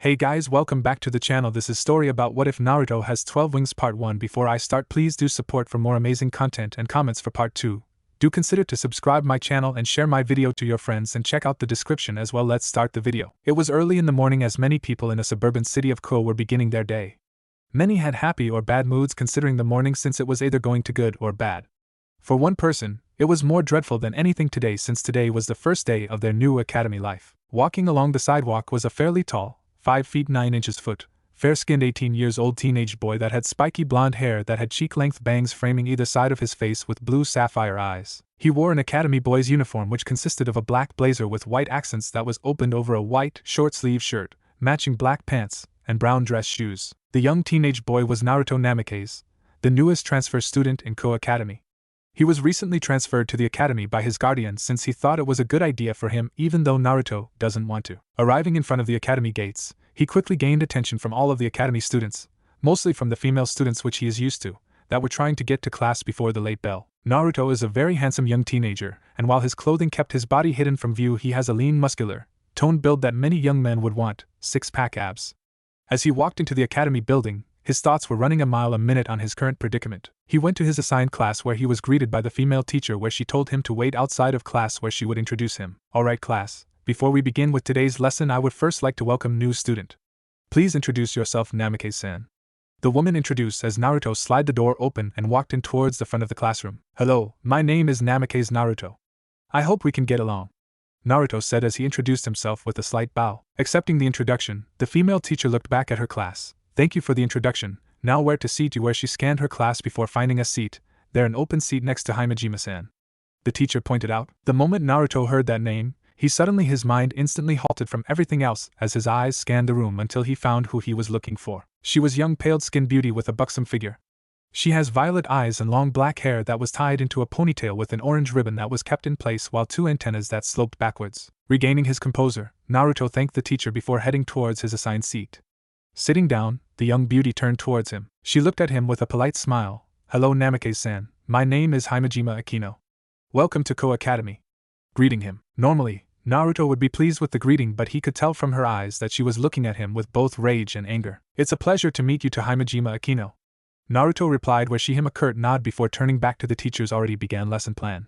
Hey guys, welcome back to the channel. This is story about what if Naruto has 12 wings part 1. Before I start, please do support for more amazing content and comments for part 2. Do consider to subscribe my channel and share my video to your friends and check out the description as well. Let's start the video. It was early in the morning as many people in a suburban city of Ko were beginning their day. Many had happy or bad moods considering the morning since it was either going to good or bad. For one person, it was more dreadful than anything today since today was the first day of their new academy life. Walking along the sidewalk was a fairly tall, 5 feet 9 inches foot, fair-skinned 18-years-old teenage boy that had spiky blonde hair that had cheek-length bangs framing either side of his face with blue sapphire eyes. He wore an academy boy's uniform which consisted of a black blazer with white accents that was opened over a white, short-sleeved shirt, matching black pants, and brown dress shoes. The young teenage boy was Naruto Namikaze, the newest transfer student in Ko Academy. He was recently transferred to the academy by his guardian since he thought it was a good idea for him even though Naruto doesn't want to. Arriving in front of the academy gates, he quickly gained attention from all of the academy students, mostly from the female students which he is used to, that were trying to get to class before the late bell. Naruto is a very handsome young teenager, and while his clothing kept his body hidden from view, he has a lean, muscular, toned build that many young men would want, six-pack abs. As he walked into the academy building, his thoughts were running a mile a minute on his current predicament. He went to his assigned class where he was greeted by the female teacher where she told him to wait outside of class where she would introduce him. Alright class, before we begin with today's lesson I would first like to welcome new student. Please introduce yourself, Namikaze-san. The woman introduced as Naruto slid the door open and walked in towards the front of the classroom. Hello, my name is Namikaze Naruto. I hope we can get along, Naruto said as he introduced himself with a slight bow. Accepting the introduction, the female teacher looked back at her class. Thank you for the introduction, now where to seat you, where she scanned her class before finding a seat, there an open seat next to Himejima-san. The teacher pointed out. The moment Naruto heard that name, his mind instantly halted from everything else as his eyes scanned the room until he found who he was looking for. She was young pale-skinned beauty with a buxom figure. She has violet eyes and long black hair that was tied into a ponytail with an orange ribbon that was kept in place while two antennas that sloped backwards. Regaining his composure, Naruto thanked the teacher before heading towards his assigned seat. Sitting down, the young beauty turned towards him. She looked at him with a polite smile. Hello Namikaze-san, my name is Himejima Akino. Welcome to Ko Academy. Greeting him. Normally, Naruto would be pleased with the greeting, but he could tell from her eyes that she was looking at him with both rage and anger. It's a pleasure to meet you to Himejima Akino, Naruto replied where she him a curt nod before turning back to the teacher's already began lesson plan.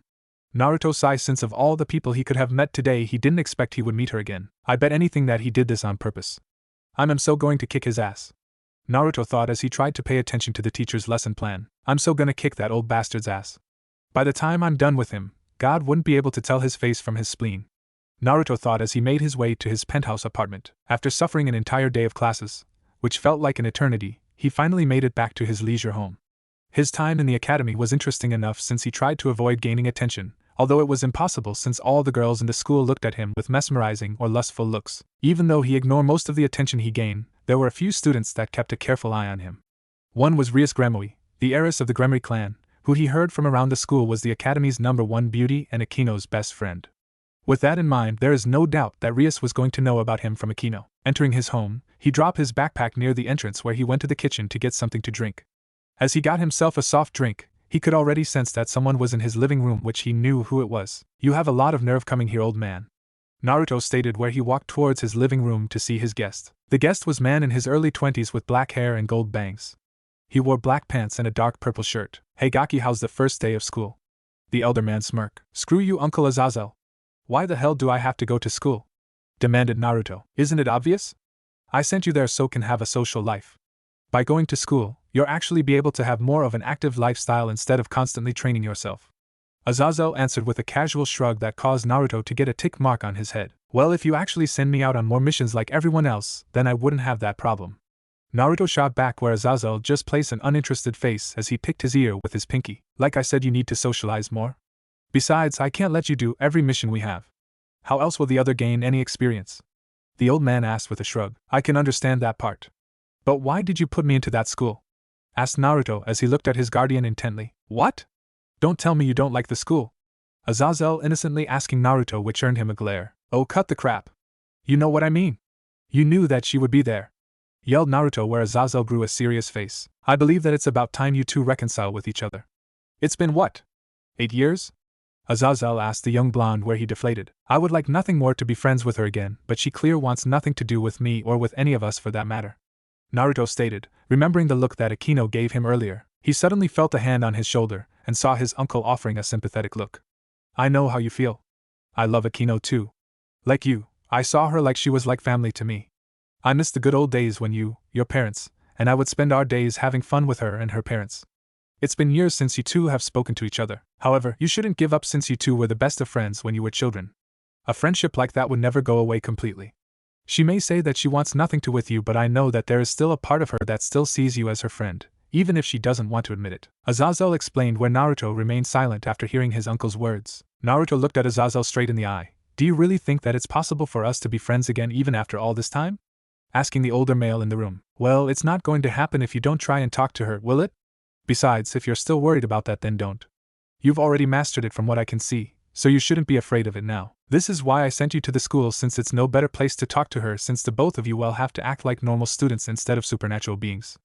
Naruto sighed since of all the people he could have met today he didn't expect he would meet her again. I bet anything that he did this on purpose. I'm so going to kick his ass, Naruto thought as he tried to pay attention to the teacher's lesson plan. I'm so gonna kick that old bastard's ass. By the time I'm done with him, God wouldn't be able to tell his face from his spleen, Naruto thought as he made his way to his penthouse apartment. After suffering an entire day of classes, which felt like an eternity, he finally made it back to his leisure home. His time in the academy was interesting enough since he tried to avoid gaining attention, although it was impossible since all the girls in the school looked at him with mesmerizing or lustful looks. Even though he ignored most of the attention he gained, there were a few students that kept a careful eye on him. One was Rias Gremui, the heiress of the Gremui clan, who he heard from around the school was the academy's #1 beauty and Akino's best friend. With that in mind, there is no doubt that Rias was going to know about him from Akino. Entering his home, he dropped his backpack near the entrance where he went to the kitchen to get something to drink. As he got himself a soft drink, he could already sense that someone was in his living room, which he knew who it was. You have a lot of nerve coming here, old man, Naruto stated where he walked towards his living room to see his guest. The guest was man in his early 20s with black hair and gold bangs. He wore black pants and a dark purple shirt. Hey Gaki, how's the first day of school? The elder man smirked. Screw you, Uncle Azazel. Why the hell do I have to go to school? Demanded Naruto. Isn't it obvious? I sent you there so can have a social life. By going to school, you'll actually be able to have more of an active lifestyle instead of constantly training yourself. Azazel answered with a casual shrug that caused Naruto to get a tick mark on his head. Well, if you actually send me out on more missions like everyone else, then I wouldn't have that problem. Naruto shot back where Azazel just placed an uninterested face as he picked his ear with his pinky. Like I said, you need to socialize more. Besides, I can't let you do every mission we have. How else will the other gain any experience? The old man asked with a shrug. I can understand that part. But why did you put me into that school? Asked Naruto as he looked at his guardian intently. What? Don't tell me you don't like the school. Azazel innocently asking Naruto, which earned him a glare. Oh, cut the crap. You know what I mean. You knew that she would be there, yelled Naruto where Azazel grew a serious face. I believe that it's about time you two reconcile with each other. It's been what? 8 years? Azazel asked the young blonde where he deflated. I would like nothing more to be friends with her again, but she clear wants nothing to do with me or with any of us for that matter. Naruto stated, remembering the look that Akino gave him earlier. He suddenly felt a hand on his shoulder and saw his uncle offering a sympathetic look. I know how you feel. I love Akino too. Like you, I saw her like she was like family to me. I miss the good old days when you, your parents, and I would spend our days having fun with her and her parents. It's been years since you two have spoken to each other. However, you shouldn't give up since you two were the best of friends when you were children. A friendship like that would never go away completely. She may say that she wants nothing to with you, but I know that there is still a part of her that still sees you as her friend, even if she doesn't want to admit it. Azazel explained where Naruto remained silent after hearing his uncle's words. Naruto looked at Azazel straight in the eye. Do you really think that it's possible for us to be friends again even after all this time? Asking the older male in the room. Well, it's not going to happen if you don't try and talk to her, will it? Besides, if you're still worried about that, then don't. You've already mastered it from what I can see, so you shouldn't be afraid of it now. This is why I sent you to the school, since it's no better place to talk to her, since the both of you will have to act like normal students instead of supernatural beings.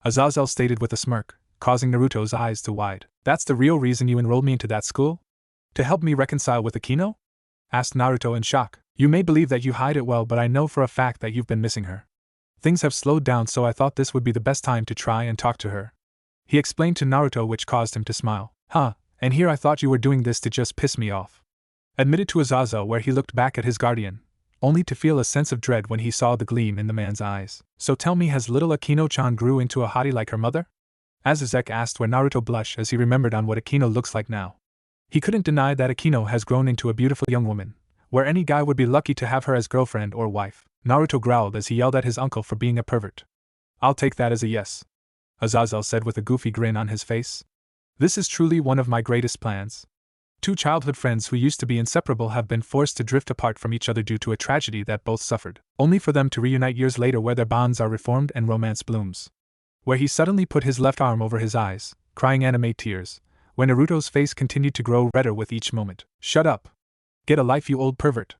Azazel stated with a smirk, causing Naruto's eyes to widen. That's the real reason you enrolled me into that school? To help me reconcile with Akino? Asked Naruto in shock. You may believe that you hide it well, but I know for a fact that you've been missing her. Things have slowed down, so I thought this would be the best time to try and talk to her. He explained to Naruto, which caused him to smile. Huh, and here I thought you were doing this to just piss me off. Admitted to Azazel, where he looked back at his guardian, only to feel a sense of dread when he saw the gleam in the man's eyes. So tell me, has little Akino-chan grew into a hottie like her mother? Azuzek asked, where Naruto blushed as he remembered on what Akino looks like now. He couldn't deny that Akino has grown into a beautiful young woman, where any guy would be lucky to have her as girlfriend or wife. Naruto growled as he yelled at his uncle for being a pervert. I'll take that as a yes, Azazel said with a goofy grin on his face. This is truly one of my greatest plans. Two childhood friends who used to be inseparable have been forced to drift apart from each other due to a tragedy that both suffered, only for them to reunite years later where their bonds are reformed and romance blooms. Where he suddenly put his left arm over his eyes, crying anime tears, when Naruto's face continued to grow redder with each moment. Shut up. Get a life, you old pervert,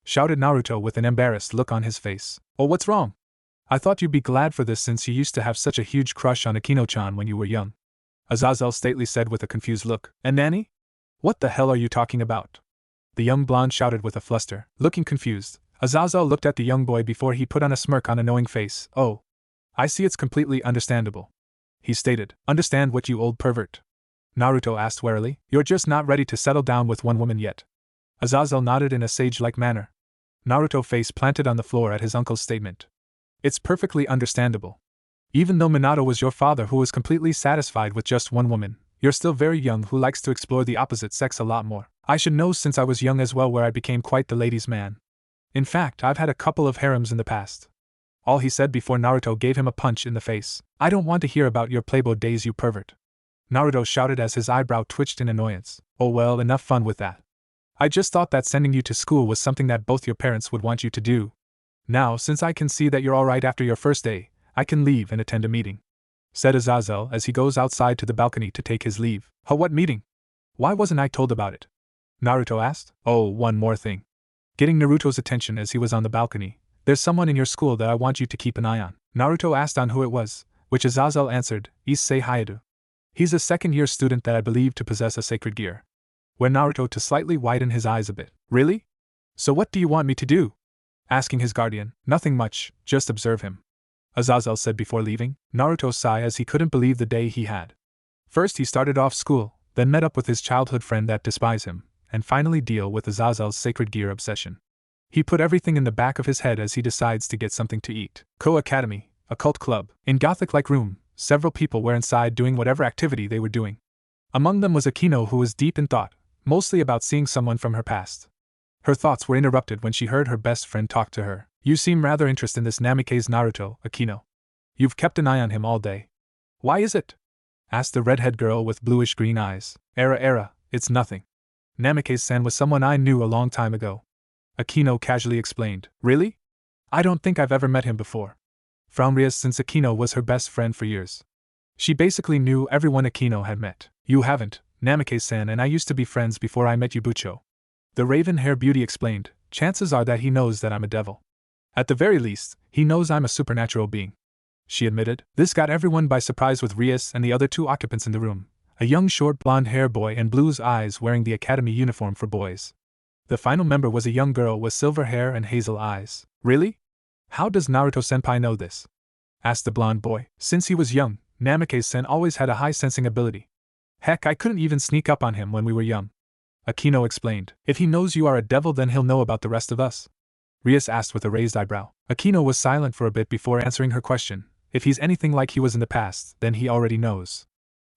shouted Naruto with an embarrassed look on his face. Oh, what's wrong? I thought you'd be glad for this since you used to have such a huge crush on Akino-chan when you were young, Azazel stately said with a confused look. And Nanny? What the hell are you talking about? The young blonde shouted with a fluster. Looking confused, Azazel looked at the young boy before he put on a smirk on a knowing face. Oh, I see, it's completely understandable, he stated. Understand what, you old pervert? Naruto asked warily. You're just not ready to settle down with one woman yet. Azazel nodded in a sage-like manner. Naruto face planted on the floor at his uncle's statement. It's perfectly understandable. Even though Minato was your father who was completely satisfied with just one woman, you're still very young who likes to explore the opposite sex a lot more. I should know since I was young as well, where I became quite the ladies' man. In fact, I've had a couple of harems in the past. All he said before Naruto gave him a punch in the face. I don't want to hear about your playboy days, you pervert, Naruto shouted as his eyebrow twitched in annoyance. Oh well, enough fun with that. I just thought that sending you to school was something that both your parents would want you to do. Now, since I can see that you're alright after your first day, I can leave and attend a meeting, said Azazel as he goes outside to the balcony to take his leave. Huh, what meeting? Why wasn't I told about it? Naruto asked. Oh, one more thing. Getting Naruto's attention as he was on the balcony. There's someone in your school that I want you to keep an eye on. Naruto asked on who it was, which Azazel answered, Issei Hayadu. He's a second-year student that I believe to possess a sacred gear. Where Naruto to slightly widen his eyes a bit. Really? So what do you want me to do? Asking his guardian. Nothing much, just observe him, Azazel said before leaving. Naruto sighed as he couldn't believe the day he had. First he started off school, then met up with his childhood friend that despised him, and finally deal with Azazel's sacred gear obsession. He put everything in the back of his head as he decides to get something to eat. Co-academy, a cult club. In Gothic-like room, several people were inside doing whatever activity they were doing. Among them was Akino, who was deep in thought, mostly about seeing someone from her past. Her thoughts were interrupted when she heard her best friend talk to her. You seem rather interested in this Namikaze Naruto, Akino. You've kept an eye on him all day. Why is it? Asked the redhead girl with bluish-green eyes. It's nothing. Namikaze-san was someone I knew a long time ago, Akino casually explained. Really? I don't think I've ever met him before. Fraumria, since Akino was her best friend for years. She basically knew everyone Akino had met. You haven't, Namikaze-san and I used to be friends before I met Yubucho, the raven-haired beauty explained. Chances are that he knows that I'm a devil. At the very least, he knows I'm a supernatural being, she admitted. This got everyone by surprise, with Rias and the other two occupants in the room, a young short blonde-haired boy and blue eyes wearing the academy uniform for boys. The final member was a young girl with silver hair and hazel eyes. Really? How does Naruto-senpai know this? Asked the blonde boy. Since he was young, Namikaze-sen always had a high sensing ability. Heck, I couldn't even sneak up on him when we were young. Akino explained. If he knows you are a devil, then he'll know about the rest of us. Rias asked with a raised eyebrow. Akino was silent for a bit before answering her question. If he's anything like he was in the past, then he already knows.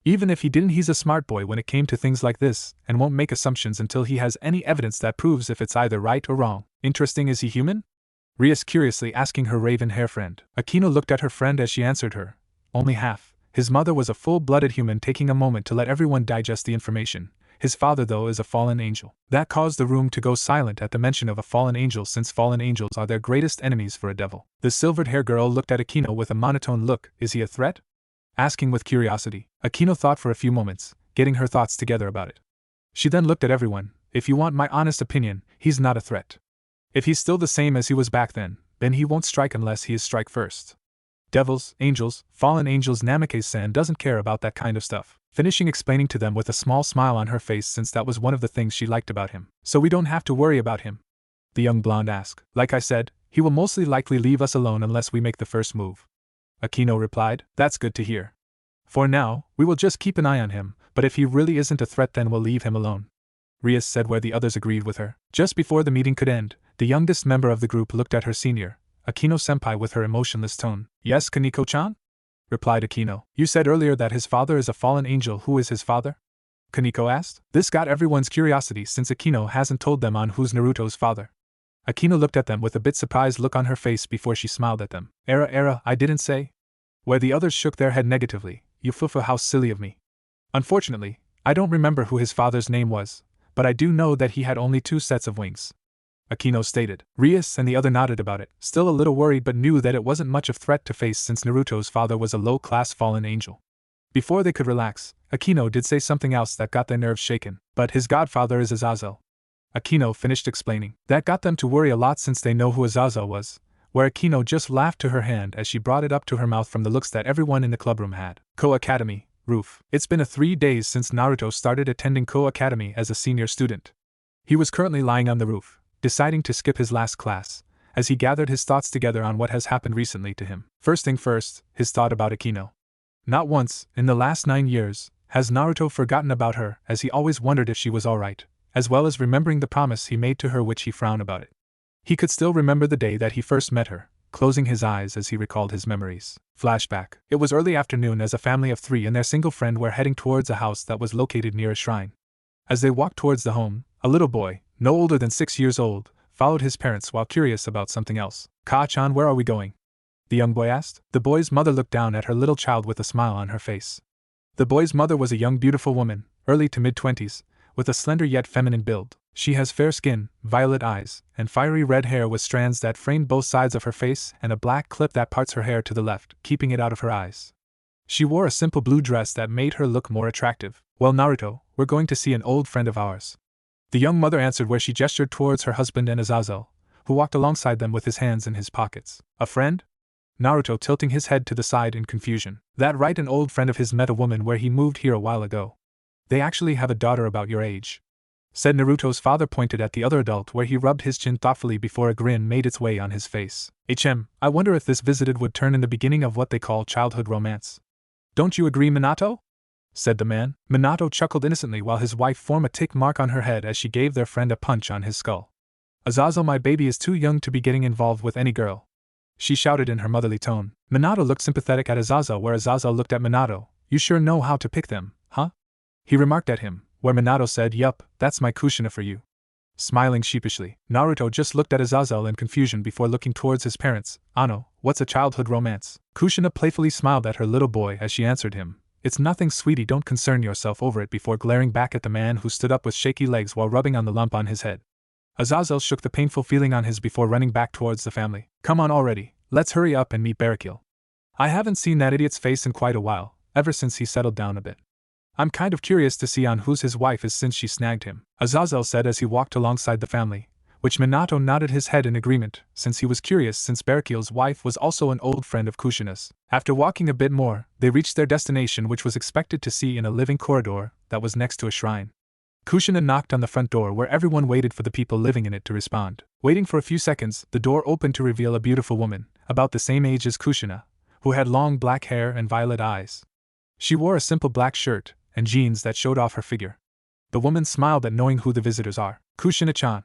Even if he didn't, he's a smart boy when it came to things like this, and won't make assumptions until he has any evidence that proves if it's either right or wrong. Interesting, is he human? Rias curiously asking her raven hair friend. Akino looked at her friend as she answered her. Only half. His mother was a full-blooded human, taking a moment to let everyone digest the information. His father, though, is a fallen angel. That caused the room to go silent at the mention of a fallen angel, since fallen angels are their greatest enemies for a devil. The silvered-haired girl looked at Akino with a monotone look. Is he a threat? Asking with curiosity. Akino thought for a few moments, getting her thoughts together about it. She then looked at everyone. If you want my honest opinion, he's not a threat. If he's still the same as he was back then he won't strike unless he is strike first. Devils, angels, fallen angels, Namikaze-san doesn't care about that kind of stuff. Finishing explaining to them with a small smile on her face, since that was one of the things she liked about him. So we don't have to worry about him? The young blonde asked. Like I said, he will mostly likely leave us alone unless we make the first move. Akino replied. That's good to hear. For now, we will just keep an eye on him, but if he really isn't a threat, then we'll leave him alone. Rias said, where the others agreed with her. Just before the meeting could end, the youngest member of the group looked at her senior, Akino-senpai, with her emotionless tone. Yes, Kaneko-chan? Replied Akino. You said earlier that his father is a fallen angel. Who is his father? Kaneko asked. This got everyone's curiosity, since Akino hasn't told them on who's Naruto's father. Akino looked at them with a bit surprised look on her face before she smiled at them. I didn't say? Where the others shook their head negatively. You fufu, how silly of me. Unfortunately, I don't remember who his father's name was, but I do know that he had only 2 sets of wings. Akino stated. Rias and the other nodded about it, still a little worried, but knew that it wasn't much of a threat to face since Naruto's father was a low-class fallen angel. Before they could relax, Akino did say something else that got their nerves shaken. But his godfather is Azazel. Akino finished explaining. That got them to worry a lot since they know who Azazel was, where Akino just laughed to her hand as she brought it up to her mouth from the looks that everyone in the clubroom had. Ko Academy, roof. It's been 3 days since Naruto started attending Ko Academy as a senior student. He was currently lying on the roof, deciding to skip his last class, as he gathered his thoughts together on what has happened recently to him. First thing first, his thought about Akino. Not once, in the last 9 years, has Naruto forgotten about her, as he always wondered if she was alright, as well as remembering the promise he made to her, which he frowned about it. He could still remember the day that he first met her, closing his eyes as he recalled his memories. Flashback. It was early afternoon as a family of 3 and their single friend were heading towards a house that was located near a shrine. As they walked towards the home, a little boy, no older than 6 years old, followed his parents while curious about something else. Ka-chan, where are we going? The young boy asked. The boy's mother looked down at her little child with a smile on her face. The boy's mother was a young beautiful woman, early to mid-20s, with a slender yet feminine build. She has fair skin, violet eyes, and fiery red hair with strands that framed both sides of her face and a black clip that parts her hair to the left, keeping it out of her eyes. She wore a simple blue dress that made her look more attractive. Well, Naruto, we're going to see an old friend of ours. The young mother answered, where she gestured towards her husband and Azazel, who walked alongside them with his hands in his pockets. A friend? Naruto tilting his head to the side in confusion. That right, an old friend of his met a woman where he moved here a while ago. They actually have a daughter about your age, said Naruto's father, pointed at the other adult where he rubbed his chin thoughtfully before a grin made its way on his face. I wonder if this visited would turn in the beginning of what they call childhood romance. Don't you agree, Minato? Said the man. Minato chuckled innocently while his wife formed a tick mark on her head as she gave their friend a punch on his skull. Azazel, my baby is too young to be getting involved with any girl, she shouted in her motherly tone. Minato looked sympathetic at Azazel, where Azazel looked at Minato. You sure know how to pick them, huh? He remarked at him, where Minato said, yup, that's my kushina for you. Smiling sheepishly, Naruto just looked at Azazel in confusion before looking towards his parents. Ano, what's a childhood romance? Kushina playfully smiled at her little boy as she answered him. It's nothing, sweetie, don't concern yourself over it, before glaring back at the man who stood up with shaky legs while rubbing on the lump on his head. Azazel shook the painful feeling on his before running back towards the family. Come on already, let's hurry up and meet Barakil. I haven't seen that idiot's face in quite a while, ever since he settled down a bit. I'm kind of curious to see on whose his wife is since she snagged him, Azazel said as he walked alongside the family, which Minato nodded his head in agreement, since he was curious since Betrayal's wife was also an old friend of Kushina's. After walking a bit more, they reached their destination, which was expected to see in a living corridor that was next to a shrine. Kushina knocked on the front door where everyone waited for the people living in it to respond. Waiting for a few seconds, the door opened to reveal a beautiful woman, about the same age as Kushina, who had long black hair and violet eyes. She wore a simple black shirt and jeans that showed off her figure. The woman smiled at knowing who the visitors are. "Kushina-chan.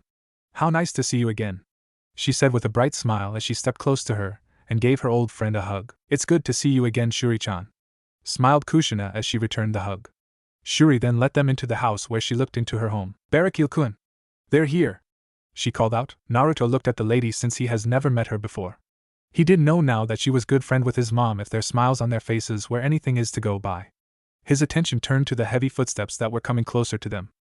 How nice to see you again," she said with a bright smile as she stepped close to her and gave her old friend a hug. "It's good to see you again, Shuri-chan," smiled Kushina as she returned the hug. Shuri then led them into the house where she looked into her home. "Betrayal-kun. They're here," she called out. Naruto looked at the lady since he has never met her before. He did know now that she was good friend with his mom if their smiles on their faces where anything is to go by. His attention turned to the heavy footsteps that were coming closer to them.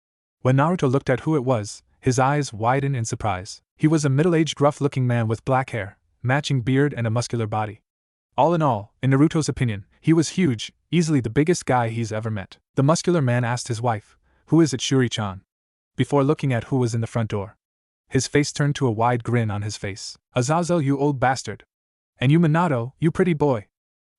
When Naruto looked at who it was, his eyes widened in surprise. He was a middle-aged rough-looking man with black hair, matching beard and a muscular body. All in all, in Naruto's opinion, he was huge, easily the biggest guy he's ever met. The muscular man asked his wife, "Who is it, Shuri-chan?" before looking at who was in the front door. His face turned to a wide grin on his face. "Azazel, you old bastard. And you Minato, you pretty boy,"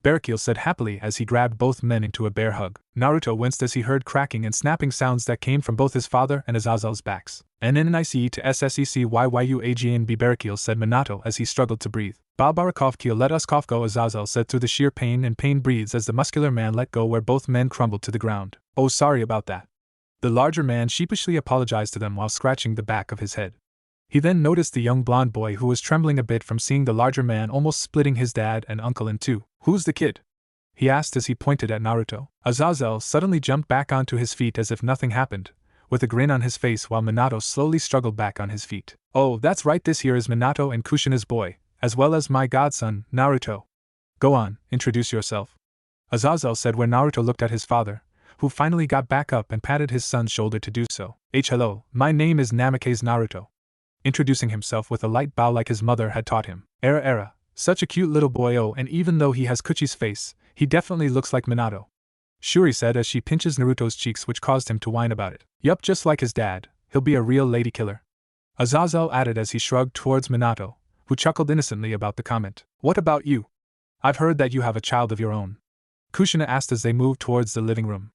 Betrayal said happily as he grabbed both men into a bear hug. Naruto winced as he heard cracking and snapping sounds that came from both his father and Azazel's backs. "NNICE to SSECYYUAGNB," Betrayal said Minato as he struggled to breathe. "Babarakov Kyo, let us cough go," Azazel said through the sheer pain, and pain breathes as the muscular man let go where both men crumbled to the ground. "Oh, sorry about that." The larger man sheepishly apologized to them while scratching the back of his head. He then noticed the young blonde boy who was trembling a bit from seeing the larger man almost splitting his dad and uncle in two. "Who's the kid?" he asked as he pointed at Naruto. Azazel suddenly jumped back onto his feet as if nothing happened, with a grin on his face while Minato slowly struggled back on his feet. "Oh, that's right, this here is Minato and Kushina's boy, as well as my godson, Naruto. Go on, introduce yourself," Azazel said where Naruto looked at his father, who finally got back up and patted his son's shoulder to do so. "Hello, my name is Namake's Naruto," introducing himself with a light bow like his mother had taught him. Era, such a cute little boy, oh, and even though he has Kuchi's face, he definitely looks like Minato," Shuri said as she pinches Naruto's cheeks, which caused him to whine about it. "Yup, just like his dad, he'll be a real lady killer," Azazel added as he shrugged towards Minato, who chuckled innocently about the comment. "What about you? I've heard that you have a child of your own," Kushina asked as they moved towards the living room.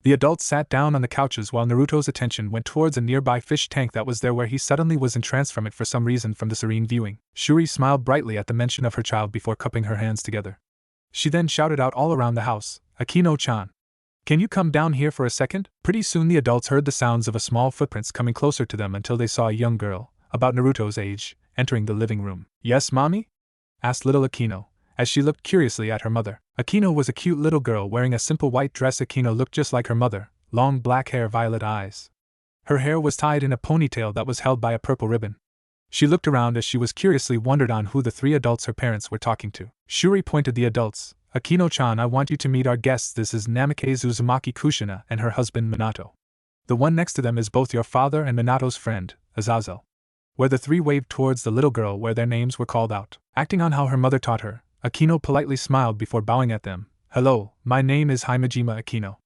The adults sat down on the couches while Naruto's attention went towards a nearby fish tank that was there where he suddenly was entranced from it for some reason from the serene viewing. Shuri smiled brightly at the mention of her child before cupping her hands together. She then shouted out all around the house, "Akino-chan. Can you come down here for a second?" Pretty soon the adults heard the sounds of a small footprints coming closer to them until they saw a young girl, about Naruto's age, entering the living room. "Yes, mommy?" asked little Akino, as she looked curiously at her mother. Akino was a cute little girl wearing a simple white dress. Akino looked just like her mother, long black hair, violet eyes. Her hair was tied in a ponytail that was held by a purple ribbon. She looked around as she was curiously wondered on who the three adults her parents were talking to. Shuri pointed the adults. "Akino-chan, I want you to meet our guests. This is Namake's Uzumaki Kushina and her husband Minato. The one next to them is both your father and Minato's friend, Azazel." Where the three waved towards the little girl where their names were called out. Acting on how her mother taught her, Akino politely smiled before bowing at them. "Hello, my name is Himejima Akino.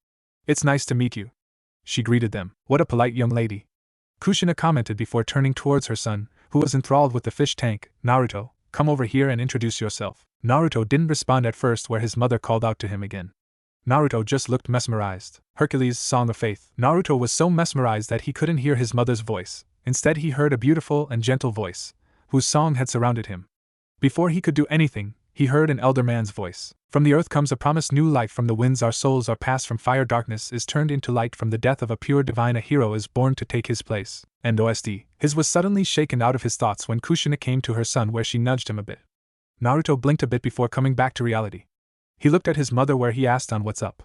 It's nice to meet you," she greeted them. "What a polite young lady," Kushina commented before turning towards her son, who was enthralled with the fish tank. "Naruto, come over here and introduce yourself." Naruto didn't respond at first where his mother called out to him again. Naruto just looked mesmerized. Hercules' Song of Faith. Naruto was so mesmerized that he couldn't hear his mother's voice. Instead he heard a beautiful and gentle voice, whose song had surrounded him. Before he could do anything, he heard an elder man's voice. "From the earth comes a promised new life, from the winds our souls are passed, from fire darkness is turned into light, from the death of a pure divine a hero is born to take his place." And OSD. His was suddenly shaken out of his thoughts when Kushina came to her son where she nudged him a bit. Naruto blinked a bit before coming back to reality. He looked at his mother where he asked on what's up.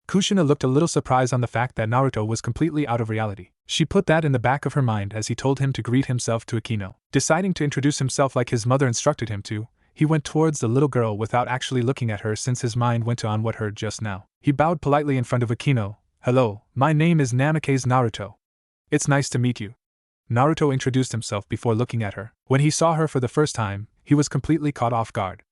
Kushina looked a little surprised on the fact that Naruto was completely out of reality. She put that in the back of her mind as he told him to greet himself to Akino. Deciding to introduce himself like his mother instructed him to, he went towards the little girl without actually looking at her since his mind went on what heard just now. He bowed politely in front of Akino. "Hello, my name is Namake's Naruto. It's nice to meet you." Naruto introduced himself before looking at her. When he saw her for the first time, he was completely caught off guard.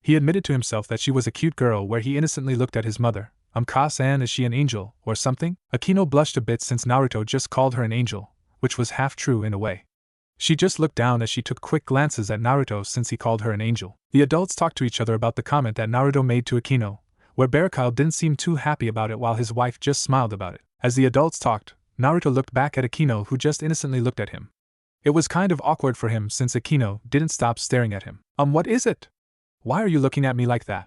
He admitted to himself that she was a cute girl where he innocently looked at his mother. Ka-san, is she an angel, or something? Akino blushed a bit since Naruto just called her an angel, which was half true in a way. She just looked down as she took quick glances at Naruto since he called her an angel. The adults talked to each other about the comment that Naruto made to Akino, where Betrayal didn't seem too happy about it while his wife just smiled about it. As the adults talked, Naruto looked back at Akino, who just innocently looked at him. It was kind of awkward for him since Akino didn't stop staring at him. What is it? Why are you looking at me like that?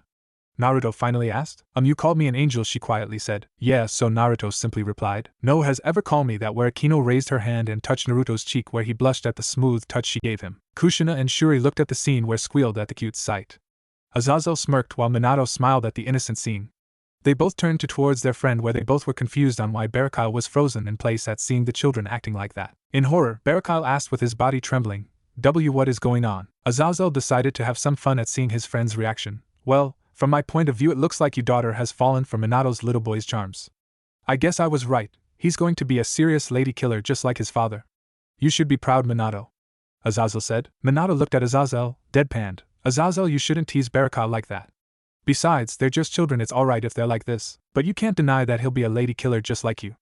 Naruto finally asked. You called me an angel, she quietly said. Yeah, so Naruto simply replied. No has ever called me that, where Akino raised her hand and touched Naruto's cheek where he blushed at the smooth touch she gave him. Kushina and Shuri looked at the scene where squealed at the cute sight. Azazel smirked while Minato smiled at the innocent scene. They both turned towards their friend where they both were confused on why Betrayal was frozen in place at seeing the children acting like that. In horror, Betrayal asked with his body trembling, what is going on? Azazel decided to have some fun at seeing his friend's reaction. Well, from my point of view it looks like your daughter has fallen for Minato's little boy's charms. I guess I was right, he's going to be a serious lady killer just like his father. You should be proud, Minato, Azazel said. Minato looked at Azazel, deadpanned. Azazel, you shouldn't tease Betrayal like that. Besides, they're just children, it's alright if they're like this, but you can't deny that he'll be a lady killer just like you,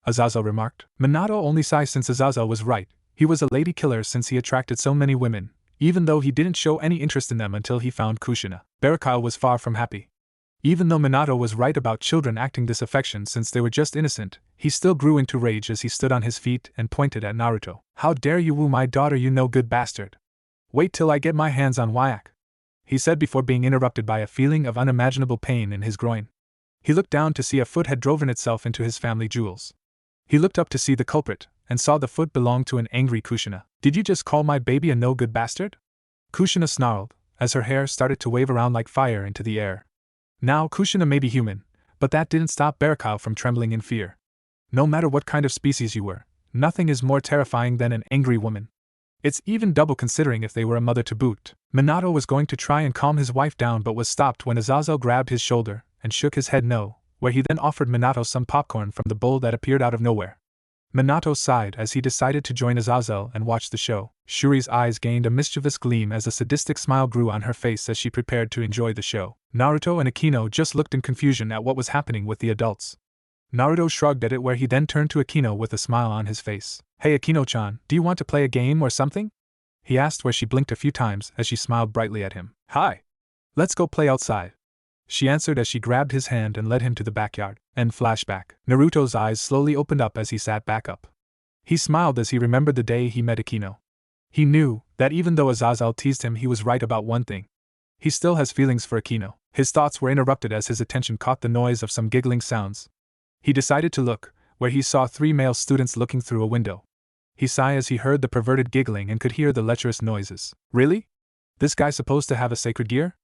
Azazel remarked. Minato only sighed since Azazel was right. He was a lady killer since he attracted so many women, even though he didn't show any interest in them until he found Kushina. Betrayal was far from happy. Even though Minato was right about children acting this affection since they were just innocent, he still grew into rage as he stood on his feet and pointed at Naruto. How dare you woo my daughter, you no good bastard. Wait till I get my hands on Wyack, he said before being interrupted by a feeling of unimaginable pain in his groin. He looked down to see a foot had driven itself into his family jewels. He looked up to see the culprit, and saw the foot belonged to an angry Kushina. Did you just call my baby a no-good bastard? Kushina snarled, as her hair started to wave around like fire into the air. Now, Kushina may be human, but that didn't stop Betrayal from trembling in fear. No matter what kind of species you were, nothing is more terrifying than an angry woman. It's even double considering if they were a mother to boot. Minato was going to try and calm his wife down but was stopped when Azazel grabbed his shoulder and shook his head no, where he then offered Minato some popcorn from the bowl that appeared out of nowhere. Minato sighed as he decided to join Azazel and watch the show. Shuri's eyes gained a mischievous gleam as a sadistic smile grew on her face as she prepared to enjoy the show. Naruto and Akino just looked in confusion at what was happening with the adults. Naruto shrugged at it where he then turned to Akino with a smile on his face. Hey Akino-chan, do you want to play a game or something? He asked where she blinked a few times as she smiled brightly at him. Hi! Let's go play outside, she answered as she grabbed his hand and led him to the backyard. End flashback. Naruto's eyes slowly opened up as he sat back up. He smiled as he remembered the day he met Akino. He knew that even though Azazel teased him, he was right about one thing. He still has feelings for Akino. His thoughts were interrupted as his attention caught the noise of some giggling sounds. He decided to look, where he saw 3 male students looking through a window. He sighed as he heard the perverted giggling and could hear the lecherous noises. Really? This guy supposed to have a sacred gear?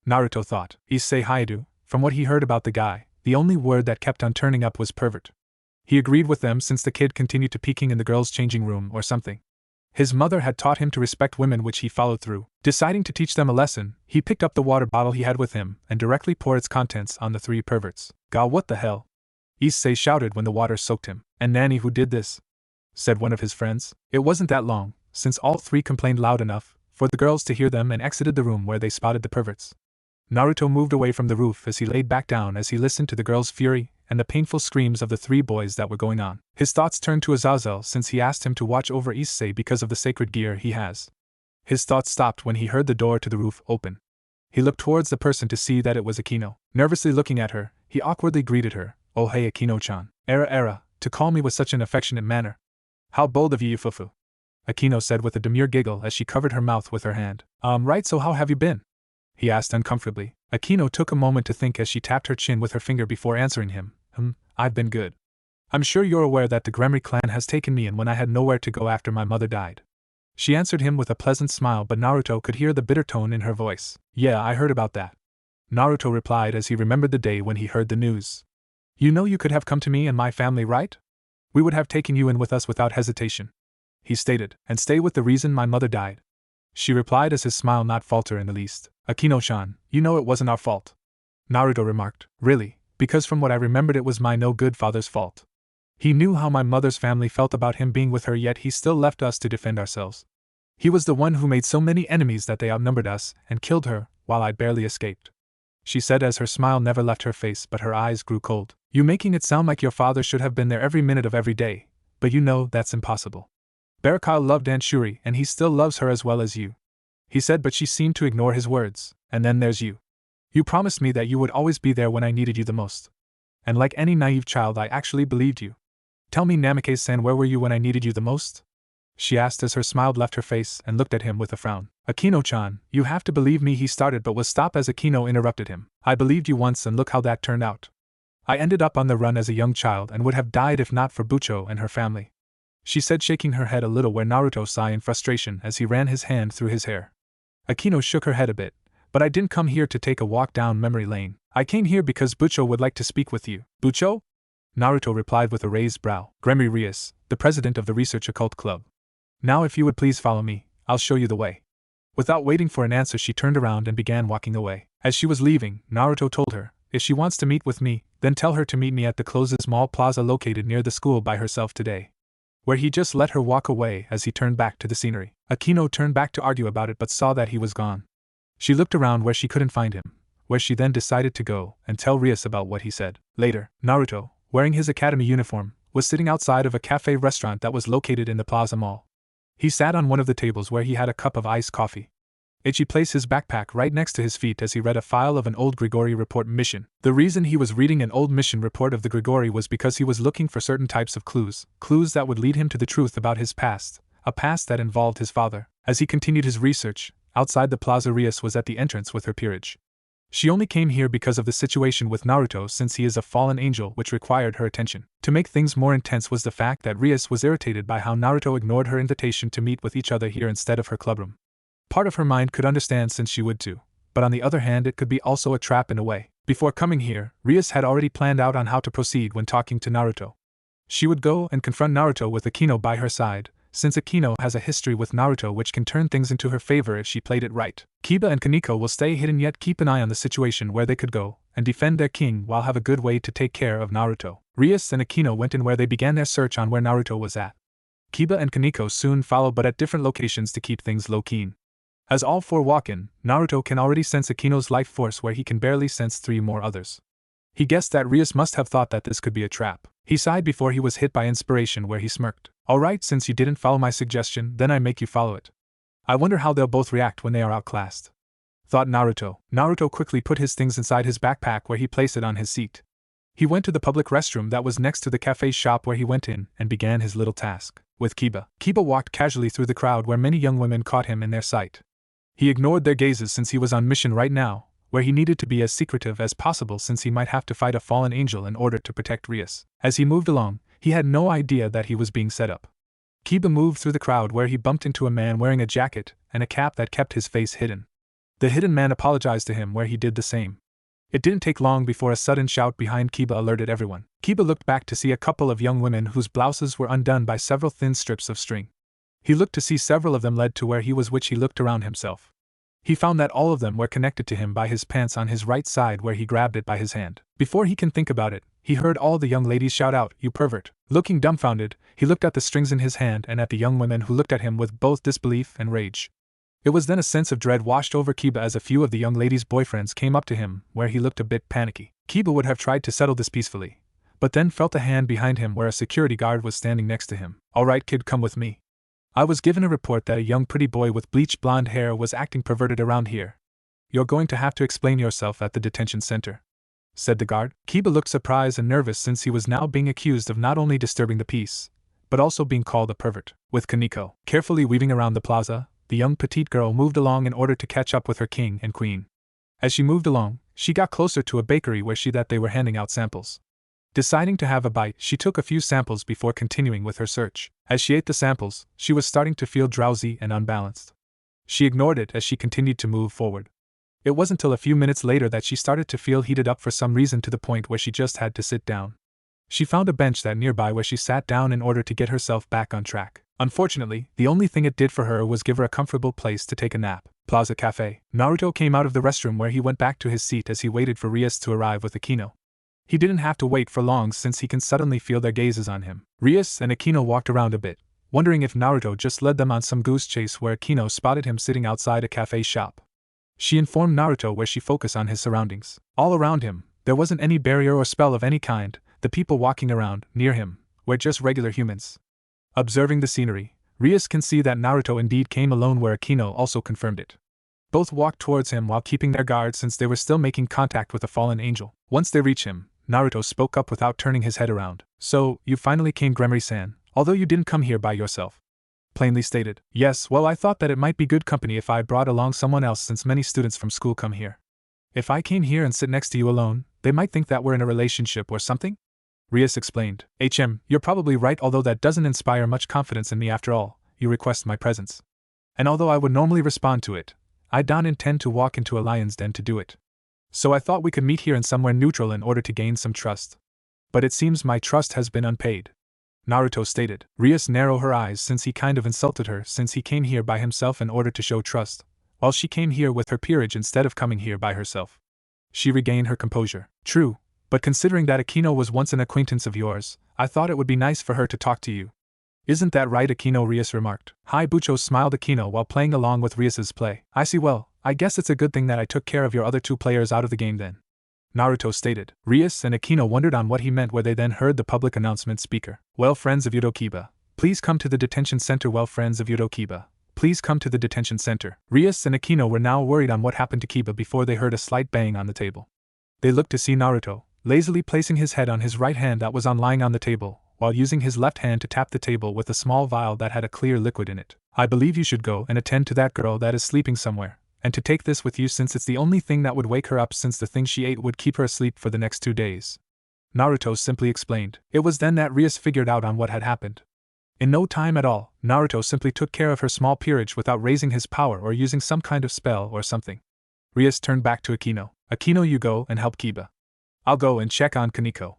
Naruto thought. Issei Haidu, from what he heard about the guy, the only word that kept on turning up was pervert. He agreed with them since the kid continued to peeking in the girls' changing room or something. His mother had taught him to respect women, which he followed through. Deciding to teach them a lesson, he picked up the water bottle he had with him and directly poured its contents on the 3 perverts. God, what the hell? Issei shouted when the water soaked him. And Nanny, who did this? Said one of his friends. It wasn't that long, since all 3 complained loud enough for the girls to hear them and exited the room where they spotted the perverts. Naruto moved away from the roof as he laid back down as he listened to the girls' fury and the painful screams of the 3 boys that were going on. His thoughts turned to Azazel since he asked him to watch over Issei because of the sacred gear he has. His thoughts stopped when he heard the door to the roof open. He looked towards the person to see that it was Akino. Nervously looking at her, he awkwardly greeted her. Oh hey Akino-chan. Era, to call me with such an affectionate manner. How bold of you, Fufu. Akino said with a demure giggle as she covered her mouth with her hand. Right, so how have you been? He asked uncomfortably. Akino took a moment to think as she tapped her chin with her finger before answering him. I've been good. I'm sure you're aware that the Gremry clan has taken me in when I had nowhere to go after my mother died. She answered him with a pleasant smile, but Naruto could hear the bitter tone in her voice. Yeah, I heard about that. Naruto replied as he remembered the day when he heard the news. You know you could have come to me and my family, right? We would have taken you in with us without hesitation, he stated, and stay with the reason my mother died. She replied as his smile not falter in the least. Akino-chan, you know it wasn't our fault. Naruto remarked. Really? Because from what I remembered it was my no-good father's fault. He knew how my mother's family felt about him being with her, yet he still left us to defend ourselves. He was the one who made so many enemies that they outnumbered us and killed her, while I barely escaped. She said as her smile never left her face but her eyes grew cold. You making it sound like your father should have been there every minute of every day, but you know that's impossible. Barakal loved Aunt Shuri and he still loves her as well as you. He said, but she seemed to ignore his words. And then there's you. You promised me that you would always be there when I needed you the most. And like any naive child, I actually believed you. Tell me, Namikaze-san, where were you when I needed you the most? She asked as her smile left her face and looked at him with a frown. Akino-chan, you have to believe me, he started but was stopped as Akino interrupted him. I believed you once and look how that turned out. I ended up on the run as a young child and would have died if not for Bucho and her family. She said, shaking her head a little where Naruto sighed in frustration as he ran his hand through his hair. Akino shook her head a bit. But I didn't come here to take a walk down memory lane. I came here because Bucho would like to speak with you. Bucho? Naruto replied with a raised brow. Gremry Rias, the president of the Research Occult Club. Now if you would please follow me, I'll show you the way. Without waiting for an answer, she turned around and began walking away. As she was leaving, Naruto told her, if she wants to meet with me, then tell her to meet me at the closest mall plaza located near the school by herself today. Where he just let her walk away as he turned back to the scenery. Akino turned back to argue about it but saw that he was gone. She looked around where she couldn't find him, where she then decided to go and tell Rias about what he said. Later, Naruto, wearing his academy uniform, was sitting outside of a cafe restaurant that was located in the plaza mall. He sat on one of the tables where he had a cup of iced coffee. Issei placed his backpack right next to his feet as he read a file of an old Grigori report mission. The reason he was reading an old mission report of the Grigori was because he was looking for certain types of clues that would lead him to the truth about his past, a past that involved his father. As he continued his research, outside the plaza, Rias was at the entrance with her peerage. She only came here because of the situation with Naruto, since he is a fallen angel, which required her attention. To make things more intense was the fact that Rias was irritated by how Naruto ignored her invitation to meet with each other here instead of her clubroom. Part of her mind could understand since she would too, but on the other hand it could be also a trap in a way. Before coming here, Rias had already planned out on how to proceed when talking to Naruto. She would go and confront Naruto with Akino by her side, since Akino has a history with Naruto which can turn things into her favor if she played it right. Kiba and Kaneko will stay hidden, yet keep an eye on the situation where they could go and defend their king while have a good way to take care of Naruto. Rias and Akino went in where they began their search on where Naruto was at. Kiba and Kaneko soon followed, but at different locations to keep things low-key. As all four walk in, Naruto can already sense Akino's life force where he can barely sense three more others. He guessed that Rias must have thought that this could be a trap. He sighed before he was hit by inspiration where he smirked. Alright, since you didn't follow my suggestion, then I make you follow it. I wonder how they'll both react when they are outclassed, thought Naruto. Naruto quickly put his things inside his backpack where he placed it on his seat. He went to the public restroom that was next to the cafe shop where he went in and began his little task with Kiba. Kiba walked casually through the crowd where many young women caught him in their sight. He ignored their gazes since he was on mission right now, where he needed to be as secretive as possible since he might have to fight a fallen angel in order to protect Rias. As he moved along, he had no idea that he was being set up. Kiba moved through the crowd where he bumped into a man wearing a jacket and a cap that kept his face hidden. The hidden man apologized to him where he did the same. It didn't take long before a sudden shout behind Kiba alerted everyone. Kiba looked back to see a couple of young women whose blouses were undone by several thin strips of string. He looked to see several of them led to where he was, which he looked around himself. He found that all of them were connected to him by his pants on his right side where he grabbed it by his hand. Before he can think about it, he heard all the young ladies shout out, "You pervert!" Looking dumbfounded, he looked at the strings in his hand and at the young women who looked at him with both disbelief and rage. It was then a sense of dread washed over Kiba as a few of the young ladies' boyfriends came up to him where he looked a bit panicky. Kiba would have tried to settle this peacefully, but then felt a hand behind him where a security guard was standing next to him. "Alright kid, come with me. I was given a report that a young pretty boy with bleached blonde hair was acting perverted around here. You're going to have to explain yourself at the detention center," said the guard. Kiba looked surprised and nervous since he was now being accused of not only disturbing the peace, but also being called a pervert. With Kaneko carefully weaving around the plaza, the young petite girl moved along in order to catch up with her king and queen. As she moved along, she got closer to a bakery where they were handing out samples. Deciding to have a bite, she took a few samples before continuing with her search. As she ate the samples, she was starting to feel drowsy and unbalanced. She ignored it as she continued to move forward. It wasn't until a few minutes later that she started to feel heated up for some reason to the point where she just had to sit down. She found a bench nearby where she sat down in order to get herself back on track. Unfortunately, the only thing it did for her was give her a comfortable place to take a nap. Plaza Cafe. Naruto came out of the restroom where he went back to his seat as he waited for Rias to arrive with Akino. He didn't have to wait for long since he can suddenly feel their gazes on him. Rias and Akino walked around a bit, wondering if Naruto just led them on some goose chase where Akino spotted him sitting outside a cafe shop. She informed Naruto where she focused on his surroundings. All around him, there wasn't any barrier or spell of any kind. The people walking around, near him, were just regular humans. Observing the scenery, Rias can see that Naruto indeed came alone, where Akino also confirmed it. Both walked towards him while keeping their guard since they were still making contact with the fallen angel. Once they reached him, Naruto spoke up without turning his head around. So, you finally came, Gremory-san, although you didn't come here by yourself. Plainly stated. Yes, well, I thought that it might be good company if I brought along someone else since many students from school come here. If I came here and sit next to you alone, they might think that we're in a relationship or something? Rias explained. You're probably right, although that doesn't inspire much confidence in me. After all, you request my presence. And although I would normally respond to it, I don't intend to walk into a lion's den to do it. So I thought we could meet here in somewhere neutral in order to gain some trust. But it seems my trust has been unpaid. Naruto stated. Rias narrowed her eyes since he kind of insulted her since he came here by himself in order to show trust, while she came here with her peerage instead of coming here by herself. She regained her composure. True, but considering that Akino was once an acquaintance of yours, I thought it would be nice for her to talk to you. Isn't that right, Akino? Rias remarked. Hi, Bucho, smiled Akino while playing along with Rias's play. I see. Well, I guess it's a good thing that I took care of your other two players out of the game then. Naruto stated. Rias and Akino wondered on what he meant, where they then heard the public announcement speaker. Well, friends of Udokiba, please come to the detention center. Well, friends of Udokiba, please come to the detention center. Rias and Akino were now worried on what happened to Kiba before they heard a slight bang on the table. They looked to see Naruto, lazily placing his head on his right hand that was lying on the table, while using his left hand to tap the table with a small vial that had a clear liquid in it. I believe you should go and attend to that girl that is sleeping somewhere, and to take this with you since it's the only thing that would wake her up, since the thing she ate would keep her asleep for the next 2 days. Naruto simply explained. It was then that Rias figured out on what had happened. In no time at all, Naruto simply took care of her small peerage without raising his power or using some kind of spell or something. Rias turned back to Akino. Akino, you go and help Kiba. I'll go and check on Kaneko.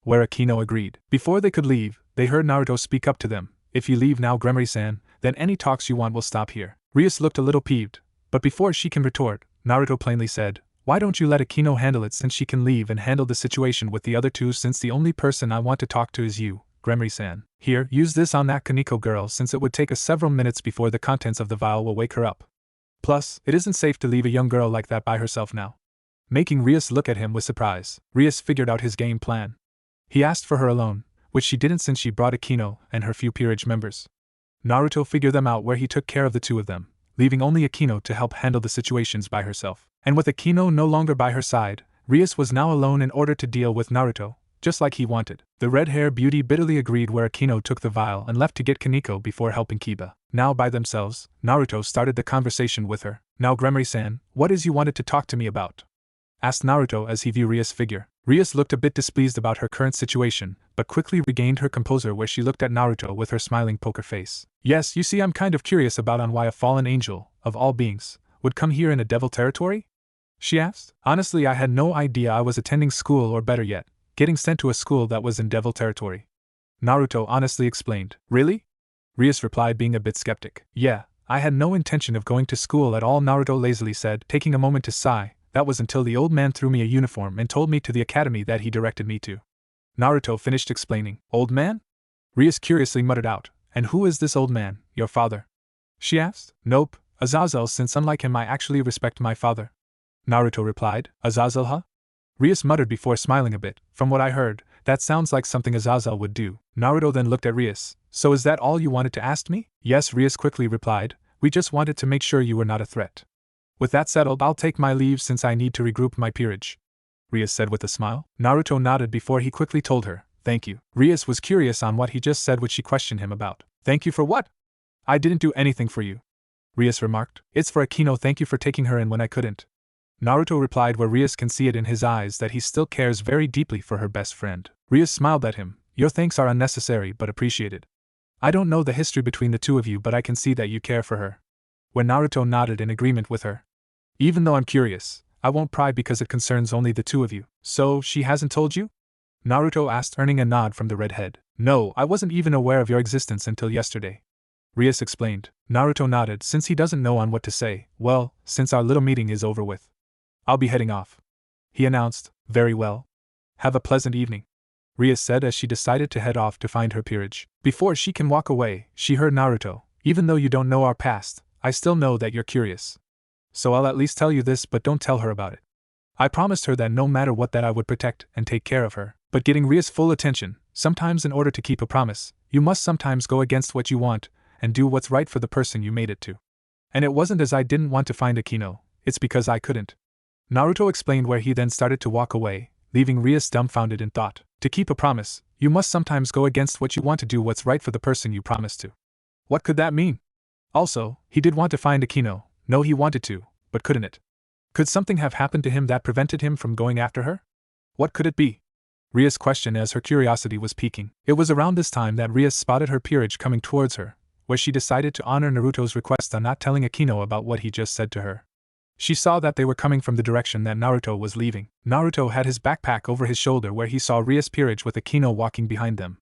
Where Akino agreed. Before they could leave, they heard Naruto speak up to them. If you leave now, Gremory-san, then any talks you want will stop here. Rias looked a little peeved, but before she can retort, Naruto plainly said, why don't you let Akino handle it since she can leave and handle the situation with the other two, since the only person I want to talk to is you, Gremory-san. Here, use this on that Kaneko girl since it would take us several minutes before the contents of the vial will wake her up. Plus, it isn't safe to leave a young girl like that by herself now. Making Rias look at him with surprise, Rias figured out his game plan. He asked for her alone, which she didn't since she brought Akino and her few peerage members. Naruto figured them out, where he took care of the two of them, leaving only Akino to help handle the situations by herself. And with Akino no longer by her side, Rias was now alone in order to deal with Naruto, just like he wanted. The red-haired beauty bitterly agreed, where Akino took the vial and left to get Kaneko before helping Kiba. Now by themselves, Naruto started the conversation with her. Now Gremory-san, what is you wanted to talk to me about? Asked Naruto as he viewed Rias' figure. Rias looked a bit displeased about her current situation, but quickly regained her composure, where she looked at Naruto with her smiling poker face. Yes, you see, I'm kind of curious about on why a fallen angel, of all beings, would come here in a devil territory? She asked. Honestly, I had no idea I was attending school, or better yet, getting sent to a school that was in devil territory. Naruto honestly explained. Really? Rias replied, being a bit skeptic. Yeah, I had no intention of going to school at all, Naruto lazily said, taking a moment to sigh. That was until the old man threw me a uniform and told me to the academy that he directed me to. Naruto finished explaining. Old man? Rias curiously muttered out. And who is this old man, your father? She asked. Nope, Azazel, since unlike him I actually respect my father. Naruto replied. Azazel, huh? Rias muttered before smiling a bit. From what I heard, that sounds like something Azazel would do. Naruto then looked at Rias. So is that all you wanted to ask me? Yes, Rias quickly replied. We just wanted to make sure you were not a threat. With that settled, I'll take my leave since I need to regroup my peerage, Rias said with a smile. Naruto nodded before he quickly told her, thank you. Rias was curious on what he just said, which she questioned him about. Thank you for what? I didn't do anything for you, Rias remarked. It's for Akino, thank you for taking her in when I couldn't. Naruto replied, where Rias can see it in his eyes that he still cares very deeply for her best friend. Rias smiled at him. Your thanks are unnecessary but appreciated. I don't know the history between the two of you, but I can see that you care for her. When Naruto nodded in agreement with her. Even though I'm curious, I won't pry because it concerns only the two of you. So, she hasn't told you? Naruto asked, earning a nod from the redhead. No, I wasn't even aware of your existence until yesterday, Rias explained. Naruto nodded since he doesn't know on what to say. Well, since our little meeting is over with, I'll be heading off, he announced. Very well. Have a pleasant evening, Rias said as she decided to head off to find her peerage. Before she can walk away, she heard Naruto. Even though you don't know our past, I still know that you're curious. So I'll at least tell you this, but don't tell her about it. I promised her that no matter what that I would protect and take care of her. But getting Rias' full attention, sometimes in order to keep a promise, you must sometimes go against what you want, and do what's right for the person you made it to. And it wasn't as I didn't want to find Akino, it's because I couldn't. Naruto explained, where he then started to walk away, leaving Rias dumbfounded in thought. To keep a promise, you must sometimes go against what you want to do what's right for the person you promised to. What could that mean? Also, he did want to find Akino. No, he wanted to, but couldn't it? Could something have happened to him that prevented him from going after her? What could it be? Rias questioned as her curiosity was piquing. It was around this time that Rias spotted her peerage coming towards her, where she decided to honor Naruto's request on not telling Akino about what he just said to her. She saw that they were coming from the direction that Naruto was leaving. Naruto had his backpack over his shoulder, where he saw Rias' peerage with Akino walking behind them.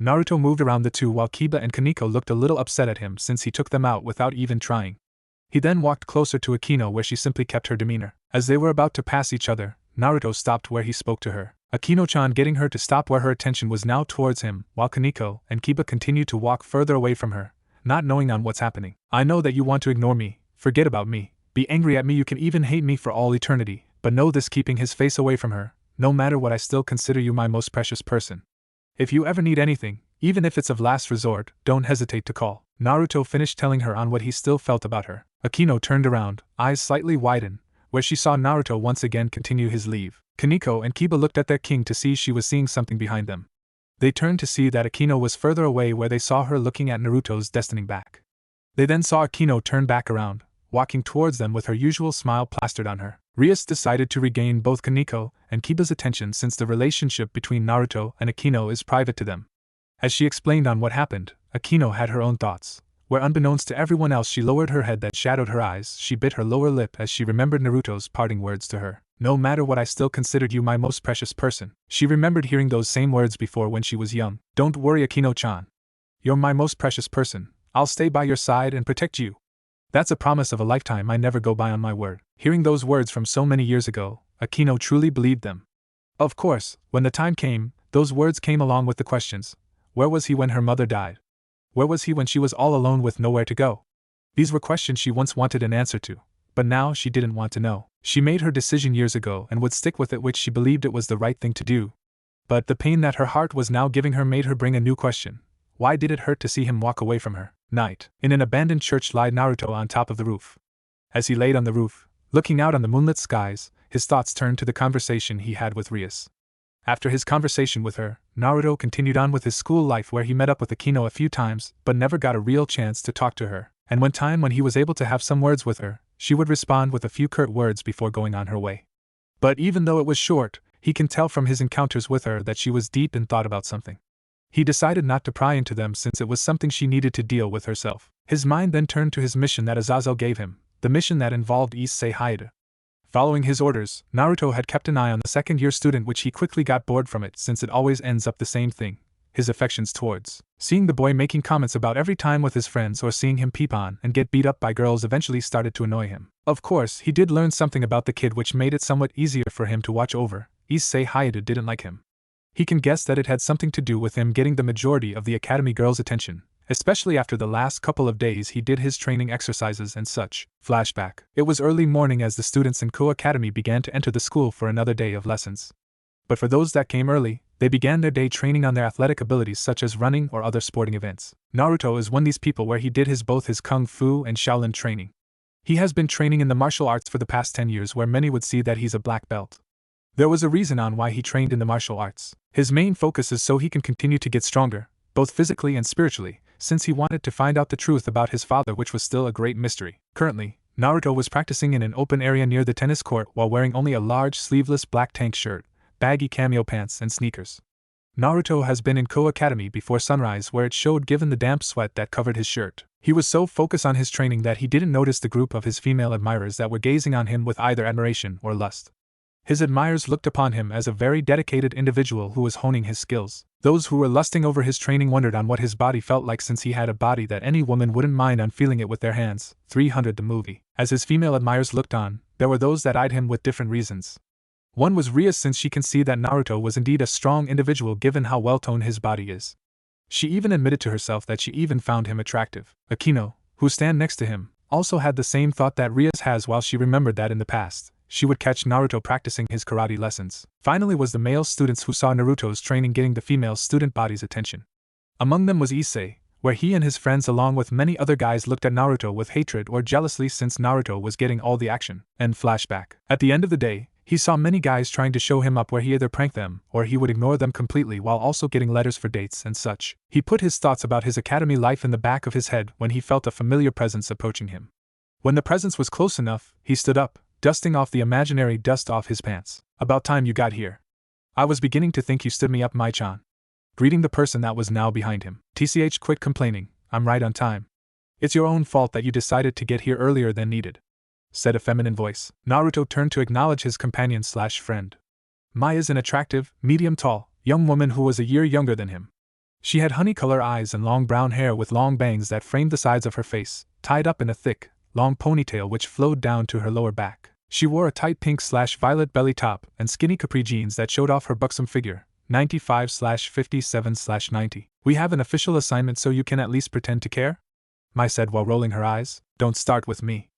Naruto moved around the two while Kiba and Kaneko looked a little upset at him since he took them out without even trying. He then walked closer to Akino, where she simply kept her demeanor. As they were about to pass each other, Naruto stopped where he spoke to her, Akino-chan getting her to stop, where her attention was now towards him, while Kaneko and Kiba continued to walk further away from her, not knowing on what's happening. I know that you want to ignore me, forget about me, be angry at me, you can even hate me for all eternity, but know this, keeping his face away from her, no matter what, I still consider you my most precious person. If you ever need anything, even if it's of last resort, don't hesitate to call. Naruto finished telling her on what he still felt about her. Akino turned around, eyes slightly widened, where she saw Naruto once again continue his leave. Kaneko and Kiba looked at their king to see she was seeing something behind them. They turned to see that Akino was further away, where they saw her looking at Naruto's destining back. They then saw Akino turn back around, walking towards them with her usual smile plastered on her. Rias decided to regain both Kaneko and Kiba's attention, since the relationship between Naruto and Akino is private to them. As she explained on what happened, Akino had her own thoughts, where unbeknownst to everyone else she lowered her head that shadowed her eyes. She bit her lower lip as she remembered Naruto's parting words to her. No matter what, I still considered you my most precious person. She remembered hearing those same words before when she was young. Don't worry, Akino-chan. You're my most precious person. I'll stay by your side and protect you. That's a promise of a lifetime. I never go by on my word. Hearing those words from so many years ago, Akino truly believed them. Of course, when the time came, those words came along with the questions. Where was he when her mother died? Where was he when she was all alone with nowhere to go? These were questions she once wanted an answer to, but now she didn't want to know. She made her decision years ago and would stick with it, which she believed it was the right thing to do. But the pain that her heart was now giving her made her bring a new question. Why did it hurt to see him walk away from her? Night. In an abandoned church lied Naruto on top of the roof. As he laid on the roof, looking out on the moonlit skies, his thoughts turned to the conversation he had with Rias. After his conversation with her, Naruto continued on with his school life, where he met up with Akino a few times but never got a real chance to talk to her, and when he was able to have some words with her, she would respond with a few curt words before going on her way. But even though it was short, he can tell from his encounters with her that she was deep in thought about something. He decided not to pry into them since it was something she needed to deal with herself. His mind then turned to his mission that Azazel gave him, the mission that involved Issei. Following his orders, Naruto had kept an eye on the second-year student, which he quickly got bored from it since it always ends up the same thing, his affections towards. Seeing the boy making comments about every time with his friends or seeing him peep on and get beat up by girls eventually started to annoy him. Of course, he did learn something about the kid which made it somewhat easier for him to watch over. Issei didn't like him. He can guess that it had something to do with him getting the majority of the academy girls' attention, especially after the last couple of days he did his training exercises and such. Flashback. It was early morning as the students in Ko Academy began to enter the school for another day of lessons. But for those that came early, they began their day training on their athletic abilities such as running or other sporting events. Naruto is one of these people where he did both his kung fu and Shaolin training. He has been training in the martial arts for the past 10 years, where many would see that he's a black belt. There was a reason on why he trained in the martial arts. His main focus is so he can continue to get stronger, both physically and spiritually, since he wanted to find out the truth about his father, which was still a great mystery. Currently, Naruto was practicing in an open area near the tennis court while wearing only a large sleeveless black tank shirt, baggy cameo pants and sneakers. Naruto has been in Ko Academy before sunrise, where it showed given the damp sweat that covered his shirt. He was so focused on his training that he didn't notice the group of his female admirers that were gazing on him with either admiration or lust. His admirers looked upon him as a very dedicated individual who was honing his skills. Those who were lusting over his training wondered on what his body felt like, since he had a body that any woman wouldn't mind on feeling it with their hands. 300 The movie. As his female admirers looked on, there were those that eyed him with different reasons. One was Ria, since she can see that Naruto was indeed a strong individual given how well-toned his body is. She even admitted to herself that she even found him attractive. Akino, who stand next to him, also had the same thought that Ria has, while she remembered that in the past, she would catch Naruto practicing his karate lessons. Finally was the male students who saw Naruto's training getting the female student body's attention. Among them was Issei, where he and his friends along with many other guys looked at Naruto with hatred or jealousy since Naruto was getting all the action. And flashback. At the end of the day, he saw many guys trying to show him up where he either pranked them or he would ignore them completely while also getting letters for dates and such. He put his thoughts about his academy life in the back of his head when he felt a familiar presence approaching him. When the presence was close enough, he stood up, dusting off the imaginary dust off his pants. About time you got here. I was beginning to think you stood me up, Mai-chan. Greeting the person that was now behind him. TCH, quit complaining, I'm right on time. It's your own fault that you decided to get here earlier than needed, said a feminine voice. Naruto turned to acknowledge his companion/friend. Mai is an attractive, medium-tall, young woman who was a year younger than him. She had honey-color eyes and long brown hair with long bangs that framed the sides of her face, tied up in a thick, long ponytail which flowed down to her lower back. She wore a tight pink/violet belly top and skinny capri jeans that showed off her buxom figure. 95/57/90. We have an official assignment so you can at least pretend to care? Mai said while rolling her eyes. Don't start with me.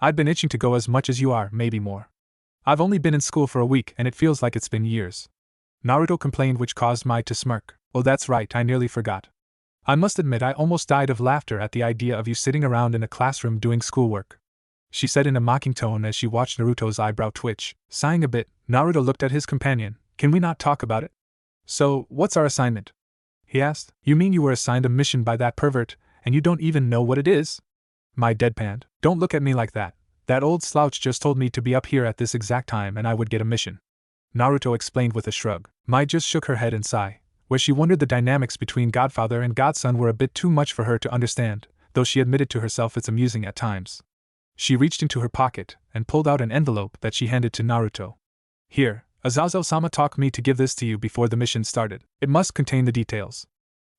I'd been itching to go as much as you are, maybe more. I've only been in school for a week and it feels like it's been years. Naruto complained, which caused Mai to smirk. Oh, that's right, I nearly forgot. I must admit I almost died of laughter at the idea of you sitting around in a classroom doing schoolwork, she said in a mocking tone as she watched Naruto's eyebrow twitch. Sighing a bit, Naruto looked at his companion. Can we not talk about it? So, what's our assignment? He asked. You mean you were assigned a mission by that pervert, and you don't even know what it is? Mai deadpanned. Don't look at me like that. That old slouch just told me to be up here at this exact time and I would get a mission. Naruto explained with a shrug. Mai just shook her head and sighed, where she wondered the dynamics between godfather and godson were a bit too much for her to understand, though she admitted to herself it's amusing at times. She reached into her pocket and pulled out an envelope that she handed to Naruto. Here, Azazel-sama taught me to give this to you before the mission started. It must contain the details,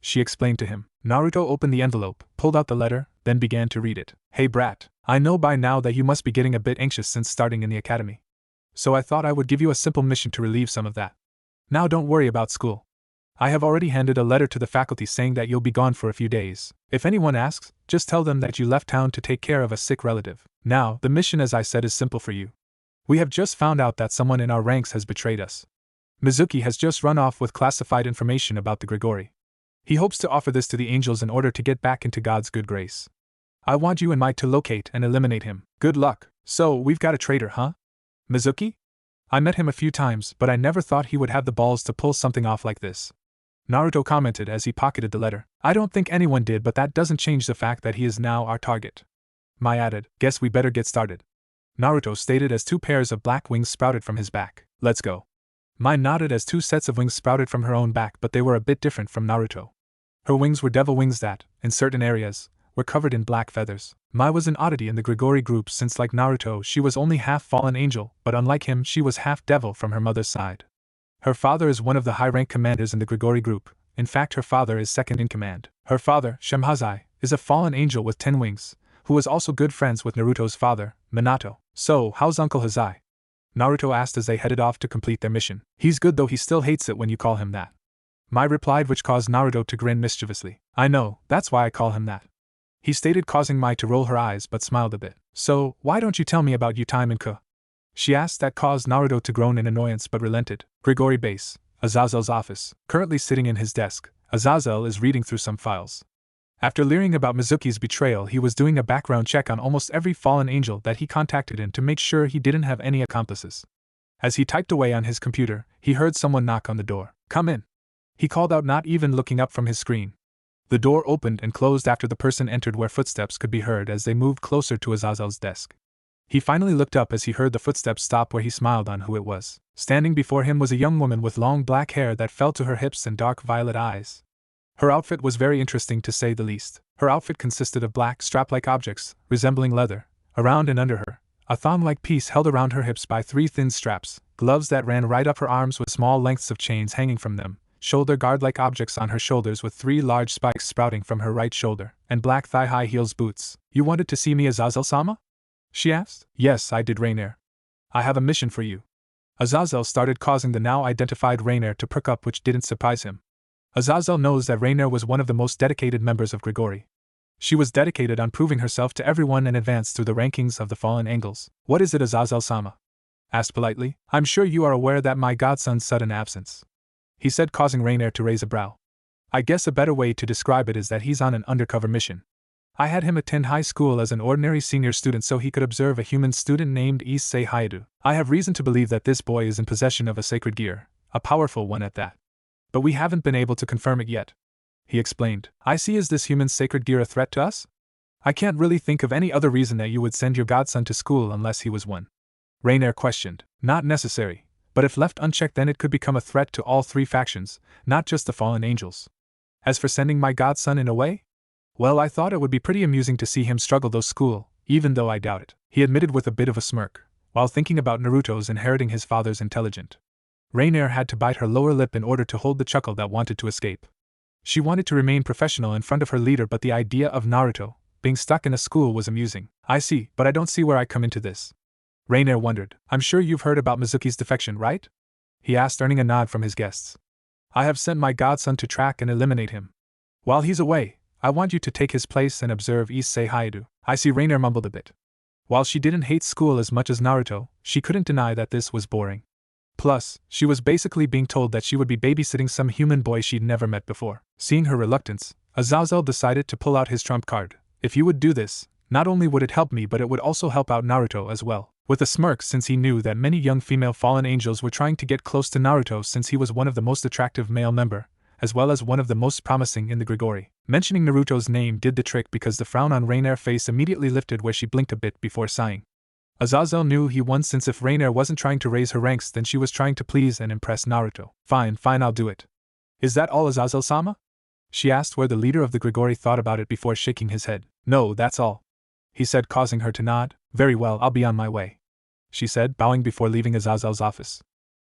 she explained to him. Naruto opened the envelope, pulled out the letter, then began to read it. Hey brat, I know by now that you must be getting a bit anxious since starting in the academy. So I thought I would give you a simple mission to relieve some of that. Now don't worry about school. I have already handed a letter to the faculty saying that you'll be gone for a few days. If anyone asks, just tell them that you left town to take care of a sick relative. Now, the mission, as I said, is simple for you. We have just found out that someone in our ranks has betrayed us. Mizuki has just run off with classified information about the Grigori. He hopes to offer this to the angels in order to get back into God's good grace. I want you and Mai to locate and eliminate him. Good luck. So, we've got a traitor, huh? Mizuki? I met him a few times, but I never thought he would have the balls to pull something off like this, Naruto commented as he pocketed the letter. I don't think anyone did, but that doesn't change the fact that he is now our target. Mai added. Guess we better get started, Naruto stated as 2 pairs of black wings sprouted from his back. Let's go. Mai nodded as 2 sets of wings sprouted from her own back, but they were a bit different from Naruto. Her wings were devil wings that, in certain areas, were covered in black feathers. Mai was an oddity in the Grigori group since, like Naruto, she was only half fallen angel, but unlike him, she was half devil from her mother's side. Her father is one of the high-rank commanders in the Grigori group. In fact, her father is second in command. Her father, Shemhazai, is a fallen angel with 10 wings, who was also good friends with Naruto's father, Minato. So, how's Uncle Hazai? Naruto asked as they headed off to complete their mission. He's good, though he still hates it when you call him that, Mai replied, which caused Naruto to grin mischievously. I know, that's why I call him that, he stated, causing Mai to roll her eyes but smiled a bit. So, why don't you tell me about your time in K? She asked. That caused Naruto to groan in annoyance but relented. Grigori base, Azazel's office. Currently sitting in his desk, Azazel is reading through some files. After learning about Mizuki's betrayal, he was doing a background check on almost every fallen angel that he contacted in to make sure he didn't have any accomplices. As he typed away on his computer, he heard someone knock on the door. Come in, he called out, not even looking up from his screen. The door opened and closed after the person entered, where footsteps could be heard as they moved closer to Azazel's desk. He finally looked up as he heard the footsteps stop, where he smiled on who it was. Standing before him was a young woman with long black hair that fell to her hips and dark violet eyes. Her outfit was very interesting, to say the least. Her outfit consisted of black strap-like objects, resembling leather, around and under her, a thong-like piece held around her hips by 3 thin straps, gloves that ran right up her arms with small lengths of chains hanging from them, shoulder guard-like objects on her shoulders with 3 large spikes sprouting from her right shoulder, and black thigh-high heels boots. You wanted to see me, Azazel-sama? She asked. Yes, I did, Rainier. I have a mission for you. Azazel started, causing the now identified Rainier to perk up, which didn't surprise him. Azazel knows that Rainier was one of the most dedicated members of Grigori. She was dedicated on proving herself to everyone and advanced through the rankings of the fallen angels. What is it, Azazel-sama? Asked politely. I'm sure you are aware that my godson's sudden absence, he said, causing Rainier to raise a brow. I guess a better way to describe it is that he's on an undercover mission. I had him attend high school as an ordinary senior student so he could observe a human student named Issei. I have reason to believe that this boy is in possession of a sacred gear, a powerful one at that. But we haven't been able to confirm it yet. He explained. I see. Is this human sacred gear a threat to us? I can't really think of any other reason that you would send your godson to school unless he was one. Rainier questioned. Not necessary, but if left unchecked then it could become a threat to all three factions, not just the fallen angels. As for sending my godson in away? Well, I thought it would be pretty amusing to see him struggle through school, even though I doubt it, he admitted with a bit of a smirk, while thinking about Naruto's inheriting his father's intelligence. Rainier had to bite her lower lip in order to hold the chuckle that wanted to escape. She wanted to remain professional in front of her leader, but the idea of Naruto being stuck in a school was amusing. I see, but I don't see where I come into this. Rainier wondered. I'm sure you've heard about Mizuki's defection, right? He asked, earning a nod from his guests. I have sent my godson to track and eliminate him. While he's away, I want you to take his place and observe Issei. I see. Rainier mumbled a bit. While she didn't hate school as much as Naruto, she couldn't deny that this was boring. Plus, she was basically being told that she would be babysitting some human boy she'd never met before. Seeing her reluctance, Azazel decided to pull out his trump card. If you would do this, not only would it help me but it would also help out Naruto as well. With a smirk, since he knew that many young female fallen angels were trying to get close to Naruto since he was one of the most attractive male member, as well as one of the most promising in the Grigori. Mentioning Naruto's name did the trick because the frown on Rainier's face immediately lifted where she blinked a bit before sighing. Azazel knew he won, since if Rainier wasn't trying to raise her ranks then she was trying to please and impress Naruto. Fine, I'll do it. Is that all, Azazel-sama? She asked, where the leader of the Grigori thought about it before shaking his head. No, that's all, he said, causing her to nod. Very well, I'll be on my way, she said, bowing before leaving Azazel's office.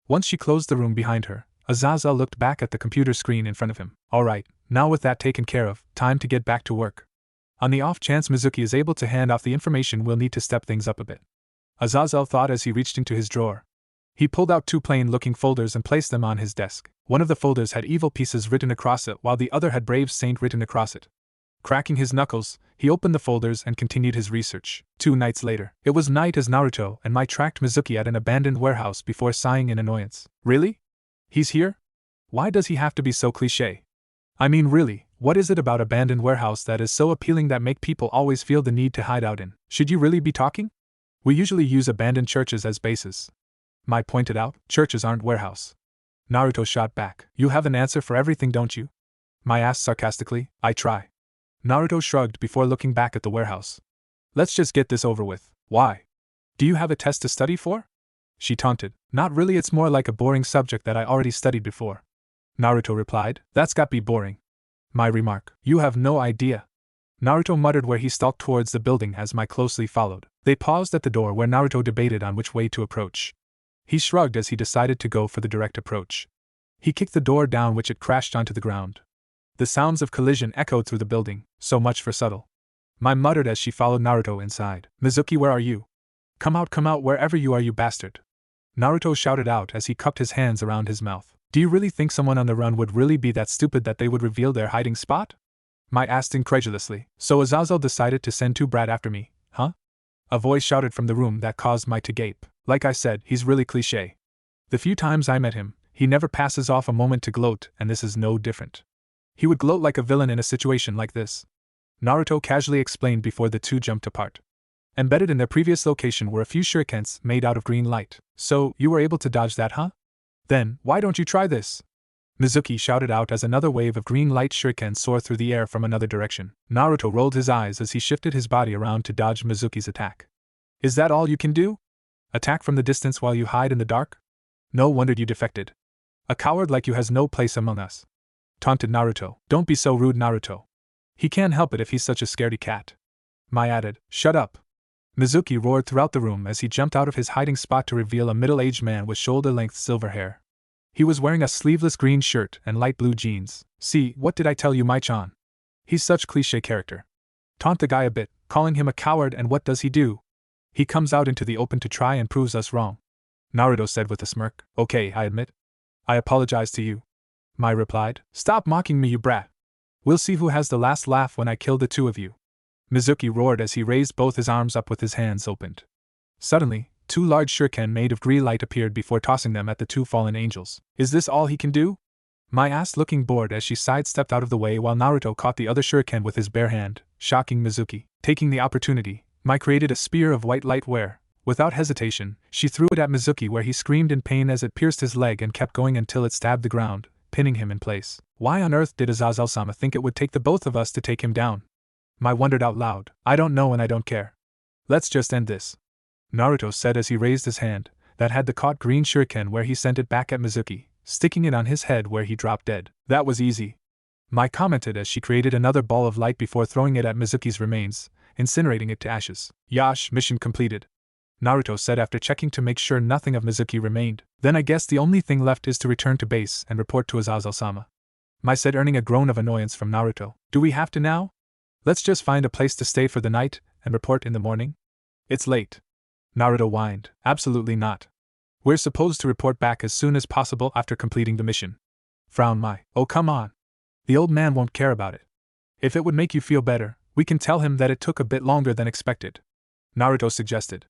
Once she closed the room behind her, Azazel looked back at the computer screen in front of him. Alright, now with that taken care of, time to get back to work. On the off chance Mizuki is able to hand off the information, we'll need to step things up a bit, Azazel thought as he reached into his drawer. He pulled out two plain-looking folders and placed them on his desk. One of the folders had evil pieces written across it while the other had brave saint written across it. Cracking his knuckles, he opened the folders and continued his research. 2 nights later, it was night as Naruto and Mai tracked Mizuki at an abandoned warehouse before sighing in annoyance. Really? He's here? Why does he have to be so cliché? I mean, really, what is it about abandoned warehouse that is so appealing that make people always feel the need to hide out in? Should you really be talking? We usually use abandoned churches as bases, Mai pointed out. Churches aren't warehouse, Naruto shot back. You have an answer for everything, don't you? Mai asked sarcastically. I try. Naruto shrugged before looking back at the warehouse. Let's just get this over with. Why? Do you have a test to study for? She taunted. Not really, it's more like a boring subject that I already studied before, Naruto replied. That's got be boring, Mai remarked. You have no idea, Naruto muttered where he stalked towards the building as Mai closely followed. They paused at the door where Naruto debated on which way to approach. He shrugged as he decided to go for the direct approach. He kicked the door down, which it crashed onto the ground. The sounds of collision echoed through the building. So much for subtle, Mai muttered as she followed Naruto inside. Mizuki, where are you? Come out wherever you are, you bastard, Naruto shouted out as he cupped his hands around his mouth. Do you really think someone on the run would really be that stupid that they would reveal their hiding spot? Mai asked incredulously. So Azazel decided to send 2 brat after me, huh? A voice shouted from the room that caused Mai to gape. Like I said, he's really cliché. The few times I met him, he never passes off a moment to gloat, and this is no different. He would gloat like a villain in a situation like this, Naruto casually explained before the two jumped apart. Embedded in their previous location were a few shurikens made out of green light. So, you were able to dodge that, huh? Then, why don't you try this? Mizuki shouted out as another wave of green light shurikens soared through the air from another direction. Naruto rolled his eyes as he shifted his body around to dodge Mizuki's attack. Is that all you can do? Attack from the distance while you hide in the dark? No wonder you defected. A coward like you has no place among us, taunted Naruto. Don't be so rude, Naruto. He can't help it if he's such a scaredy cat, Mai added. Shut up. Mizuki roared throughout the room as he jumped out of his hiding spot to reveal a middle-aged man with shoulder-length silver hair. He was wearing a sleeveless green shirt and light blue jeans. See, what did I tell you, Mai-chan? He's such cliché character. Taunt the guy a bit, calling him a coward, and what does he do? He comes out into the open to try and proves us wrong, Naruto said with a smirk. Okay, I admit. I apologize to you, Mai replied. Stop mocking me, you brat. We'll see who has the last laugh when I kill the two of you, Mizuki roared as he raised both his arms up with his hands opened. Suddenly, two large shuriken made of green light appeared before tossing them at the two fallen angels. Is this all he can do? Mai asked, looking bored as she sidestepped out of the way while Naruto caught the other shuriken with his bare hand, shocking Mizuki. Taking the opportunity, Mai created a spear of white light where, without hesitation, she threw it at Mizuki where he screamed in pain as it pierced his leg and kept going until it stabbed the ground, pinning him in place. Why on earth did Azazel-sama think it would take the both of us to take him down? Mai wondered out loud. I don't know and I don't care. Let's just end this, Naruto said as he raised his hand, that had the caught green shuriken where he sent it back at Mizuki, sticking it on his head where he dropped dead. That was easy, Mai commented as she created another ball of light before throwing it at Mizuki's remains, incinerating it to ashes. Yash, mission completed, Naruto said after checking to make sure nothing of Mizuki remained. Then I guess the only thing left is to return to base and report to Azazel-sama, Mai said, earning a groan of annoyance from Naruto. Do we have to now? Let's just find a place to stay for the night and report in the morning? It's late, Naruto whined. Absolutely not. We're supposed to report back as soon as possible after completing the mission, frowned Mai. Oh, come on. The old man won't care about it. If it would make you feel better, we can tell him that it took a bit longer than expected, Naruto suggested.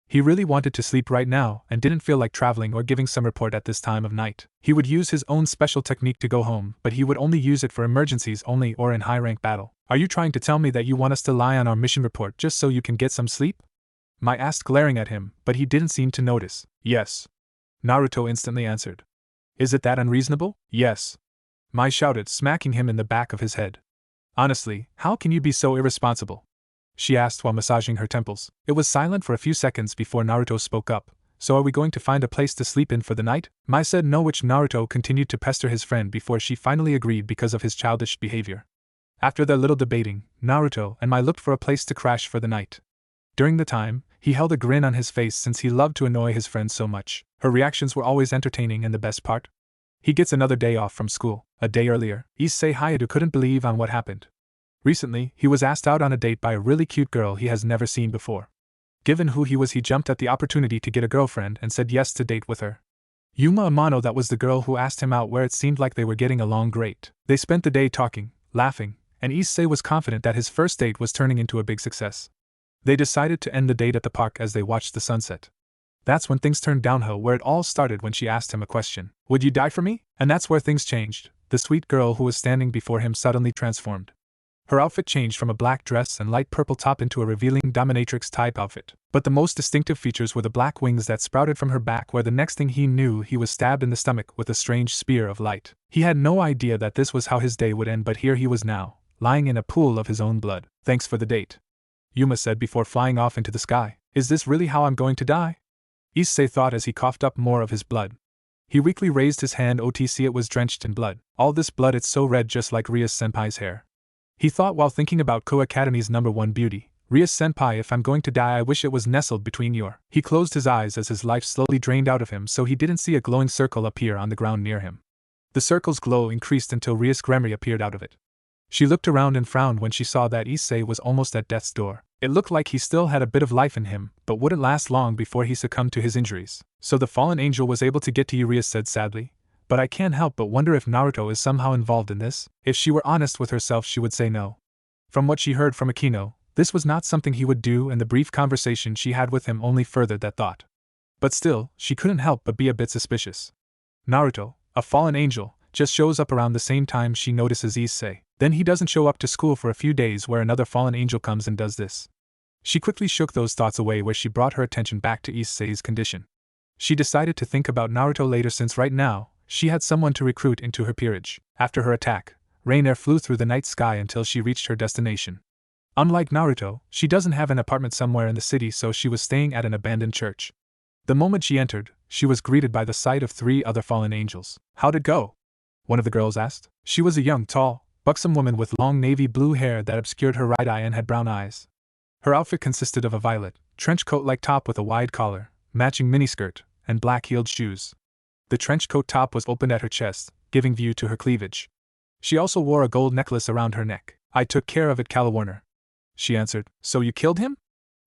He really wanted to sleep right now and didn't feel like traveling or giving some report at this time of night. He would use his own special technique to go home, but he would only use it for emergencies only or in high-rank battle. Are you trying to tell me that you want us to lie on our mission report just so you can get some sleep? Mai asked, glaring at him, but he didn't seem to notice. Yes, Naruto instantly answered. Is it that unreasonable? Yes, Mai shouted, smacking him in the back of his head. Honestly, how can you be so irresponsible? She asked while massaging her temples. It was silent for a few seconds before Naruto spoke up. So are we going to find a place to sleep in for the night? Mai said no, which Naruto continued to pester his friend before she finally agreed because of his childish behavior. After their little debating, Naruto and Mai looked for a place to crash for the night. During the time, he held a grin on his face since he loved to annoy his friend so much. Her reactions were always entertaining, and the best part? He gets another day off from school. A day earlier, Issei Hayadu couldn't believe on what happened. Recently, he was asked out on a date by a really cute girl he has never seen before. Given who he was, he jumped at the opportunity to get a girlfriend and said yes to date with her. Yuma Amano, that was the girl who asked him out, where it seemed like they were getting along great. They spent the day talking, laughing, and Issei was confident that his first date was turning into a big success. They decided to end the date at the park as they watched the sunset. That's when things turned downhill, where it all started when she asked him a question. Would you die for me? And that's where things changed. The sweet girl who was standing before him suddenly transformed. Her outfit changed from a black dress and light purple top into a revealing dominatrix-type outfit. But the most distinctive features were the black wings that sprouted from her back, where the next thing he knew he was stabbed in the stomach with a strange spear of light. He had no idea that this was how his day would end, but here he was now, lying in a pool of his own blood. Thanks for the date, Yuma said before flying off into the sky. Is this really how I'm going to die? Issei thought as he coughed up more of his blood. He weakly raised his hand. OTC, it was drenched in blood. All this blood, it's so red, just like Ria-senpai's hair. He thought while thinking about Ko Academy's #1 beauty. Ria-senpai, if I'm going to die, I wish it was nestled between your. He closed his eyes as his life slowly drained out of him, so he didn't see a glowing circle appear on the ground near him. The circle's glow increased until Ria's Gremory appeared out of it. She looked around and frowned when she saw that Issei was almost at death's door. It looked like he still had a bit of life in him, but wouldn't last long before he succumbed to his injuries. So the fallen angel was able to get to you, Ria said sadly. But I can't help but wonder if Naruto is somehow involved in this. If she were honest with herself, she would say no. From what she heard from Akino, this was not something he would do, and the brief conversation she had with him only furthered that thought. But still, she couldn't help but be a bit suspicious. Naruto, a fallen angel, just shows up around the same time she notices Issei. Then he doesn't show up to school for a few days, where another fallen angel comes and does this. She quickly shook those thoughts away, where she brought her attention back to Issei's condition. She decided to think about Naruto later, since right now, she had someone to recruit into her peerage. After her attack, Rainier flew through the night sky until she reached her destination. Unlike Naruto, she doesn't have an apartment somewhere in the city, so she was staying at an abandoned church. The moment she entered, she was greeted by the sight of 3 other fallen angels. How'd it go? One of the girls asked. She was a young, tall, buxom woman with long navy blue hair that obscured her right eye and had brown eyes. Her outfit consisted of a violet, trench coat-like top with a wide collar, matching miniskirt, and black-heeled shoes. The trench coat top was opened at her chest, giving view to her cleavage. She also wore a gold necklace around her neck. I took care of it, Calawarner, she answered. So you killed him?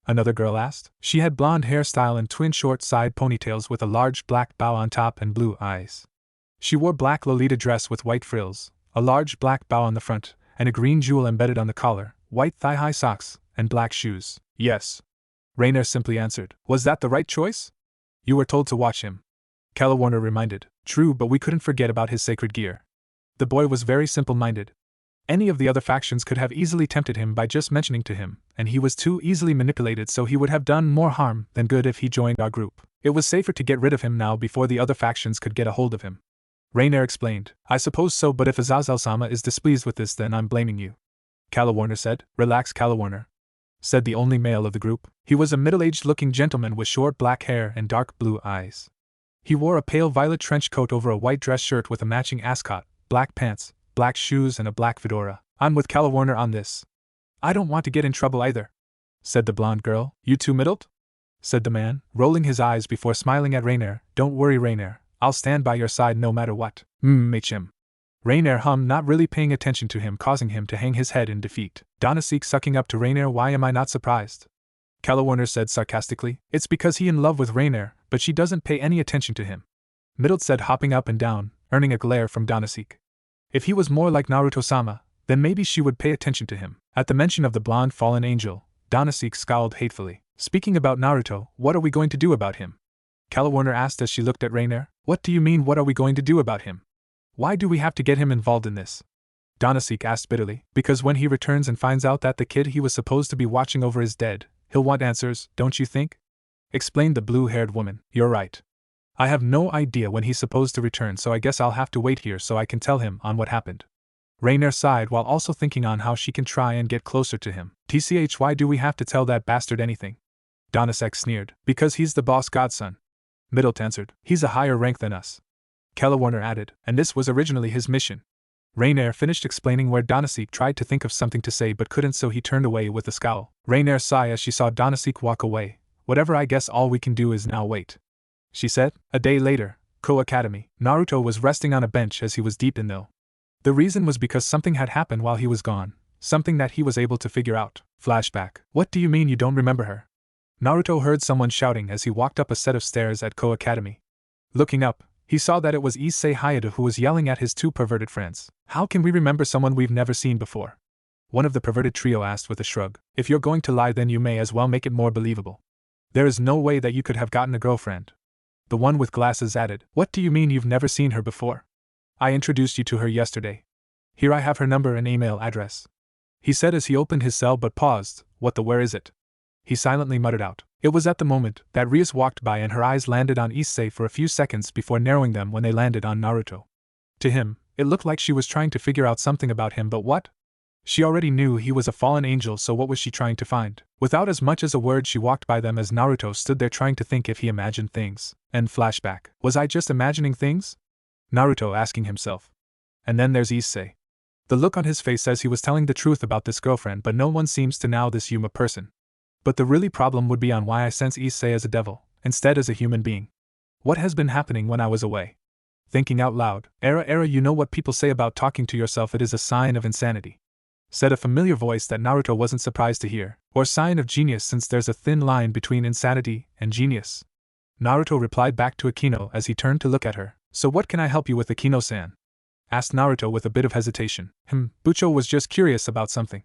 Another girl asked. She had blonde hairstyle and twin short side ponytails with a large black bow on top and blue eyes. She wore black Lolita dress with white frills, a large black bow on the front, and a green jewel embedded on the collar, white thigh-high socks, and black shoes. Yes, Rainier simply answered. Was that the right choice? You were told to watch him, Calawarner reminded. True, but we couldn't forget about his sacred gear. The boy was very simple-minded. Any of the other factions could have easily tempted him by just mentioning to him, and he was too easily manipulated, so he would have done more harm than good if he joined our group. It was safer to get rid of him now before the other factions could get a hold of him. Rainier explained. I suppose so, but if Azazel-sama is displeased with this, then I'm blaming you. Calawarner said. Relax, Calawarner, said the only male of the group. He was a middle-aged-looking gentleman with short black hair and dark blue eyes. He wore a pale violet trench coat over a white dress shirt with a matching ascot, black pants, black shoes, and a black fedora. I'm with Calawarner on this. I don't want to get in trouble either, said the blonde girl. You too, Middled? Said the man, rolling his eyes before smiling at Rainier. Don't worry, Rainier. I'll stand by your side no matter what. HM. Rainier hummed, not really paying attention to him, causing him to hang his head in defeat. Donasek sucking up to Rainier. Why am I not surprised? Calawarner said sarcastically. It's because he in love with Rainier, but she doesn't pay any attention to him. Middled said, hopping up and down, earning a glare from Donasek. If he was more like Naruto-sama, then maybe she would pay attention to him. At the mention of the blonde fallen angel, Donasek scowled hatefully. Speaking about Naruto, what are we going to do about him? Calawarner asked as she looked at Rainier. What do you mean, what are we going to do about him? Why do we have to get him involved in this? Donasek asked bitterly. Because when he returns and finds out that the kid he was supposed to be watching over is dead, he'll want answers, don't you think? Explained the blue-haired woman. You're right. I have no idea when he's supposed to return, so I guess I'll have to wait here so I can tell him on what happened. Rainier sighed while also thinking on how she can try and get closer to him. TCH, why do we have to tell that bastard anything? Donasek sneered. Because he's the boss godson. Middle answered. He's a higher rank than us. Calawarner added. And this was originally his mission. Rainier finished explaining where Donasek tried to think of something to say but couldn't, so he turned away with a scowl. Rainier sighed as she saw Donasek walk away. Whatever, I guess all we can do is now wait, she said. A day later, Ko Academy. Naruto was resting on a bench as he was deep in though. The reason was because something had happened while he was gone, something that he was able to figure out. Flashback. What do you mean you don't remember her? Naruto heard someone shouting as he walked up a set of stairs at Ko Academy. Looking up, he saw that it was Issei Hayata who was yelling at his two perverted friends. How can we remember someone we've never seen before? One of the perverted trio asked with a shrug. If you're going to lie, then you may as well make it more believable. There is no way that you could have gotten a girlfriend. The one with glasses added. What do you mean you've never seen her before? I introduced you to her yesterday. Here I have her number and email address, he said as he opened his cell but paused. What the where is it? He silently muttered out. It was at the moment that Rias walked by and her eyes landed on Issei for a few seconds before narrowing them when they landed on Naruto. To him, it looked like she was trying to figure out something about him, but what? She already knew he was a fallen angel, so what was she trying to find? Without as much as a word, she walked by them as Naruto stood there trying to think if he imagined things. And flashback. Was I just imagining things? Naruto asking himself. And then there's Issei. The look on his face says he was telling the truth about this girlfriend, but no one seems to know this Yuma person. But the really problem would be on why I sense Issei as a devil, instead as a human being. What has been happening when I was away? Thinking out loud. Era, you know what people say about talking to yourself, it is a sign of insanity, said a familiar voice that Naruto wasn't surprised to hear. Or sign of genius, since there's a thin line between insanity and genius. Naruto replied back to Akino as he turned to look at her. So what can I help you with, Akino-san? Asked Naruto with a bit of hesitation. Bucho was just curious about something,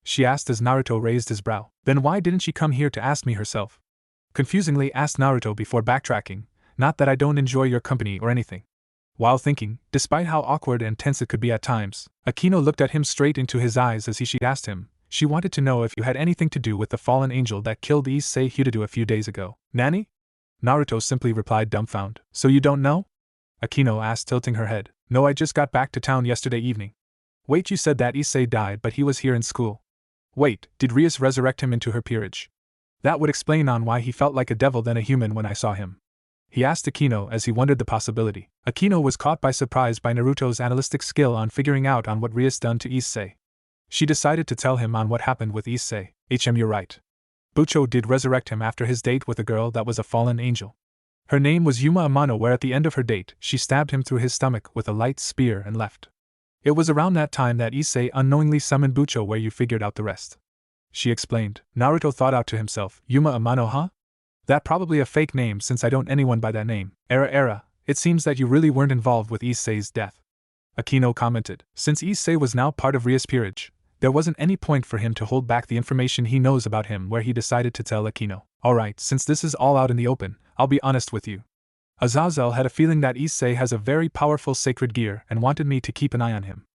she asked as Naruto raised his brow. Then why didn't she come here to ask me herself? Confusingly asked Naruto before backtracking. Not that I don't enjoy your company or anything. While thinking, despite how awkward and tense it could be at times, Akino looked at him straight into his eyes as she asked him. She wanted to know if you had anything to do with the fallen angel that killed Issei Hidadu a few days ago. Nani? Naruto simply replied, dumbfounded. So you don't know? Akino asked, tilting her head. No, I just got back to town yesterday evening. Wait, you said that Issei died but he was here in school. Wait, did Rias resurrect him into her peerage? That would explain on why he felt like a devil than a human when I saw him, he asked Akino as he wondered the possibility. Akino was caught by surprise by Naruto's analytic skill on figuring out on what Rias done to Issei. She decided to tell him on what happened with Issei. You're right. Bucho did resurrect him after his date with a girl that was a fallen angel. Her name was Yuma Amano, where at the end of her date, she stabbed him through his stomach with a light spear and left. It was around that time that Issei unknowingly summoned Bucho, where you figured out the rest, she explained. Naruto thought out to himself, Yuma Amano, huh? That probably a fake name since I don't anyone by that name. Era, it seems that you really weren't involved with Issei's death, Akino commented. Since Issei was now part of Rias' peerage, there wasn't any point for him to hold back the information he knows about him, where he decided to tell Akino. Alright, since this is all out in the open, I'll be honest with you. Azazel had a feeling that Issei has a very powerful sacred gear and wanted me to keep an eye on him.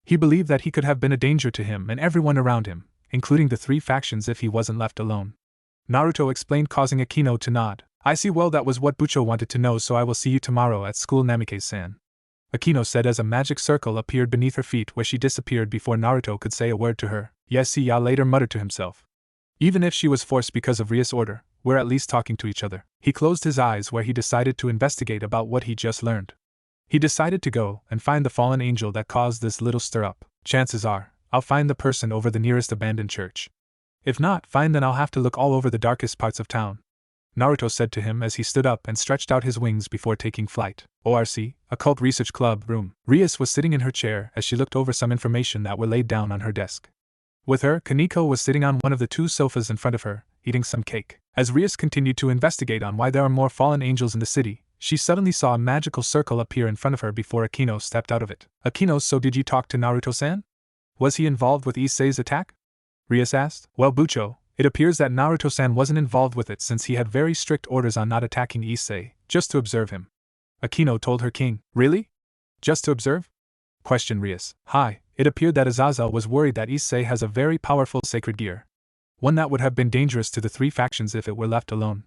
He believed that he could have been a danger to him and everyone around him, including the three factions if he wasn't left alone. Naruto explained, causing Akino to nod. I see, well, that was what Bucho wanted to know, so I will see you tomorrow at school, Namikaze-san. Akino said as a magic circle appeared beneath her feet where she disappeared before Naruto could say a word to her. Yes, Ya later muttered to himself. Even if she was forced because of Ria's order, we're at least talking to each other. He closed his eyes where he decided to investigate about what he just learned. He decided to go and find the fallen angel that caused this little stir-up. Chances are, I'll find the person over the nearest abandoned church. If not, fine, then I'll have to look all over the darkest parts of town, Naruto said to him as he stood up and stretched out his wings before taking flight. ORC, Occult Research Club room. Rias was sitting in her chair as she looked over some information that were laid down on her desk. With her, Kaneko was sitting on one of the two sofas in front of her, eating some cake. As Rias continued to investigate on why there are more fallen angels in the city, she suddenly saw a magical circle appear in front of her before Akino stepped out of it. Akino, so did you talk to Naruto-san? Was he involved with Issei's attack? Rias asked. Well, Bucho, it appears that Naruto-san wasn't involved with it since he had very strict orders on not attacking Issei, just to observe him. Akino told her king. Really? Just to observe? Questioned Rias. Hi, it appeared that Azazel was worried that Issei has a very powerful sacred gear. One that would have been dangerous to the three factions if it were left alone.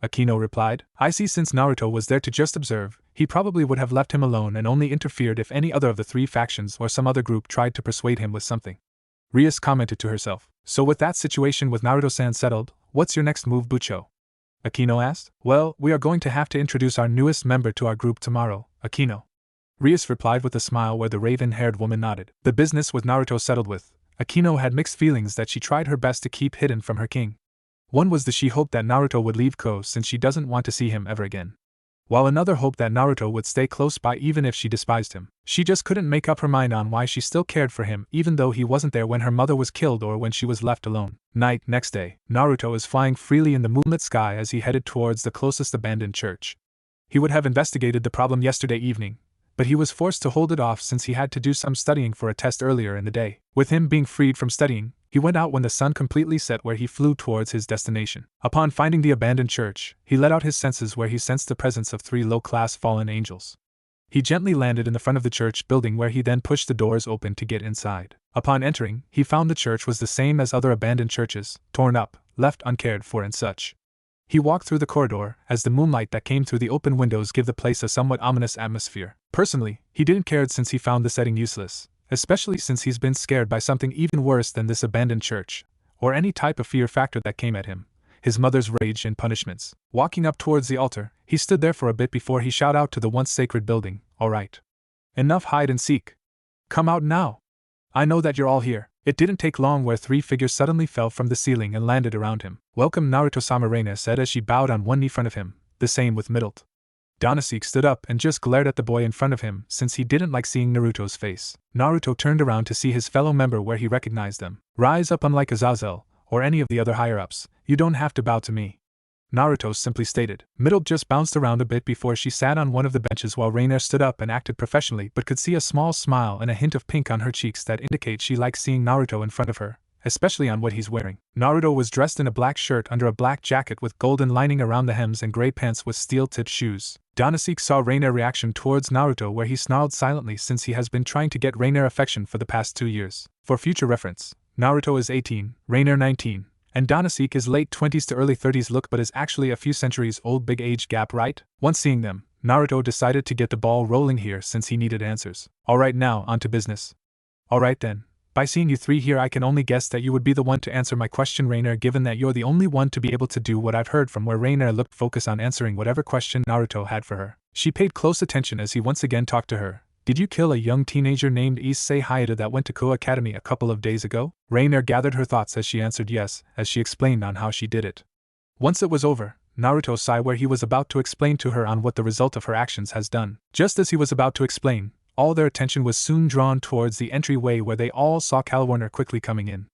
Akino replied. I see, since Naruto was there to just observe, he probably would have left him alone and only interfered if any other of the three factions or some other group tried to persuade him with something. Rias commented to herself. So with that situation with Naruto-san settled, what's your next move, Bucho? Akino asked. Well, we are going to have to introduce our newest member to our group tomorrow, Akino. Rias replied with a smile where the raven-haired woman nodded. The business with Naruto settled with, Akino had mixed feelings that she tried her best to keep hidden from her king. One was that she hoped that Naruto would leave Ko since she doesn't want to see him ever again, while another hoped that Naruto would stay close by even if she despised him. She just couldn't make up her mind on why she still cared for him even though he wasn't there when her mother was killed or when she was left alone. Night. Next day, Naruto is flying freely in the moonlit sky as he headed towards the closest abandoned church. He would have investigated the problem yesterday evening, but he was forced to hold it off since he had to do some studying for a test earlier in the day. With him being freed from studying, he went out when the sun completely set where he flew towards his destination. Upon finding the abandoned church, he let out his senses where he sensed the presence of three low-class fallen angels. He gently landed in the front of the church building where he then pushed the doors open to get inside. Upon entering, he found the church was the same as other abandoned churches, torn up, left uncared for and such. He walked through the corridor, as the moonlight that came through the open windows gave the place a somewhat ominous atmosphere. Personally, he didn't care since he found the setting useless, especially since he's been scared by something even worse than this abandoned church, or any type of fear factor that came at him, his mother's rage and punishments. Walking up towards the altar, he stood there for a bit before he shouted out to the once sacred building, All right. Enough hide and seek. Come out now. I know that you're all here. It didn't take long where three figures suddenly fell from the ceiling and landed around him. Welcome, Naruto-sama, Reina said as she bowed on one knee in front of him, the same with Middle. Danasik stood up and just glared at the boy in front of him since he didn't like seeing Naruto's face. Naruto turned around to see his fellow member where he recognized them. Rise up, unlike Azazel, or any of the other higher-ups, you don't have to bow to me, Naruto simply stated. Middle just bounced around a bit before she sat on one of the benches while Rainier stood up and acted professionally but could see a small smile and a hint of pink on her cheeks that indicate she likes seeing Naruto in front of her, especially on what he's wearing. Naruto was dressed in a black shirt under a black jacket with golden lining around the hems and gray pants with steel-tipped shoes. Danasik saw Rainier's reaction towards Naruto where he snarled silently since he has been trying to get Rainier affection for the past 2 years. For future reference, Naruto is 18, Rainier 19. And Danasik is late 20s to early 30s look but is actually a few centuries old. Big age gap, right? Once seeing them, Naruto decided to get the ball rolling here since he needed answers. Alright, now, on to business. Alright then, by seeing you three here I can only guess that you would be the one to answer my question, Rainier, given that you're the only one to be able to do what I've heard from where Rainier looked focused on answering whatever question Naruto had for her. She paid close attention as he once again talked to her. Did you kill a young teenager named Issei Hayata that went to Ko Academy a couple of days ago? Rainier gathered her thoughts as she answered yes, as she explained on how she did it. Once it was over, Naruto sighed where he was about to explain to her on what the result of her actions has done. Just as he was about to explain, all their attention was soon drawn towards the entryway where they all saw Calwarner quickly coming in.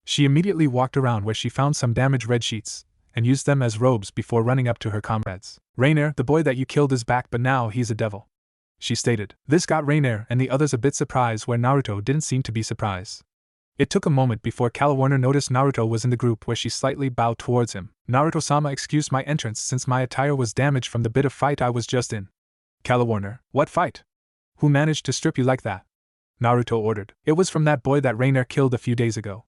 She immediately walked around where she found some damaged red sheets, and used them as robes before running up to her comrades. Rainier, the boy that you killed is back but now he's a devil, she stated. This got Rainier and the others a bit surprised where Naruto didn't seem to be surprised. It took a moment before Calawarner noticed Naruto was in the group where she slightly bowed towards him. Naruto-sama excused my entrance since my attire was damaged from the bit of fight I was just in. Calawarner, what fight? Who managed to strip you like that? Naruto ordered. It was from that boy that Rainer killed a few days ago.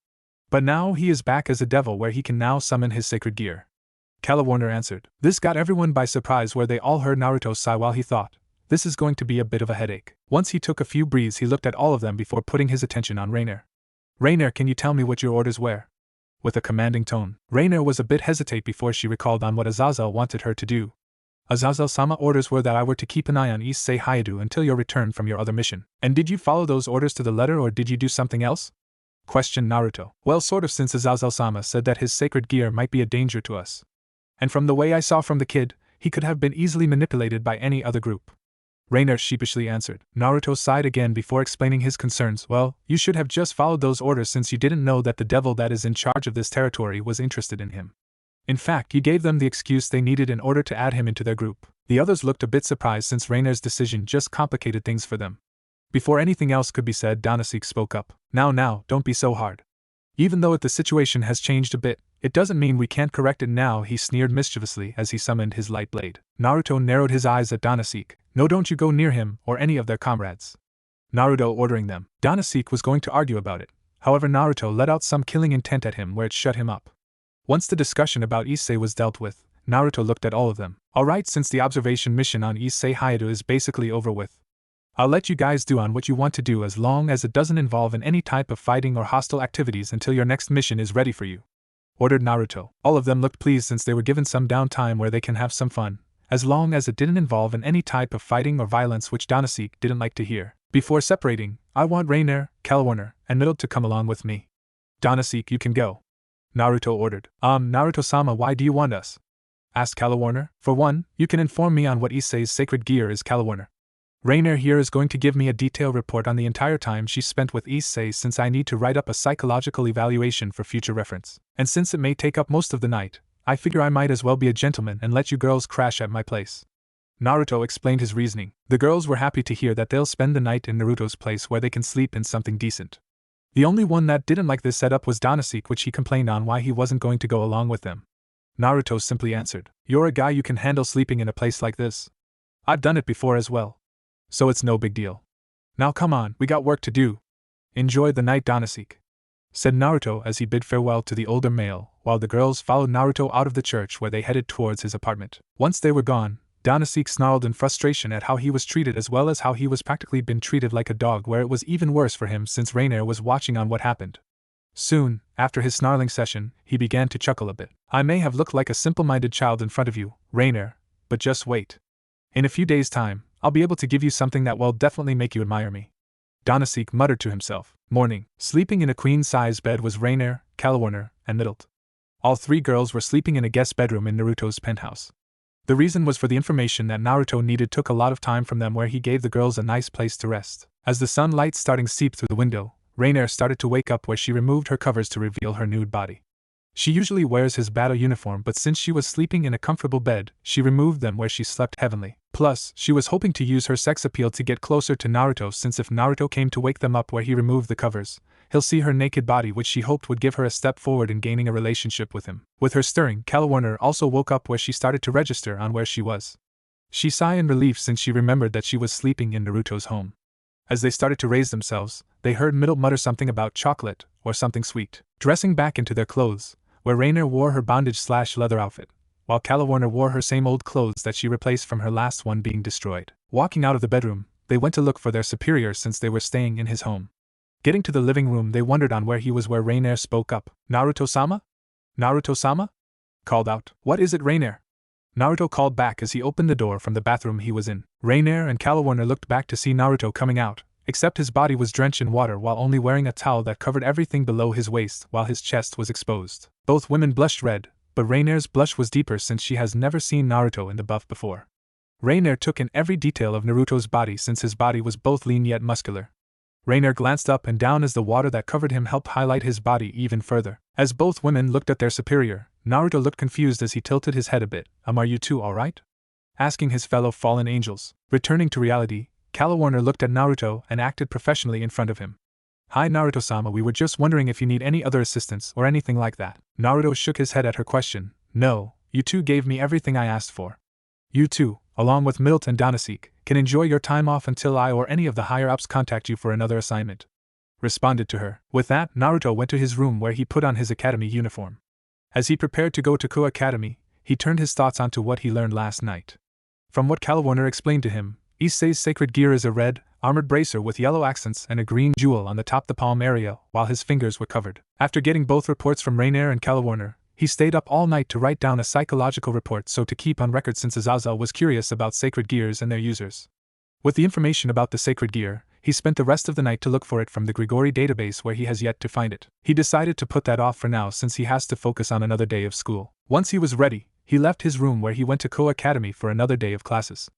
But now he is back as a devil where he can now summon his sacred gear. Calawarner answered. This got everyone by surprise where they all heard Naruto sigh while he thought, this is going to be a bit of a headache. Once he took a few breaths he looked at all of them before putting his attention on Rainer. Rainer, can you tell me what your orders were? With a commanding tone. Rainer was a bit hesitate before she recalled on what Azazel wanted her to do. Azazel-sama orders were that I were to keep an eye on Issei Hayadu until your return from your other mission. And did you follow those orders to the letter or did you do something else? Questioned Naruto. Well, sort of, since Azazel-sama said that his sacred gear might be a danger to us. And from the way I saw from the kid, he could have been easily manipulated by any other group. Rainer sheepishly answered. Naruto sighed again before explaining his concerns. Well, you should have just followed those orders since you didn't know that the devil that is in charge of this territory was interested in him. In fact, you gave them the excuse they needed in order to add him into their group. The others looked a bit surprised since Rainer's decision just complicated things for them. Before anything else could be said, Danasik spoke up. Now, don't be so hard. Even though the situation has changed a bit, it doesn't mean we can't correct it now, he sneered mischievously as he summoned his light blade. Naruto narrowed his eyes at Danasik. No, don't you go near him or any of their comrades. Naruto ordering them. Danasik was going to argue about it. However, Naruto let out some killing intent at him where it shut him up. Once the discussion about Issei was dealt with, Naruto looked at all of them. Alright, since the observation mission on Issei Hayadu is basically over with, I'll let you guys do on what you want to do as long as it doesn't involve in any type of fighting or hostile activities until your next mission is ready for you. Ordered Naruto. All of them looked pleased since they were given some downtime where they can have some fun, as long as it didn't involve in any type of fighting or violence, which Danasik didn't like to hear. Before separating, I want Rainer, Calawarner, and Middle to come along with me. Danasik, you can go. Naruto ordered. Naruto-sama, why do you want us? Asked Calawarner. For one, you can inform me on what Issei's sacred gear is, Calawarner. Rainer here is going to give me a detailed report on the entire time she spent with Issei since I need to write up a psychological evaluation for future reference. And since it may take up most of the night, I figure I might as well be a gentleman and let you girls crash at my place. Naruto explained his reasoning. The girls were happy to hear that they'll spend the night in Naruto's place where they can sleep in something decent. The only one that didn't like this setup was Danasik, which he complained on why he wasn't going to go along with them. Naruto simply answered. You're a guy, you can handle sleeping in a place like this. I've done it before as well. So it's no big deal. Now come on, we got work to do. Enjoy the night, Danasik, said Naruto as he bid farewell to the older male, while the girls followed Naruto out of the church where they headed towards his apartment. Once they were gone, Danasik snarled in frustration at how he was treated as well as how he was practically been treated like a dog, where it was even worse for him since Rainer was watching on what happened. Soon, after his snarling session, he began to chuckle a bit. I may have looked like a simple-minded child in front of you, Rainer, but just wait. In a few days' time, I'll be able to give you something that will definitely make you admire me. Danasik muttered to himself. Morning. Sleeping in a queen-size bed was Rainer, Calawarner, and Middle. All three girls were sleeping in a guest bedroom in Naruto's penthouse. The reason was for the information that Naruto needed took a lot of time from them, where he gave the girls a nice place to rest. As the sunlight starting seeped through the window, Rainer started to wake up, where she removed her covers to reveal her nude body. She usually wears his battle uniform, but since she was sleeping in a comfortable bed, she removed them where she slept heavenly. Plus, she was hoping to use her sex appeal to get closer to Naruto, since if Naruto came to wake them up where he removed the covers, he'll see her naked body, which she hoped would give her a step forward in gaining a relationship with him. With her stirring, Calawarner also woke up, where she started to register on where she was. She sighed in relief since she remembered that she was sleeping in Naruto's home. As they started to raise themselves, they heard Middle mutter something about chocolate or something sweet. Dressing back into their clothes, where Rainer wore her bondage/leather outfit, while Calawarner wore her same old clothes that she replaced from her last one being destroyed. Walking out of the bedroom, they went to look for their superior since they were staying in his home. Getting to the living room, they wondered on where he was, where Rainer spoke up. Naruto-sama? Naruto-sama? Called out. What is it, Rainer? Naruto called back as he opened the door from the bathroom he was in. Rainer and Calawarner looked back to see Naruto coming out, except his body was drenched in water while only wearing a towel that covered everything below his waist while his chest was exposed. Both women blushed red, but Rainer's blush was deeper since she has never seen Naruto in the buff before. Rainer took in every detail of Naruto's body since his body was both lean yet muscular. Rainer glanced up and down as the water that covered him helped highlight his body even further. As both women looked at their superior, Naruto looked confused as he tilted his head a bit. Are you two alright? Asking his fellow fallen angels. Returning to reality, Calawarner looked at Naruto and acted professionally in front of him. Hi Naruto-sama, we were just wondering if you need any other assistance or anything like that. Naruto shook his head at her question. No, you two gave me everything I asked for. You two, along with Milt and Danasik, can enjoy your time off until I or any of the higher-ups contact you for another assignment. Responded to her. With that, Naruto went to his room where he put on his academy uniform. As he prepared to go to Ko Academy, he turned his thoughts onto what he learned last night. From what Calawarner explained to him, Issei's sacred gear is a red, armored bracer with yellow accents and a green jewel on the top the palm area, while his fingers were covered. After getting both reports from Rainier and Calawarner, he stayed up all night to write down a psychological report so to keep on record, since Azazel was curious about sacred gears and their users. With the information about the sacred gear, he spent the rest of the night to look for it from the Grigori database where he has yet to find it. He decided to put that off for now since he has to focus on another day of school. Once he was ready, he left his room where he went to Ko Academy for another day of classes.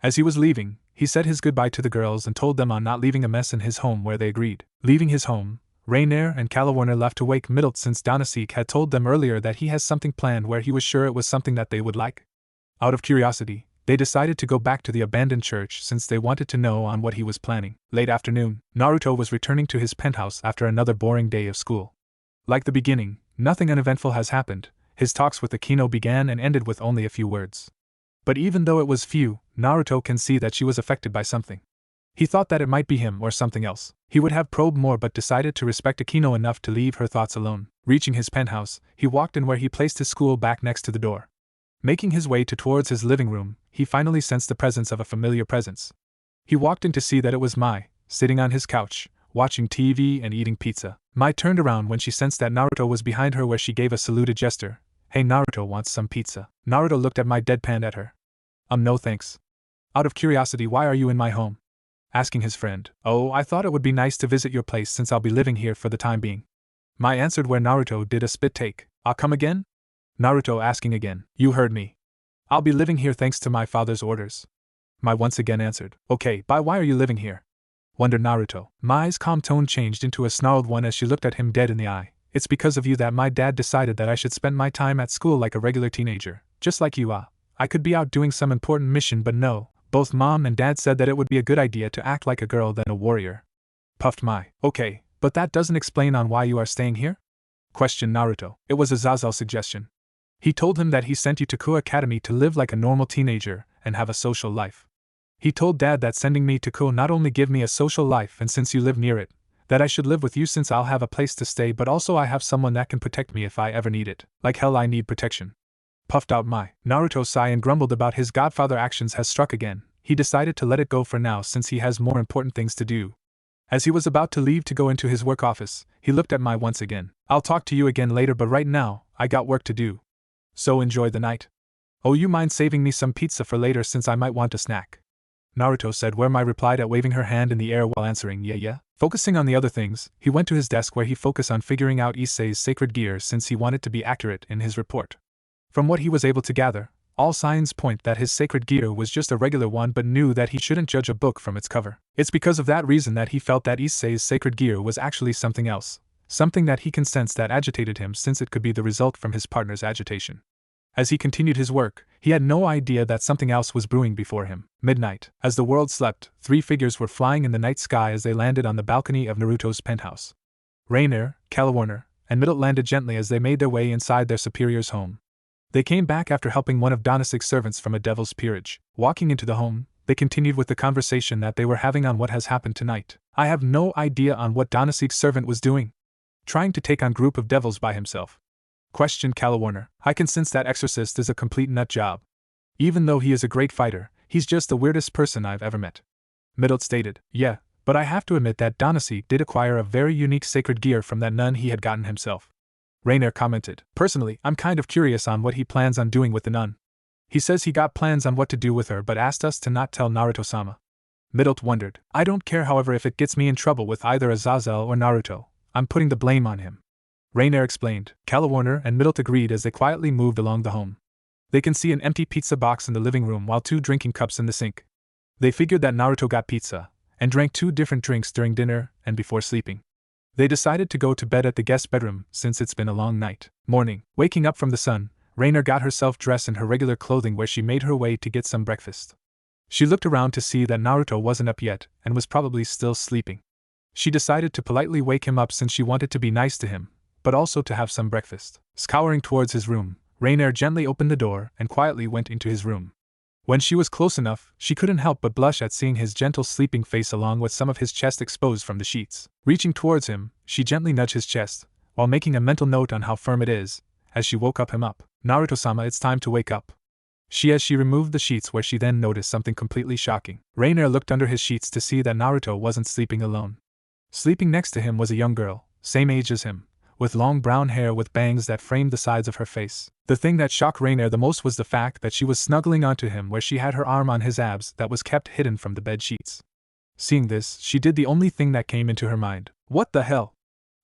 As he was leaving, he said his goodbye to the girls and told them on not leaving a mess in his home, where they agreed. Leaving his home, Rainier and Calawarner left to wake Middle since Danasik had told them earlier that he has something planned where he was sure it was something that they would like. Out of curiosity, they decided to go back to the abandoned church since they wanted to know on what he was planning. Late afternoon, Naruto was returning to his penthouse after another boring day of school. Like the beginning, nothing uneventful has happened. His talks with Akino began and ended with only a few words. But even though it was few, Naruto can see that she was affected by something. He thought that it might be him or something else. He would have probed more but decided to respect Akino enough to leave her thoughts alone. Reaching his penthouse, he walked in where he placed his school bag next to the door. Making his way towards his living room, he finally sensed the presence of a familiar presence. He walked in to see that it was Mai, sitting on his couch, watching TV and eating pizza. Mai turned around when she sensed that Naruto was behind her, where she gave a saluted gesture. Hey, Naruto wants some pizza. Naruto looked at Mai, deadpanned at her. No thanks. Out of curiosity, why are you in my home? Asking his friend. Oh, I thought it would be nice to visit your place since I'll be living here for the time being. Mai answered, where Naruto did a spit take. I'll come again? Naruto asking again. You heard me. I'll be living here thanks to my father's orders. Mai once again answered. Okay, bye. Why are you living here? Wondered Naruto. Mai's calm tone changed into a snarled one as she looked at him dead in the eye. It's because of you that my dad decided that I should spend my time at school like a regular teenager, just like you are. I could be out doing some important mission, but no, both mom and dad said that it would be a good idea to act like a girl than a warrior. Puffed Mai. Okay, but that doesn't explain on why you are staying here? Questioned Naruto. It was Azazel's suggestion. He told him that he sent you to Ko Academy to live like a normal teenager and have a social life. He told Dad that sending me to Ko not only give me a social life, and since you live near it, that I should live with you since I'll have a place to stay, but also I have someone that can protect me if I ever need it. Like hell I need protection. Puffed out Mai. Naruto sighed and grumbled about his godfather actions has struck again. He decided to let it go for now since he has more important things to do. As he was about to leave to go into his work office, he looked at Mai once again. I'll talk to you again later, but right now, I got work to do. So enjoy the night. Oh, you mind saving me some pizza for later since I might want a snack? Naruto said, where Mai replied at waving her hand in the air while answering yeah. Focusing on the other things, he went to his desk where he focused on figuring out Issei's sacred gear since he wanted to be accurate in his report. From what he was able to gather, all signs point that his sacred gear was just a regular one, but knew that he shouldn't judge a book from its cover. It's because of that reason that he felt that Issei's sacred gear was actually something else, something that he can sense that agitated him since it could be the result from his partner's agitation. As he continued his work, he had no idea that something else was brewing before him. Midnight. As the world slept, 3 figures were flying in the night sky as they landed on the balcony of Naruto's penthouse. Rainier, Calawarner, and Middle landed gently as they made their way inside their superior's home. They came back after helping one of Danasik's servants from a devil's peerage. Walking into the home, they continued with the conversation that they were having on what has happened tonight. I have no idea on what Danasik's servant was doing. Trying to take on group of devils by himself. Questioned Calawarner. I can sense that exorcist is a complete nut job. Even though he is a great fighter, he's just the weirdest person I've ever met. Middle stated. Yeah, but I have to admit that Danasik did acquire a very unique sacred gear from that nun he had gotten himself. Rainier commented. Personally, I'm kind of curious on what he plans on doing with the nun. He says he got plans on what to do with her but asked us to not tell Naruto-sama. Middle wondered. I don't care, however, if it gets me in trouble with either Azazel or Naruto. I'm putting the blame on him. Rainier explained. Calawarner and Middle agreed as they quietly moved along the home. They can see an empty pizza box in the living room while 2 drinking cups in the sink. They figured that Naruto got pizza and drank 2 different drinks during dinner and before sleeping. They decided to go to bed at the guest bedroom since it's been a long night. Morning. Waking up from the sun, Rainier got herself dressed in her regular clothing where she made her way to get some breakfast. She looked around to see that Naruto wasn't up yet and was probably still sleeping. She decided to politely wake him up since she wanted to be nice to him, but also to have some breakfast. Scouring towards his room, Rainier gently opened the door and quietly went into his room. When she was close enough, she couldn't help but blush at seeing his gentle sleeping face along with some of his chest exposed from the sheets. Reaching towards him, she gently nudged his chest, while making a mental note on how firm it is, as she woke him up. Naruto-sama, it's time to wake up. As she removed the sheets, where she then noticed something completely shocking. Rainier looked under his sheets to see that Naruto wasn't sleeping alone. Sleeping next to him was a young girl, same age as him, with long brown hair with bangs that framed the sides of her face. The thing that shocked Rainier the most was the fact that she was snuggling onto him, where she had her arm on his abs that was kept hidden from the bed sheets. Seeing this, she did the only thing that came into her mind. What the hell?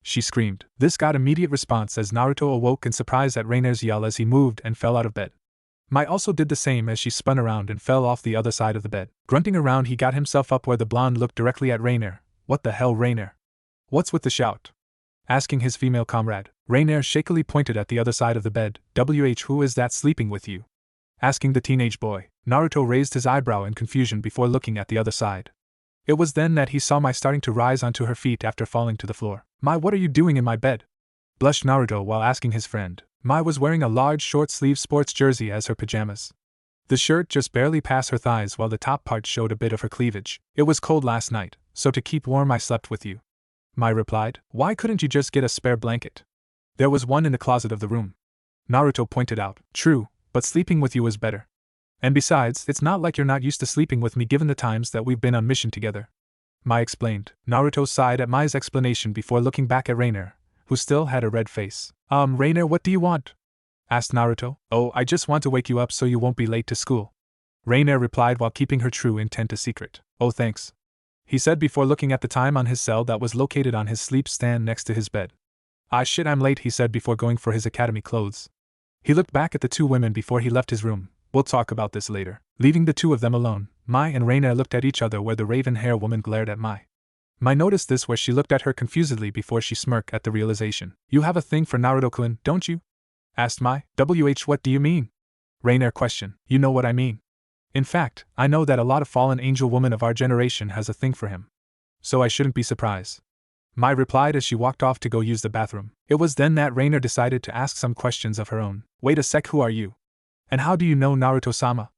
She screamed. This got immediate response as Naruto awoke in surprise at Rainier's yell as he moved and fell out of bed. Mai also did the same as she spun around and fell off the other side of the bed. Grunting around, he got himself up where the blonde looked directly at Rainier. What the hell, Rainier? What's with the shout? Asking his female comrade. Rainier shakily pointed at the other side of the bed. Who is that sleeping with you? Asking the teenage boy. Naruto raised his eyebrow in confusion before looking at the other side. It was then that he saw Mai starting to rise onto her feet after falling to the floor. Mai, what are you doing in my bed? Blushed Naruto while asking his friend. Mai was wearing a large short-sleeved sports jersey as her pajamas. The shirt just barely passed her thighs while the top part showed a bit of her cleavage. It was cold last night, so to keep warm I slept with you. Mai replied. Why couldn't you just get a spare blanket? There was one in the closet of the room. Naruto pointed out. True, but sleeping with you is better. And besides, it's not like you're not used to sleeping with me given the times that we've been on mission together. Mai explained. Naruto sighed at Mai's explanation before looking back at Rainier, who still had a red face. Rainier, what do you want? Asked Naruto. Oh, I just want to wake you up so you won't be late to school. Rainier replied while keeping her true intent a secret. Oh, thanks. He said before looking at the time on his cell that was located on his sleep stand next to his bed. Ah shit, I'm late, he said before going for his academy clothes. He looked back at the two women before he left his room. We'll talk about this later. Leaving the two of them alone, Mai and Rainier looked at each other where the raven-hair woman glared at Mai. Mai noticed this where she looked at her confusedly before she smirked at the realization. You have a thing for Naruto-kun, don't you? Asked Mai. What do you mean? Rainier questioned. You know what I mean. In fact, I know that a lot of fallen angel women of our generation has a thing for him. So I shouldn't be surprised. Mai replied as she walked off to go use the bathroom. It was then that Rainier decided to ask some questions of her own. Wait a sec, who are you? And how do you know Naruto-sama?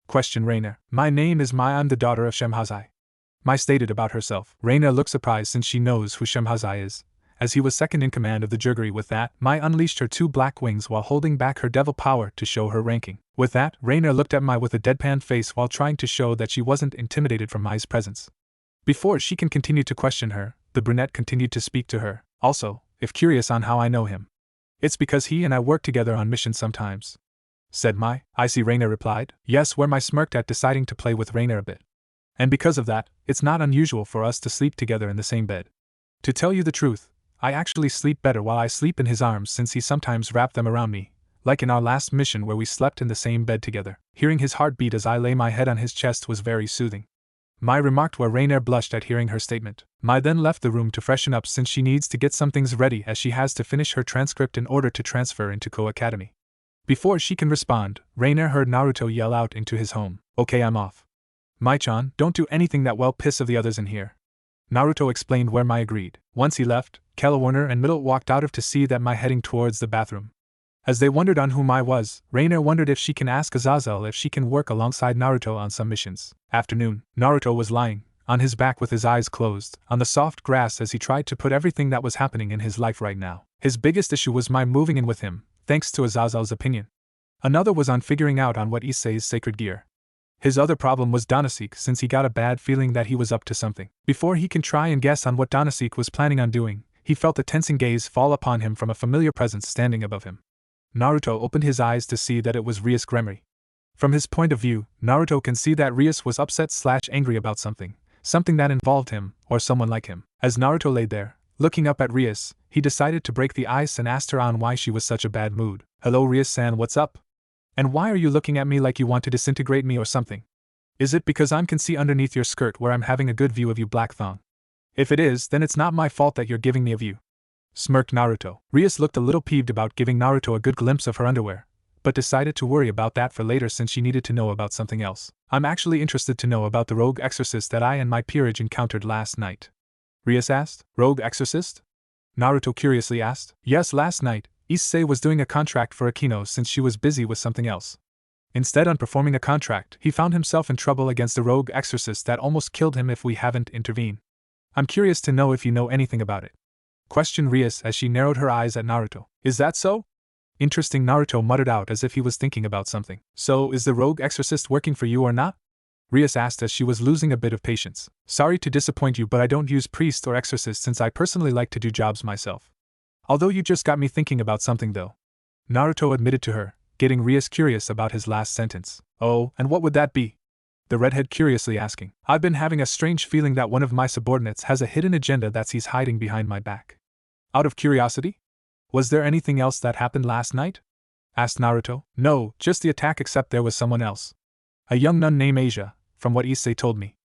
Questioned Rainier. My name is Mai, I'm the daughter of Shemhazai. Mai stated about herself. Rainier looked surprised since she knows who Shemhazai is, as he was second in command of the Juguri. With that, Mai unleashed her two black wings while holding back her devil power to show her ranking. With that, Rainier looked at Mai with a deadpan face while trying to show that she wasn't intimidated from Mai's presence. Before she can continue to question her, the brunette continued to speak to her. Also, if curious on how I know him. It's because he and I work together on missions sometimes. Said Mai. I see, Rainier replied. Yes, where Mai smirked at deciding to play with Rainier a bit. And because of that, it's not unusual for us to sleep together in the same bed. To tell you the truth, I actually sleep better while I sleep in his arms since he sometimes wrapped them around me, like in our last mission where we slept in the same bed together. Hearing his heartbeat as I lay my head on his chest was very soothing. Mai remarked where Rainier blushed at hearing her statement. Mai then left the room to freshen up since she needs to get some things ready as she has to finish her transcript in order to transfer into Ko Academy. Before she can respond, Rainier heard Naruto yell out into his home. Okay, I'm off. Mai-chan, don't do anything that will piss of the others in here. Naruto explained where Mai agreed. Once he left, Warner and Middle walked out of to see that Mai heading towards the bathroom. As they wondered on who Mai was, Rainier wondered if she can ask Azazel if she can work alongside Naruto on some missions. Afternoon, Naruto was lying, on his back with his eyes closed, on the soft grass as he tried to put everything that was happening in his life right now. His biggest issue was Mai moving in with him, thanks to Azazel's opinion. Another was on figuring out on what Issei's sacred gear. His other problem was Donasek since he got a bad feeling that he was up to something. Before he can try and guess on what Donasek was planning on doing, he felt a tensing gaze fall upon him from a familiar presence standing above him. Naruto opened his eyes to see that it was Rias Gremory. From his point of view, Naruto can see that Rias was upset/angry about something that involved him, or someone like him. As Naruto lay there, looking up at Rias, he decided to break the ice and asked her on why she was such a bad mood. Hello Rias-san, what's up? And why are you looking at me like you want to disintegrate me or something? Is it because I can see underneath your skirt where I'm having a good view of you, Black Thong? If it is, then it's not my fault that you're giving me a view. Smirked Naruto. Rias looked a little peeved about giving Naruto a good glimpse of her underwear, but decided to worry about that for later since she needed to know about something else. I'm actually interested to know about the rogue exorcist that I and my peerage encountered last night. Rias asked. Rogue exorcist? Naruto curiously asked. Yes, last night, Issei was doing a contract for Akino since she was busy with something else. Instead on performing a contract, he found himself in trouble against a rogue exorcist that almost killed him if we haven't intervened. I'm curious to know if you know anything about it. Questioned Rias as she narrowed her eyes at Naruto. Is that so? Interesting, Naruto muttered out as if he was thinking about something. So, is the rogue exorcist working for you or not? Rias asked as she was losing a bit of patience. Sorry to disappoint you, but I don't use priest or exorcist since I personally like to do jobs myself. Although you just got me thinking about something though. Naruto admitted to her, getting Rias curious about his last sentence. Oh, and what would that be? The redhead curiously asking. I've been having a strange feeling that one of my subordinates has a hidden agenda that he's hiding behind my back. Out of curiosity? Was there anything else that happened last night? Asked Naruto. No, just the attack, except there was someone else. A young nun named Asia, from what Issei told me.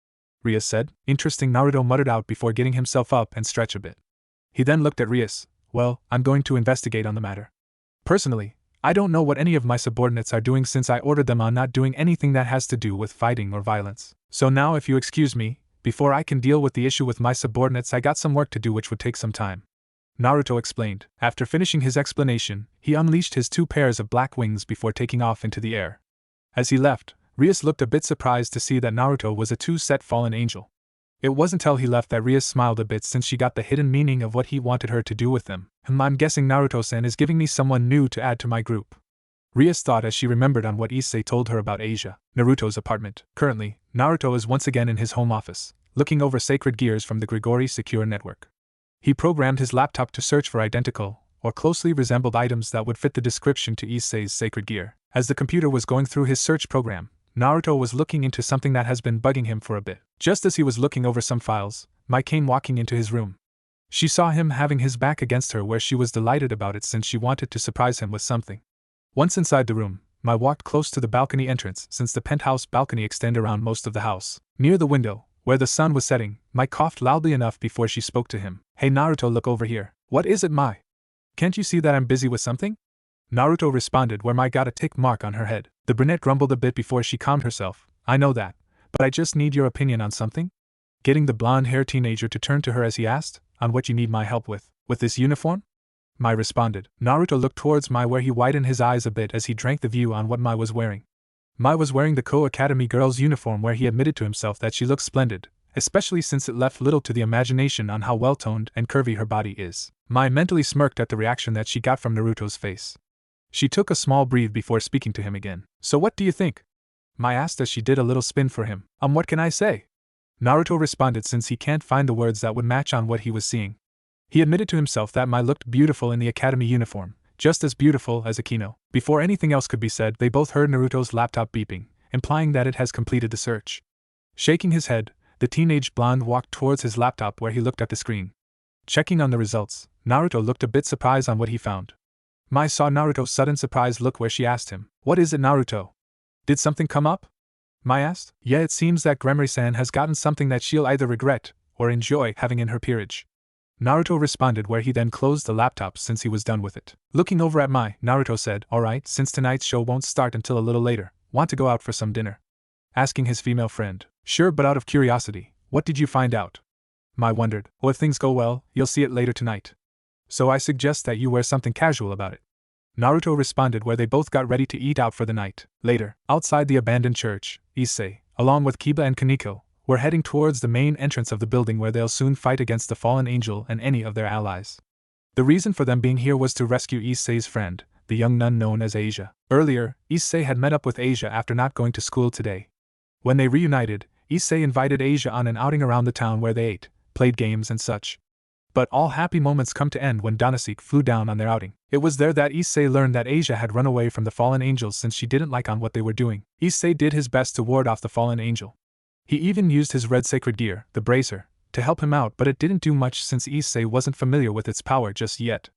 Rias said. Interesting, Naruto muttered out before getting himself up and stretch a bit. He then looked at Rias. Well, I'm going to investigate on the matter. Personally, I don't know what any of my subordinates are doing since I ordered them on not doing anything that has to do with fighting or violence. So now if you excuse me, before I can deal with the issue with my subordinates, I got some work to do which would take some time. Naruto explained. After finishing his explanation, he unleashed his 2 pairs of black wings before taking off into the air. As he left, Rias looked a bit surprised to see that Naruto was a 2-set fallen angel. It wasn't until he left that Rias smiled a bit since she got the hidden meaning of what he wanted her to do with them. I'm guessing Naruto-san is giving me someone new to add to my group. Rias thought as she remembered on what Issei told her about Asia, Naruto's apartment. Currently, Naruto is once again in his home office, looking over sacred gears from the Grigori Secure Network. He programmed his laptop to search for identical, or closely resembled items that would fit the description to Issei's sacred gear. As the computer was going through his search program, Naruto was looking into something that has been bugging him for a bit. Just as he was looking over some files, Mai came walking into his room. She saw him having his back against her, where she was delighted about it since she wanted to surprise him with something. Once inside the room, Mai walked close to the balcony entrance since the penthouse balcony extended around most of the house. Near the window, where the sun was setting, Mai coughed loudly enough before she spoke to him. Hey Naruto, look over here. What is it, Mai? Can't you see that I'm busy with something? Naruto responded, where Mai got a tick mark on her head. The brunette grumbled a bit before she calmed herself. I know that, but I just need your opinion on something? Getting the blonde-haired teenager to turn to her as he asked, on what you need my help with this uniform? Mai responded. Naruto looked towards Mai, where he widened his eyes a bit as he drank the view on what Mai was wearing. Mai was wearing the Co-Academy girl's uniform, where he admitted to himself that she looked splendid, especially since it left little to the imagination on how well-toned and curvy her body is. Mai mentally smirked at the reaction that she got from Naruto's face. She took a small breath before speaking to him again. So what do you think? Mai asked as she did a little spin for him. What can I say? Naruto responded since he can't find the words that would match on what he was seeing. He admitted to himself that Mai looked beautiful in the academy uniform, just as beautiful as Akino. Before anything else could be said, they both heard Naruto's laptop beeping, implying that it has completed the search. Shaking his head, the teenage blonde walked towards his laptop, where he looked at the screen. Checking on the results, Naruto looked a bit surprised on what he found. Mai saw Naruto's sudden surprised look, where she asked him, What is it, Naruto? Did something come up? Mai asked. Yeah, it seems that Gremory-san has gotten something that she'll either regret or enjoy having in her peerage. Naruto responded, where he then closed the laptop since he was done with it. Looking over at Mai, Naruto said, Alright, since tonight's show won't start until a little later, want to go out for some dinner? Asking his female friend. Sure, but out of curiosity, what did you find out? Mai wondered. Well, if things go well, you'll see it later tonight. So I suggest that you wear something casual about it. Naruto responded, where they both got ready to eat out for the night. Later, outside the abandoned church, Issei, along with Kiba and Kaneko, were heading towards the main entrance of the building, where they'll soon fight against the fallen angel and any of their allies. The reason for them being here was to rescue Issei's friend, the young nun known as Asia. Earlier, Issei had met up with Asia after not going to school today. When they reunited, Issei invited Asia on an outing around the town where they ate, played games and such. But all happy moments come to end when Danasik flew down on their outing. It was there that Issei learned that Asia had run away from the fallen angels since she didn't like on what they were doing. Issei did his best to ward off the fallen angel. He even used his red sacred gear, the bracer, to help him out, but it didn't do much since Issei wasn't familiar with its power just yet.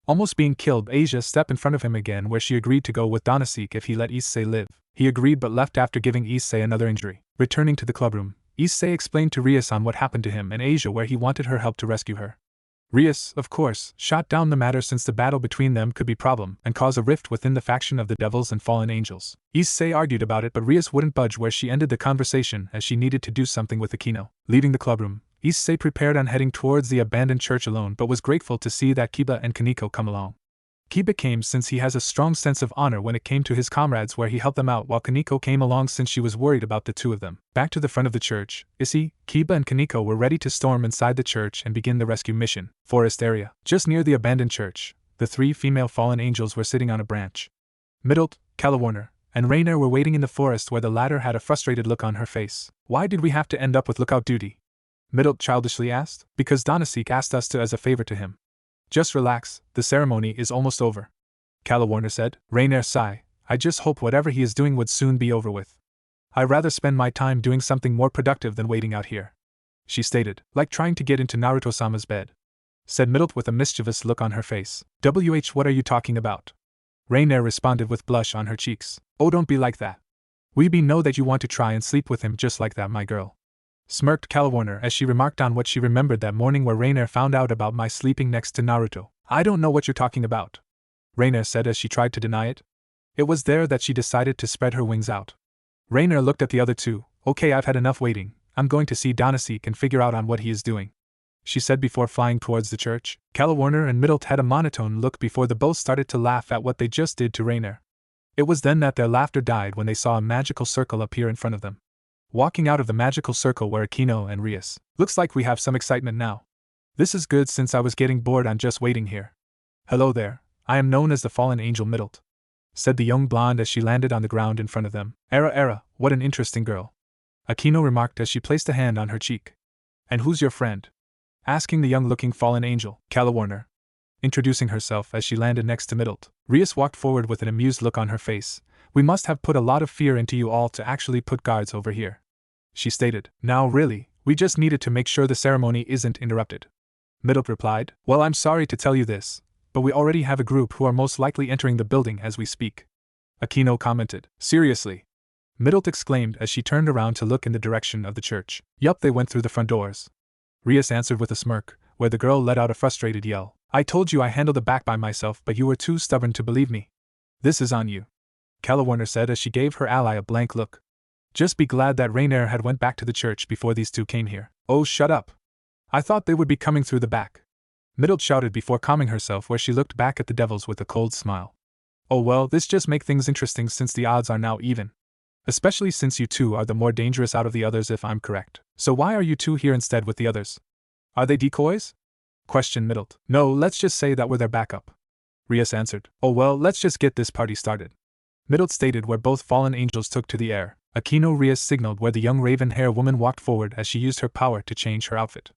Almost being killed, Asia stepped in front of him again, where she agreed to go with Danasik if he let Issei live. He agreed but left after giving Issei another injury. Returning to the clubroom, Issei explained to Rias on what happened to him and Asia, where he wanted her help to rescue her. Rias, of course, shot down the matter since the battle between them could be problem and cause a rift within the faction of the devils and fallen angels. Issei argued about it, but Rias wouldn't budge, where she ended the conversation as she needed to do something with Akino. Leaving the clubroom, Issei prepared on heading towards the abandoned church alone but was grateful to see that Kiba and Kaneko come along. Kiba came since he has a strong sense of honor when it came to his comrades, where he helped them out, while Kaneko came along since she was worried about the two of them. Back to the front of the church, Issei, Kiba and Kaneko were ready to storm inside the church and begin the rescue mission. Forest area. Just near the abandoned church, the three female fallen angels were sitting on a branch. Middle, Calawarner, and Rainier were waiting in the forest, where the latter had a frustrated look on her face. Why did we have to end up with lookout duty? Middle childishly asked. Because Donasek asked us to as a favor to him. Just relax, the ceremony is almost over, Calawarner said. Rainier sighed. I just hope whatever he is doing would soon be over with. I'd rather spend my time doing something more productive than waiting out here, she stated. Like trying to get into Naruto-sama's bed, said Middle with a mischievous look on her face. What are you talking about? Rainier responded with blush on her cheeks. Oh, don't be like that. We know that you want to try and sleep with him just like that, my girl, smirked Calawarner as she remarked on what she remembered that morning where Rainier found out about my sleeping next to Naruto. I don't know what you're talking about, Rainier said as she tried to deny it. It was there that she decided to spread her wings out. Rainier looked at the other two. Okay, I've had enough waiting. I'm going to see Donasek and figure out on what he is doing, she said before flying towards the church. Calawarner and Middle had a monotone look before the both started to laugh at what they just did to Rainier. It was then that their laughter died when they saw a magical circle appear in front of them. Walking out of the magical circle were Akino and Rias. Looks like we have some excitement now. This is good since I was getting bored on just waiting here. Hello there, I am known as the Fallen Angel Middle, said the young blonde as she landed on the ground in front of them. Era, what an interesting girl, Akino remarked as she placed a hand on her cheek. And who's your friend? Asking the young-looking fallen angel. Calawarner, introducing herself as she landed next to Middle. Rias walked forward with an amused look on her face. We must have put a lot of fear into you all to actually put guards over here, she stated. Now really, we just needed to make sure the ceremony isn't interrupted, Middle replied. Well, I'm sorry to tell you this, but we already have a group who are most likely entering the building as we speak, Akino commented. Seriously? Middle exclaimed as she turned around to look in the direction of the church. Yup, they went through the front doors, Rias answered with a smirk, where the girl let out a frustrated yell. I told you I handled the back by myself, but you were too stubborn to believe me. This is on you, Calawarner said as she gave her ally a blank look. Just be glad that Rainier had went back to the church before these two came here. Oh, shut up. I thought they would be coming through the back, Middle shouted before calming herself, where she looked back at the devils with a cold smile. Oh well, this just makes things interesting since the odds are now even. Especially since you two are the more dangerous out of the others if I'm correct. So why are you two here instead with the others? Are they decoys? Questioned Middle. No, let's just say that we're their backup, Rias answered. Oh well, let's just get this party started, Middle stated, where both fallen angels took to the air. Akino Rias signaled where the young raven-hair woman walked forward as she used her power to change her outfit.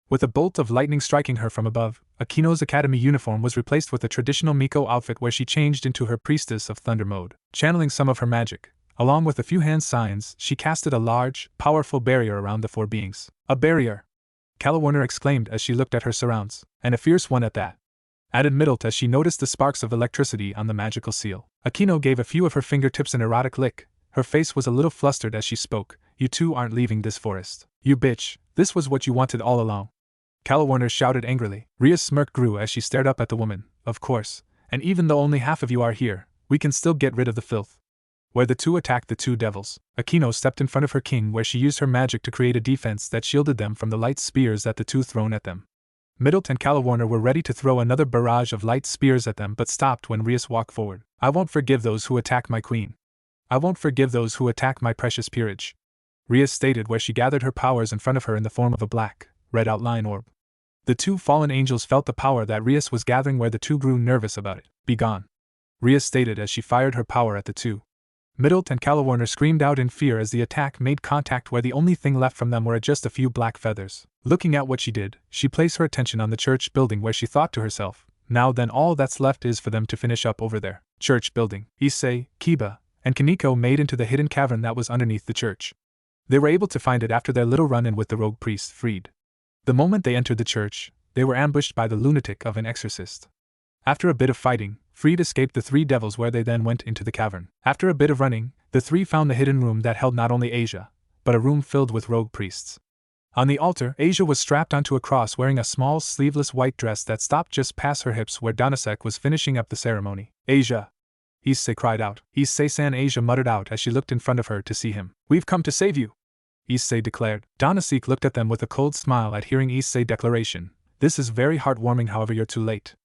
With a bolt of lightning striking her from above, Akino's academy uniform was replaced with a traditional Miko outfit where she changed into her priestess of thunder mode. Channeling some of her magic, along with a few hand signs, she casted a large, powerful barrier around the four beings. A barrier, Calawarner exclaimed as she looked at her surrounds. And a fierce one at that, added Middle as she noticed the sparks of electricity on the magical seal. Akino gave a few of her fingertips an erotic lick. Her face was a little flustered as she spoke. You two aren't leaving this forest. You bitch, this was what you wanted all along, Calawarner shouted angrily. Ria's smirk grew as she stared up at the woman. Of course, and even though only half of you are here, we can still get rid of the filth. Where the two attacked the two devils, Akino stepped in front of her king, where she used her magic to create a defense that shielded them from the light spears that the two thrown at them. Middle and Calawarner were ready to throw another barrage of light spears at them but stopped when Rias walked forward. I won't forgive those who attack my queen. I won't forgive those who attack my precious peerage, Rias stated, where she gathered her powers in front of her in the form of a black, red outline orb. The two fallen angels felt the power that Rias was gathering, where the two grew nervous about it. Be gone, Rias stated as she fired her power at the two. Middle and Calawarner screamed out in fear as the attack made contact, where the only thing left from them were just a few black feathers. Looking at what she did, she placed her attention on the church building, where she thought to herself, now then all that's left is for them to finish up over there. Church building. Issei, Kiba, and Kaneko made into the hidden cavern that was underneath the church. They were able to find it after their little run-in with the rogue priest, Freed. The moment they entered the church, they were ambushed by the lunatic of an exorcist. After a bit of fighting, Freed escaped the three devils, where they then went into the cavern. After a bit of running, the three found the hidden room that held not only Asia, but a room filled with rogue priests. On the altar, Asia was strapped onto a cross wearing a small sleeveless white dress that stopped just past her hips, where Donasek was finishing up the ceremony. Asia! Issei cried out. Issei-san, Asia muttered out as she looked in front of her to see him. We've come to save you! Issei declared. Danasik looked at them with a cold smile at hearing Issei's declaration. This is very heartwarming, however you're too late.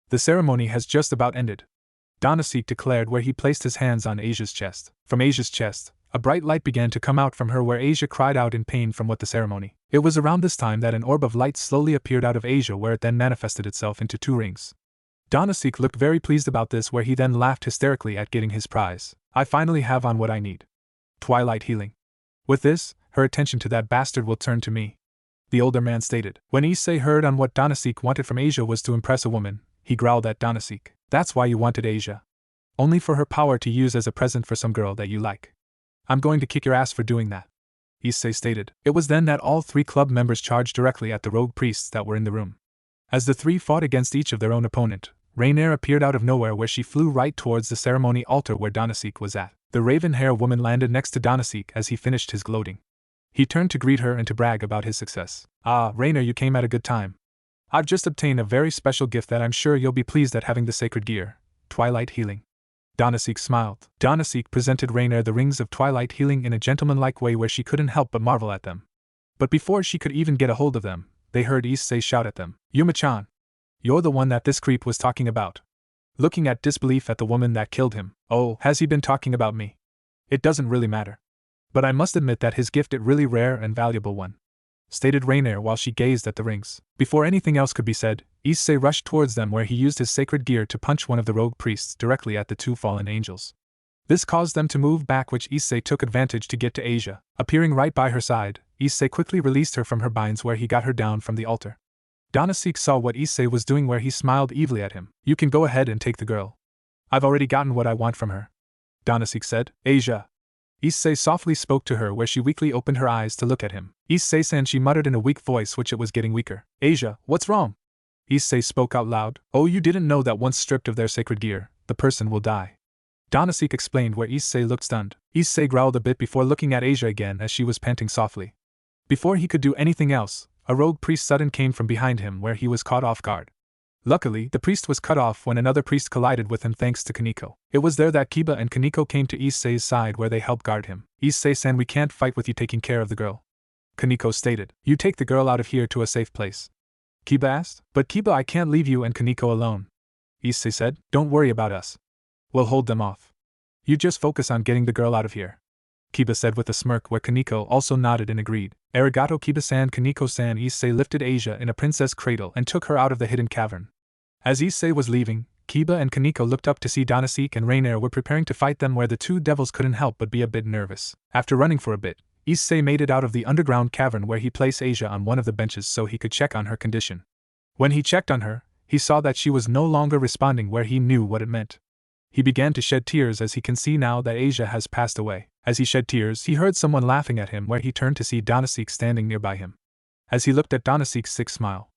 The ceremony has just about ended. Danasik declared where he placed his hands on Asia's chest. From Asia's chest, a bright light began to come out from her where Asia cried out in pain from what the ceremony. It was around this time that an orb of light slowly appeared out of Asia where it then manifested itself into 2 rings. Danasik looked very pleased about this where he then laughed hysterically at getting his prize. I finally have on what I need. Twilight healing. With this, her attention to that bastard will turn to me. The older man stated. When Issei heard on what Danasik wanted from Asia was to impress a woman, he growled at Danasik. That's why you wanted Asia. Only for her power to use as a present for some girl that you like. I'm going to kick your ass for doing that, Issei stated. It was then that all 3 club members charged directly at the rogue priests that were in the room. As the 3 fought against each of their own opponent, Rainier appeared out of nowhere where she flew right towards the ceremony altar where Danasik was at. The raven-hair woman landed next to Danasik as he finished his gloating. He turned to greet her and to brag about his success. Ah, Rainier, you came at a good time. I've just obtained a very special gift that I'm sure you'll be pleased at having, the sacred gear, Twilight Healing. Danasik smiled. Danasik presented Rainier the rings of Twilight Healing in a gentlemanlike way where she couldn't help but marvel at them. But before she could even get a hold of them, they heard Issei shout at them. Yuma-chan! You're the one that this creep was talking about. Looking at disbelief at the woman that killed him. Oh, has he been talking about me? It doesn't really matter. But I must admit that his gift is really rare and valuable one, stated Rainier while she gazed at the rings. Before anything else could be said, Issei rushed towards them where he used his sacred gear to punch one of the rogue priests directly at the 2 fallen angels. This caused them to move back, which Issei took advantage to get to Asia. Appearing right by her side, Issei quickly released her from her binds where he got her down from the altar. Danasik saw what Issei was doing where he smiled evilly at him. You can go ahead and take the girl. I've already gotten what I want from her, Danasik said. Asia. Issei softly spoke to her where she weakly opened her eyes to look at him. Issei-san, she muttered in a weak voice which it was getting weaker. Asia, what's wrong? Issei spoke out loud. Oh, you didn't know that once stripped of their sacred gear, the person will die. Danasik explained where Issei looked stunned. Issei growled a bit before looking at Asia again as she was panting softly. Before he could do anything else, a rogue priest sudden came from behind him where he was caught off guard. Luckily, the priest was cut off when another priest collided with him thanks to Kaneko. It was there that Kiba and Kaneko came to Issei's side where they helped guard him. Issei-san, we can't fight with you taking care of the girl, Kaneko stated. You take the girl out of here to a safe place, Kiba asked. But Kiba, I can't leave you and Kaneko alone, Issei said. Don't worry about us. We'll hold them off. You just focus on getting the girl out of here, Kiba said with a smirk where Kaneko also nodded and agreed. Arigato Kiba-san. Kaneko-san. Issei lifted Asia in a princess cradle and took her out of the hidden cavern. As Issei was leaving, Kiba and Kaneko looked up to see Danasik and Rainier were preparing to fight them where the 2 devils couldn't help but be a bit nervous. After running for a bit, Issei made it out of the underground cavern where he placed Asia on one of the benches so he could check on her condition. When he checked on her, he saw that she was no longer responding where he knew what it meant. He began to shed tears as he can see now that Asia has passed away. As he shed tears, he heard someone laughing at him where he turned to see Danasik standing nearby him. As he looked at Danasik's sick smile,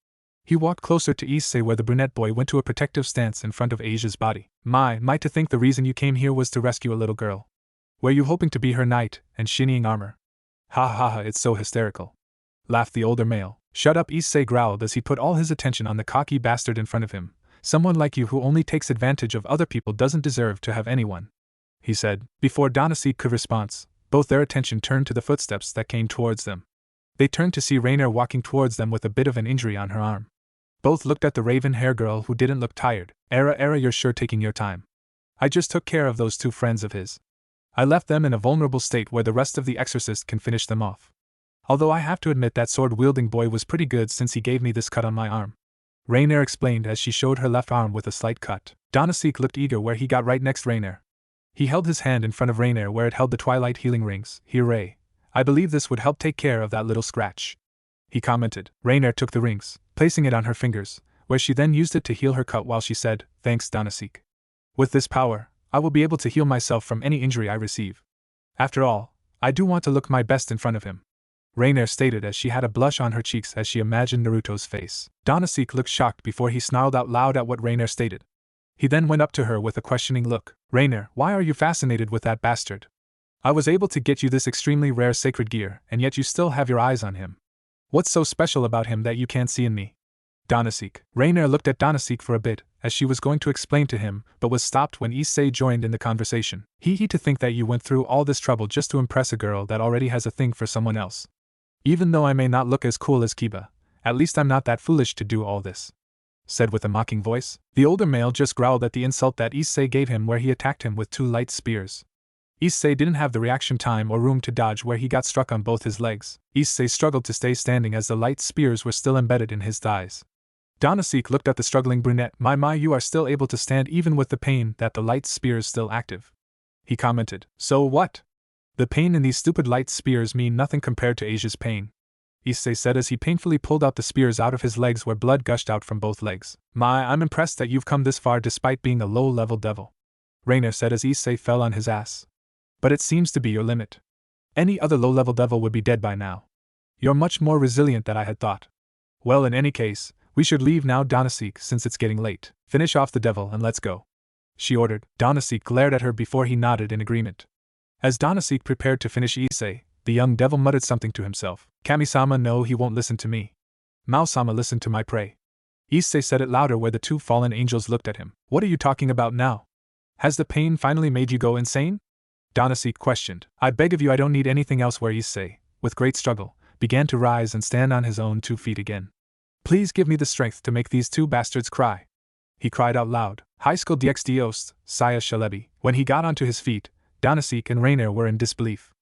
he walked closer to Issei where the brunette boy went to a protective stance in front of Asia's body. My, to think the reason you came here was to rescue a little girl. Were you hoping to be her knight and shining armor? Ha ha ha, it's so hysterical, laughed the older male. Shut up, Issei growled as he put all his attention on the cocky bastard in front of him. Someone like you who only takes advantage of other people doesn't deserve to have anyone, he said. Before Danasik could respond, both their attention turned to the footsteps that came towards them. They turned to see Rainier walking towards them with a bit of an injury on her arm. Both looked at the raven-hair girl who didn't look tired. Era, you're sure taking your time. I just took care of those 2 friends of his. I left them in a vulnerable state where the rest of the exorcist can finish them off. Although I have to admit that sword-wielding boy was pretty good since he gave me this cut on my arm, Rainier explained as she showed her left arm with a slight cut. Danasik looked eager where he got right next Rainier. He held his hand in front of Rainier where it held the Twilight Healing Rings. Hooray! I believe this would help take care of that little scratch, he commented. Rainier took the rings, placing it on her fingers, where she then used it to heal her cut while she said, Thanks, Danasik. With this power, I will be able to heal myself from any injury I receive. After all, I do want to look my best in front of him, Rainier stated as she had a blush on her cheeks as she imagined Naruto's face. Danasik looked shocked before he snarled out loud at what Rainier stated. He then went up to her with a questioning look. Rainier, why are you fascinated with that bastard? I was able to get you this extremely rare sacred gear, and yet you still have your eyes on him. What's so special about him that you can't see in me? Danasik. Rainer looked at Danasik for a bit, as she was going to explain to him, but was stopped when Issei joined in the conversation. To think that you went through all this trouble just to impress a girl that already has a thing for someone else. Even though I may not look as cool as Kiba, at least I'm not that foolish to do all this. Said with a mocking voice. The older male just growled at the insult that Issei gave him where he attacked him with 2 light spears. Issei didn't have the reaction time or room to dodge where he got struck on both his legs. Issei struggled to stay standing as the light spears were still embedded in his thighs. Danasik looked at the struggling brunette. My, you are still able to stand even with the pain that the light spears still active. He commented. So what? The pain in these stupid light spears mean nothing compared to Asia's pain. Issei said as he painfully pulled out the spears out of his legs where blood gushed out from both legs. I'm impressed that you've come this far despite being a low-level devil. Rainer said as Issei fell on his ass. But it seems to be your limit. Any other low-level devil would be dead by now. You're much more resilient than I had thought. Well, in any case, we should leave now, Danasik, since it's getting late. Finish off the devil and let's go. She ordered. Danasik glared at her before he nodded in agreement. As Danasik prepared to finish Issei, the young devil muttered something to himself. Kami-sama, no, he won't listen to me. Mao-sama, listen to my prey. Issei said it louder where the 2 fallen angels looked at him. What are you talking about now? Has the pain finally made you go insane? Danasik questioned. I beg of you, I don't need anything else, where Issei, with great struggle, began to rise and stand on his own 2 feet again. Please give me the strength to make these 2 bastards cry. He cried out loud. Highschool DxD Ost, Saya Shalebi. When he got onto his feet, Danasik and Rainer were in disbelief.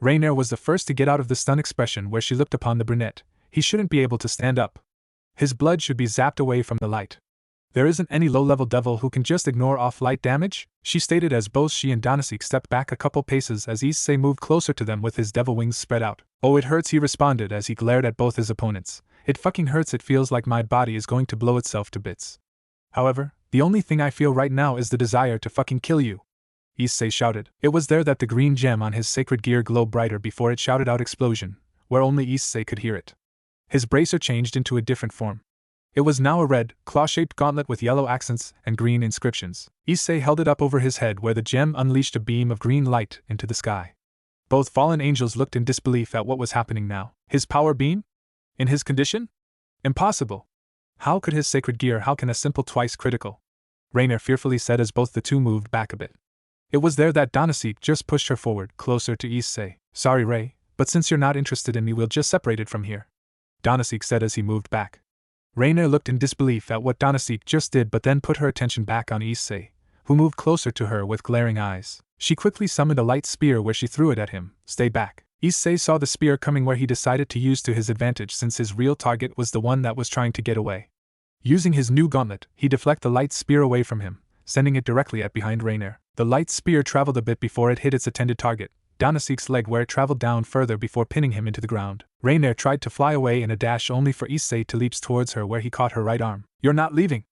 Rainer was the first to get out of the stun expression where she looked upon the brunette. He shouldn't be able to stand up. His blood should be zapped away from the light. There isn't any low-level devil who can just ignore off-light damage, she stated as both she and Danasik stepped back a couple paces as Issei moved closer to them with his devil wings spread out. Oh, it hurts, he responded as he glared at both his opponents. It fucking hurts, it feels like my body is going to blow itself to bits. However, the only thing I feel right now is the desire to fucking kill you. Issei shouted. It was there that the green gem on his sacred gear glowed brighter before it shouted out explosion, where only Issei could hear it. His bracer changed into a different form. It was now a red, claw-shaped gauntlet with yellow accents and green inscriptions. Issei held it up over his head where the gem unleashed a beam of green light into the sky. Both fallen angels looked in disbelief at what was happening now. His power beam? In his condition? Impossible. How could his sacred gear, how can a simple twice critical? Rainer fearfully said as both the 2 moved back a bit. It was there that Danasik just pushed her forward, closer to Issei. Sorry, Ray, but since you're not interested in me, we'll just separate it from here. Danasik said as he moved back. Rainer looked in disbelief at what Danasik just did but then put her attention back on Issei, who moved closer to her with glaring eyes. She quickly summoned a light spear where she threw it at him. Stay back. Issei saw the spear coming where he decided to use to his advantage since his real target was the one that was trying to get away. Using his new gauntlet, he deflected the light spear away from him, sending it directly at behind Rainer. The light spear traveled a bit before it hit its intended target, Danasik's leg, where it traveled down further before pinning him into the ground. Rainer tried to fly away in a dash only for Issei to leap towards her where he caught her right arm. You're not leaving,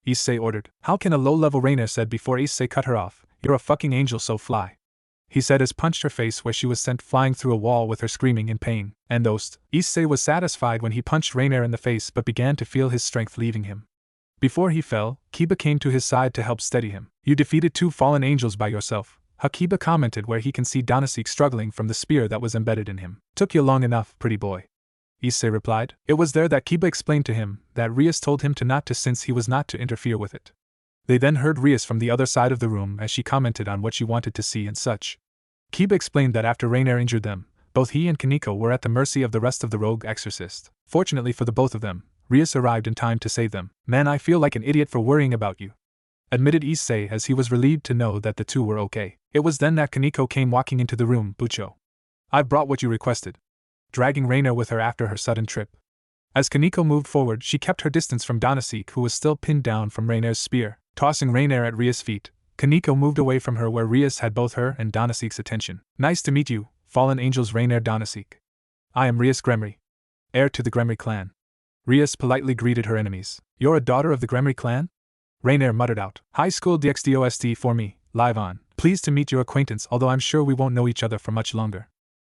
Issei ordered. How can a low-level, Rainer said before Issei cut her off. You're a fucking angel, so fly. He said as punched her face where she was sent flying through a wall with her screaming in pain. And Issei was satisfied when he punched Rainer in the face but began to feel his strength leaving him. Before he fell, Kiba came to his side to help steady him. You defeated 2 fallen angels by yourself, Hakiba commented where he can see Danasik struggling from the spear that was embedded in him. Took you long enough, pretty boy. Issei replied. It was there that Kiba explained to him that Rias told him to not to since he was not to interfere with it. They then heard Rias from the other side of the room as she commented on what she wanted to see and such. Kiba explained that after Rainer injured them, both he and Kaneko were at the mercy of the rest of the rogue exorcist. Fortunately for the both of them, Rias arrived in time to save them. Man, I feel like an idiot for worrying about you, admitted Issei as he was relieved to know that the 2 were okay. It was then that Kaneko came walking into the room. Bucho, I've brought what you requested, dragging Rainer with her after her sudden trip. As Kaneko moved forward, she kept her distance from Danasik, who was still pinned down from Rainer's spear. Tossing Rainer at Rias' feet, Kaneko moved away from her where Rias had both her and Danasik's attention. Nice to meet you, fallen angels. Rainer Danasik. I am Rias Gremry, heir to the Gremry clan. Rias politely greeted her enemies. You're a daughter of the Gremry clan? Rainer muttered out. Highschool DxD for me, live on. Pleased to meet your acquaintance, although I'm sure we won't know each other for much longer.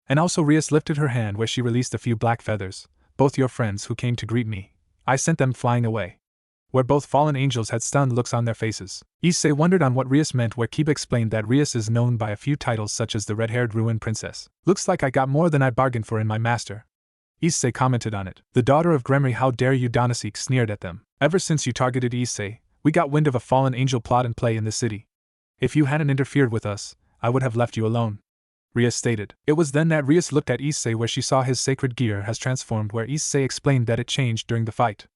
And also Rias lifted her hand where she released a few black feathers. Both your friends who came to greet me, I sent them flying away. Where both fallen angels had stunned looks on their faces. Issei wondered on what Rias meant where Kiba explained that Rias is known by a few titles such as the red-haired ruined princess. Looks like I got more than I bargained for in my master. Issei commented on it. The daughter of Gremory, how dare you? Danasik sneered at them. Ever since you targeted Issei, we got wind of a fallen angel plot and play in the city. If you hadn't interfered with us, I would have left you alone. Rias stated. It was then that Rias looked at Issei where she saw his sacred gear has transformed, where Issei explained that it changed during the fight.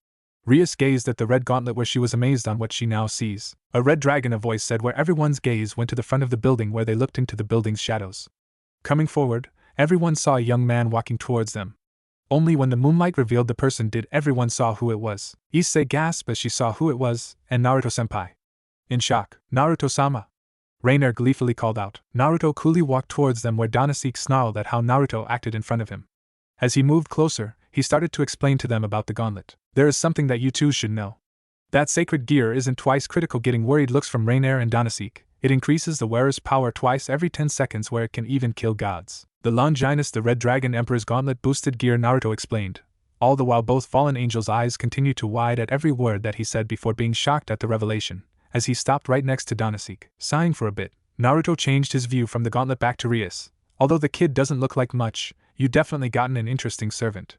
Rias gazed at the red gauntlet where she was amazed on what she now sees. A red dragon, a voice said, where everyone's gaze went to the front of the building where they looked into the building's shadows. Coming forward, everyone saw a young man walking towards them. Only when the moonlight revealed the person did everyone saw who it was. Issei gasped as she saw who it was, and Naruto-senpai. In shock, Naruto-sama! Reiner gleefully called out. Naruto coolly walked towards them where Danasik snarled at how Naruto acted in front of him. As he moved closer, he started to explain to them about the gauntlet. There is something that you two should know. That sacred gear isn't twice critical. Getting worried looks from Reiner and Danasik. It increases the wearer's power twice every 10 seconds where it can even kill gods. The Longinus, the Red Dragon Emperor's gauntlet boosted gear, Naruto explained. All the while both fallen angels' eyes continued to wide at every word that he said before being shocked at the revelation. As he stopped right next to Danasik, sighing for a bit, Naruto changed his view from the gauntlet back to Rias. Although the kid doesn't look like much, you definitely gotten an interesting servant.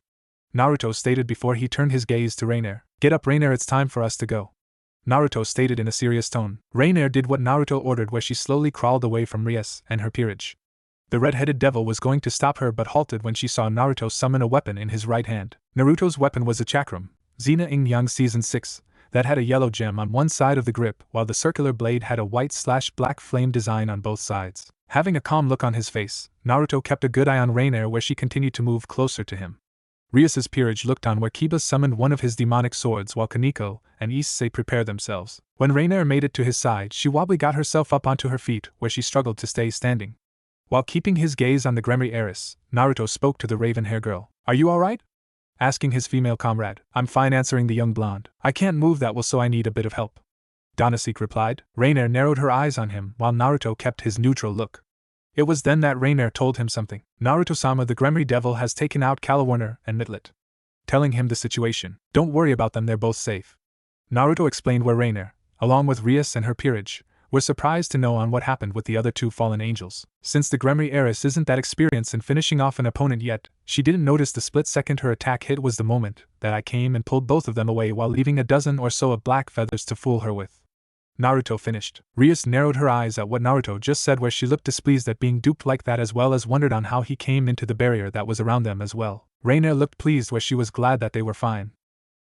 Naruto stated before he turned his gaze to Reiner. Get up, Reiner, it's time for us to go. Naruto stated in a serious tone. Reiner did what Naruto ordered, where she slowly crawled away from Rias and her peerage. The red-headed devil was going to stop her but halted when she saw Naruto summon a weapon in his right hand. Naruto's weapon was a chakram, Xena Ing Yang Season 6, that had a yellow gem on one side of the grip, while the circular blade had a white/black flame design on both sides. Having a calm look on his face, Naruto kept a good eye on Reiner where she continued to move closer to him. Rias's peerage looked on where Kiba summoned one of his demonic swords while Kaneko and Issei prepared themselves. When Reiner made it to his side, she wobbly got herself up onto her feet where she struggled to stay standing. While keeping his gaze on the Gremory heiress, Naruto spoke to the raven-hair girl. Are you alright? Asking his female comrade. I'm fine, answering the young blonde. I can't move that well, so I need a bit of help. Danasik replied. Reiner narrowed her eyes on him while Naruto kept his neutral look. It was then that Reiner told him something. Naruto-sama, the Gremory devil has taken out Calawarner and Mitlet. Telling him the situation. Don't worry about them, they're both safe. Naruto explained where Reiner, along with Rias and her peerage, were surprised to know on what happened with the other two fallen angels. Since the Gremory heiress isn't that experienced in finishing off an opponent yet, she didn't notice the split second her attack hit was the moment that I came and pulled both of them away while leaving a dozen or so of black feathers to fool her with. Naruto finished. Rias narrowed her eyes at what Naruto just said, where she looked displeased at being duped like that, as well as wondered on how he came into the barrier that was around them as well. Reiner looked pleased where she was glad that they were fine.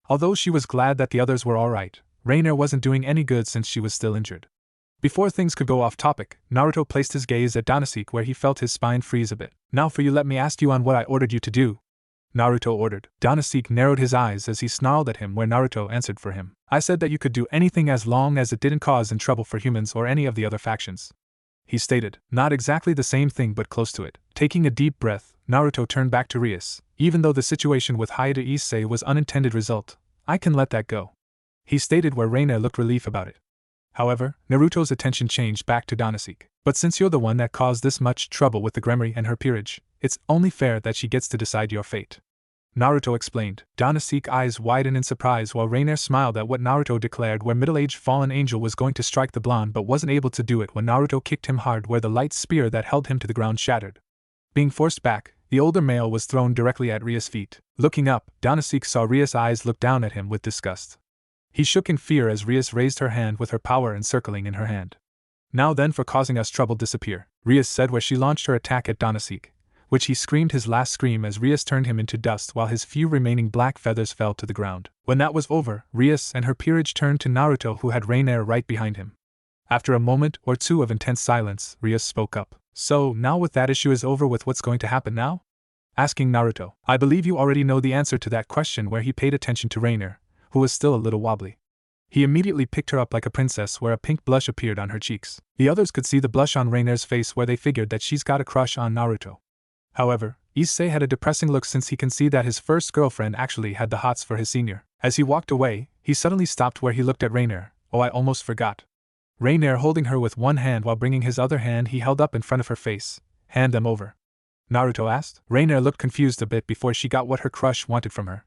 Although she was glad that the others were alright, Reiner wasn't doing any good since she was still injured. Before things could go off topic, Naruto placed his gaze at Danasik where he felt his spine freeze a bit. Now for you, let me ask you on what I ordered you to do. Naruto ordered. Danasik narrowed his eyes as he snarled at him where Naruto answered for him. I said that you could do anything as long as it didn't cause trouble for humans or any of the other factions. He stated. Not exactly the same thing but close to it. Taking a deep breath, Naruto turned back to Rias. Even though the situation with Haida Issei was unintended result, I can let that go. He stated where Reiner looked relief about it. However, Naruto's attention changed back to Danasik. But since you're the one that caused this much trouble with the Gremory and her peerage, it's only fair that she gets to decide your fate. Naruto explained. Danasik's eyes widened in surprise while Reiner smiled at what Naruto declared where middle-aged fallen angel was going to strike the blonde but wasn't able to do it when Naruto kicked him hard where the light spear that held him to the ground shattered. Being forced back, the older male was thrown directly at Rias' feet. Looking up, Danasik saw Rias' eyes look down at him with disgust. He shook in fear as Rias raised her hand with her power encircling in her hand. Now then, for causing us trouble, disappear, Rias said where she launched her attack at Danasik, which he screamed his last scream as Rias turned him into dust while his few remaining black feathers fell to the ground. When that was over, Rias and her peerage turned to Naruto who had Reiner right behind him. After a moment or two of intense silence, Rias spoke up. So, now with that issue is over, with what's going to happen now? Asking Naruto. I believe you already know the answer to that question, where he paid attention to Reiner, who was still a little wobbly. He immediately picked her up like a princess where a pink blush appeared on her cheeks. The others could see the blush on Reiner's face where they figured that she's got a crush on Naruto. However, Issei had a depressing look since he can see that his first girlfriend actually had the hots for his senior. As he walked away, he suddenly stopped where he looked at Reiner. Oh, I almost forgot. Reiner holding her with one hand while bringing his other hand he held up in front of her face. Hand them over. Naruto asked. Reiner looked confused a bit before she got what her crush wanted from her.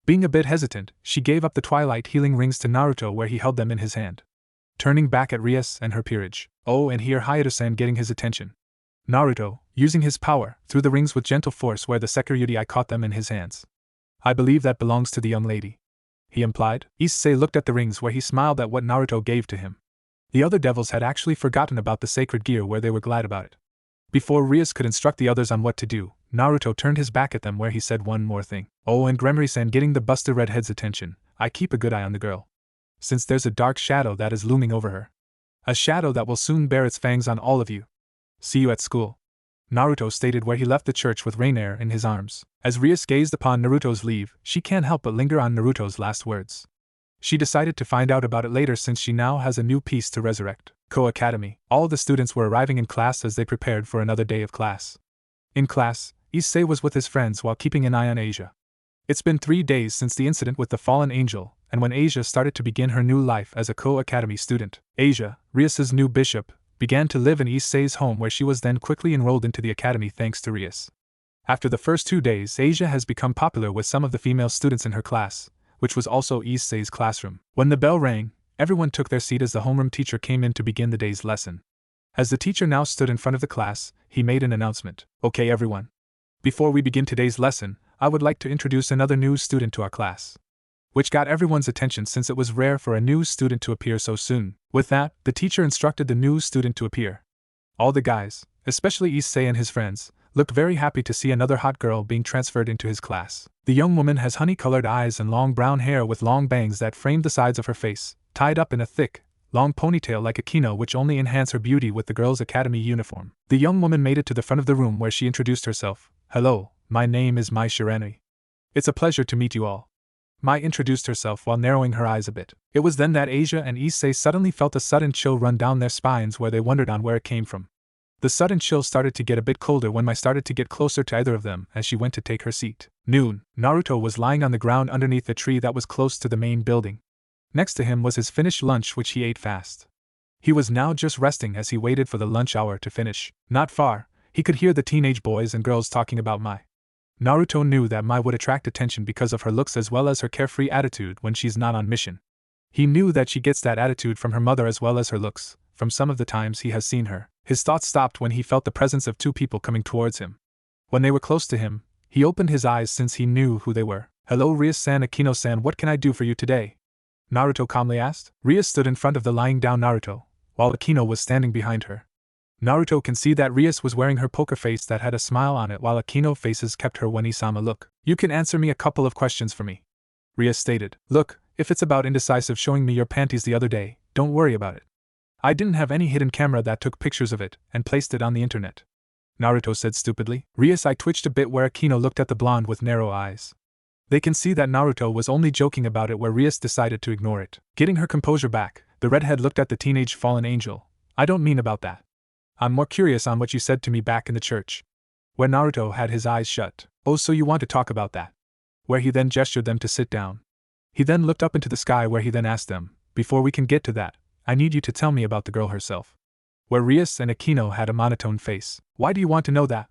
Being a bit hesitant, she gave up the twilight healing rings to Naruto where he held them in his hand. Turning back at Rias and her peerage. Oh, and here Hayato-san getting his attention. Naruto, using his power, threw the rings with gentle force where the security caught them in his hands. I believe that belongs to the young lady, he implied. Issei looked at the rings where he smiled at what Naruto gave to him. The other devils had actually forgotten about the sacred gear where they were glad about it. Before Rias could instruct the others on what to do, Naruto turned his back at them where he said one more thing. Oh, and Gremory-san getting the busted redhead's attention, I keep a good eye on the girl. Since there's a dark shadow that is looming over her. A shadow that will soon bear its fangs on all of you. See you at school, Naruto stated where he left the church with Rainier in his arms. As Rias gazed upon Naruto's leave, she can't help but linger on Naruto's last words. She decided to find out about it later since she now has a new piece to resurrect. Academy. All the students were arriving in class as they prepared for another day of class. In class, Issei was with his friends while keeping an eye on Asia. It's been 3 days since the incident with the fallen angel, and when Asia started to begin her new life as a Academy student. Asia, Rias's new bishop, began to live in Issei's home where she was then quickly enrolled into the academy thanks to Rias. After the first 2 days, Asia has become popular with some of the female students in her class, which was also Issei's classroom. When the bell rang, everyone took their seat as the homeroom teacher came in to begin the day's lesson. As the teacher now stood in front of the class, he made an announcement. Okay everyone. Before we begin today's lesson, I would like to introduce another new student to our class. Which got everyone's attention since it was rare for a new student to appear so soon. With that, the teacher instructed the new student to appear. All the guys, especially Issei and his friends, looked very happy to see another hot girl being transferred into his class. The young woman has honey-colored eyes and long brown hair with long bangs that framed the sides of her face, tied up in a thick, long ponytail like a kino which only enhanced her beauty with the girls' academy uniform. The young woman made it to the front of the room where she introduced herself. Hello, my name is Mai Shirani. It's a pleasure to meet you all. Mai introduced herself while narrowing her eyes a bit. It was then that Asia and Issei suddenly felt a sudden chill run down their spines where they wondered on where it came from. The sudden chill started to get a bit colder when Mai started to get closer to either of them as she went to take her seat. Noon, Naruto was lying on the ground underneath a tree that was close to the main building. Next to him was his finished lunch which he ate fast. He was now just resting as he waited for the lunch hour to finish. Not far, he could hear the teenage boys and girls talking about Mai. Naruto knew that Mai would attract attention because of her looks as well as her carefree attitude when she's not on mission. He knew that she gets that attitude from her mother as well as her looks, from some of the times he has seen her. His thoughts stopped when he felt the presence of 2 people coming towards him. When they were close to him, he opened his eyes since he knew who they were. Hello Rias-san, Akino-san, what can I do for you today? Naruto calmly asked. Rias stood in front of the lying down Naruto, while Akino was standing behind her. Naruto can see that Rias was wearing her poker face that had a smile on it while Akino faces kept her when Isama look. You can answer me a couple of questions for me, Rias stated. Look, if it's about indecisive showing me your panties the other day, don't worry about it. I didn't have any hidden camera that took pictures of it and placed it on the internet, Naruto said stupidly. Rias' eye twitched a bit where Akino looked at the blonde with narrow eyes. They can see that Naruto was only joking about it where Rias decided to ignore it. Getting her composure back, the redhead looked at the teenage fallen angel. I don't mean about that. I'm more curious on what you said to me back in the church. Where Naruto had his eyes shut. Oh, so you want to talk about that? Where he then gestured them to sit down. He then looked up into the sky where he then asked them, before we can get to that, I need you to tell me about the girl herself. Where Rias and Akino had a monotone face. Why do you want to know that?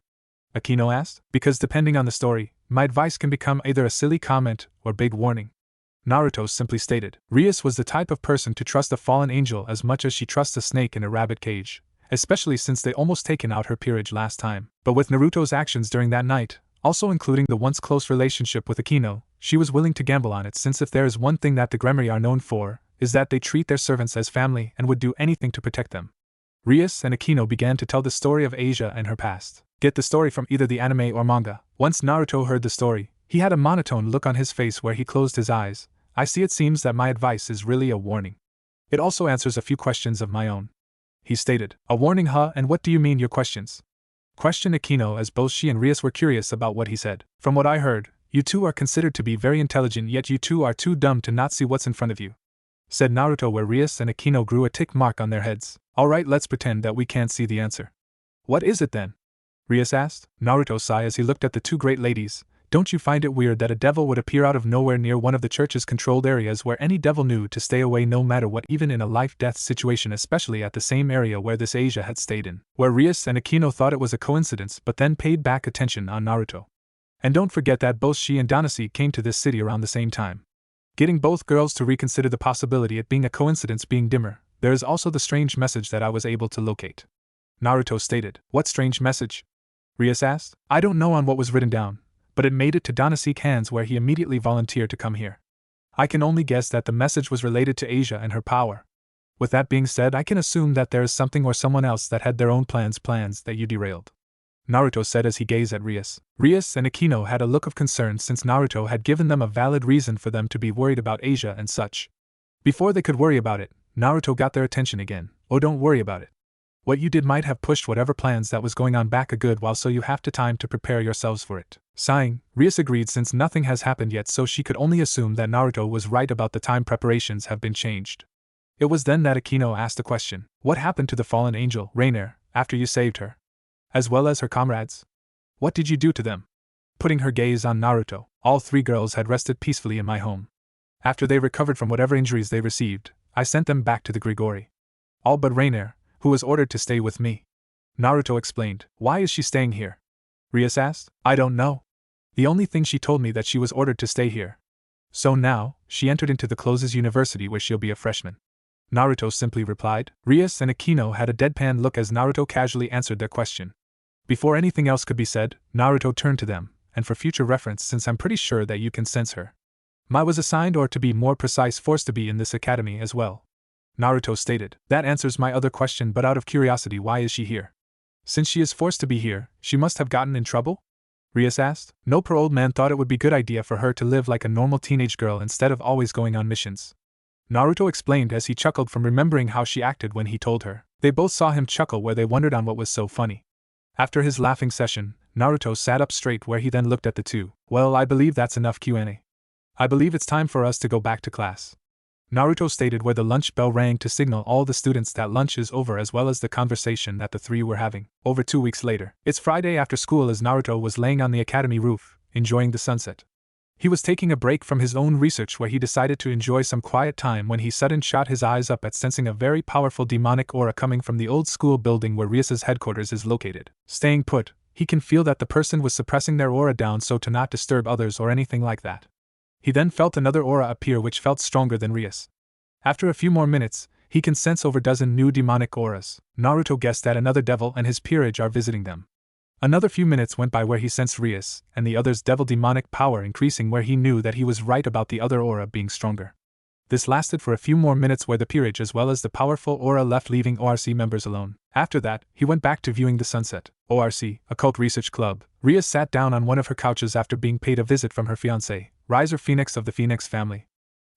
Akino asked. Because depending on the story, my advice can become either a silly comment or big warning. Naruto simply stated. Rias was the type of person to trust a fallen angel as much as she trusts a snake in a rabbit cage, especially since they almost taken out her peerage last time. But with Naruto's actions during that night, also including the once close relationship with Akino, she was willing to gamble on it since if there is one thing that the Gremory are known for, is that they treat their servants as family and would do anything to protect them. Rias and Akino began to tell the story of Asia and her past. Get the story from either the anime or manga. Once Naruto heard the story, he had a monotone look on his face where he closed his eyes. I see, it seems that my advice is really a warning. It also answers a few questions of my own, he stated. A warning, huh? And what do you mean your questions? Questioned Akino as both she and Rias were curious about what he said. From what I heard, you two are considered to be very intelligent, yet you two are too dumb to not see what's in front of you, said Naruto where Rias and Akino grew a tick mark on their heads. Alright, let's pretend that we can't see the answer. What is it then? Rias asked. Naruto sighed as he looked at the 2 great ladies. Don't you find it weird that a devil would appear out of nowhere near one of the church's controlled areas where any devil knew to stay away no matter what, even in a life-death situation, especially at the same area where this Asia had stayed in? Where Rias and Akino thought it was a coincidence but then paid back attention on Naruto. And don't forget that both she and Danasi came to this city around the same time. Getting both girls to reconsider the possibility it being a coincidence being dimmer, there is also the strange message that I was able to locate. Naruto stated. What strange message? Rias asked. I don't know on what was written down, but it made it to Danaseek's hands where he immediately volunteered to come here. I can only guess that the message was related to Asia and her power. With that being said, I can assume that there is something or someone else that had their own plans that you derailed. Naruto said as he gazed at Rias. Rias and Akino had a look of concern since Naruto had given them a valid reason for them to be worried about Asia and such. Before they could worry about it, Naruto got their attention again. Oh, don't worry about it. What you did might have pushed whatever plans that was going on back a good while, so you have time to prepare yourselves for it. Sighing, Rias agreed since nothing has happened yet, so she could only assume that Naruto was right about the time preparations have been changed. It was then that Akino asked the question. What happened to the fallen angel, Rainier, after you saved her? As well as her comrades? What did you do to them? Putting her gaze on Naruto, all three girls had rested peacefully in my home. After they recovered from whatever injuries they received, I sent them back to the Grigori. All but Rainier, who was ordered to stay with me. Naruto explained. Why is she staying here? Rias asked. I don't know. The only thing she told me that she was ordered to stay here. So now, she entered into the closest university where she'll be a freshman. Naruto simply replied. Rias and Akino had a deadpan look as Naruto casually answered their question. Before anything else could be said, Naruto turned to them, and for future reference, since I'm pretty sure that you can sense her. Mai was assigned, or to be more precise, forced to be in this academy as well. Naruto stated. That answers my other question, but out of curiosity, why is she here? Since she is forced to be here, she must have gotten in trouble? Rias asked. Nope, her old man thought it would be a good idea for her to live like a normal teenage girl instead of always going on missions. Naruto explained as he chuckled from remembering how she acted when he told her. They both saw him chuckle where they wondered on what was so funny. After his laughing session, Naruto sat up straight where he then looked at the two. Well, I believe that's enough Q&A. I believe it's time for us to go back to class. Naruto stated where the lunch bell rang to signal all the students that lunch is over, as well as the conversation that the three were having. Over 2 weeks later, it's Friday after school as Naruto was laying on the academy roof, enjoying the sunset. He was taking a break from his own research where he decided to enjoy some quiet time when he suddenly shot his eyes up at sensing a very powerful demonic aura coming from the old school building where Rias's headquarters is located. Staying put, he can feel that the person was suppressing their aura down so to not disturb others or anything like that. He then felt another aura appear which felt stronger than Rias. After a few more minutes, he can sense over a dozen new demonic auras. Naruto guessed that another devil and his peerage are visiting them. Another few minutes went by where he sensed Rias and the other's devil demonic power increasing, where he knew that he was right about the other aura being stronger. This lasted for a few more minutes where the peerage as well as the powerful aura left, leaving ORC members alone. After that, he went back to viewing the sunset. ORC, Occult Research Club. Rias sat down on one of her couches after being paid a visit from her fiancé, Riser Phoenix of the Phoenix family.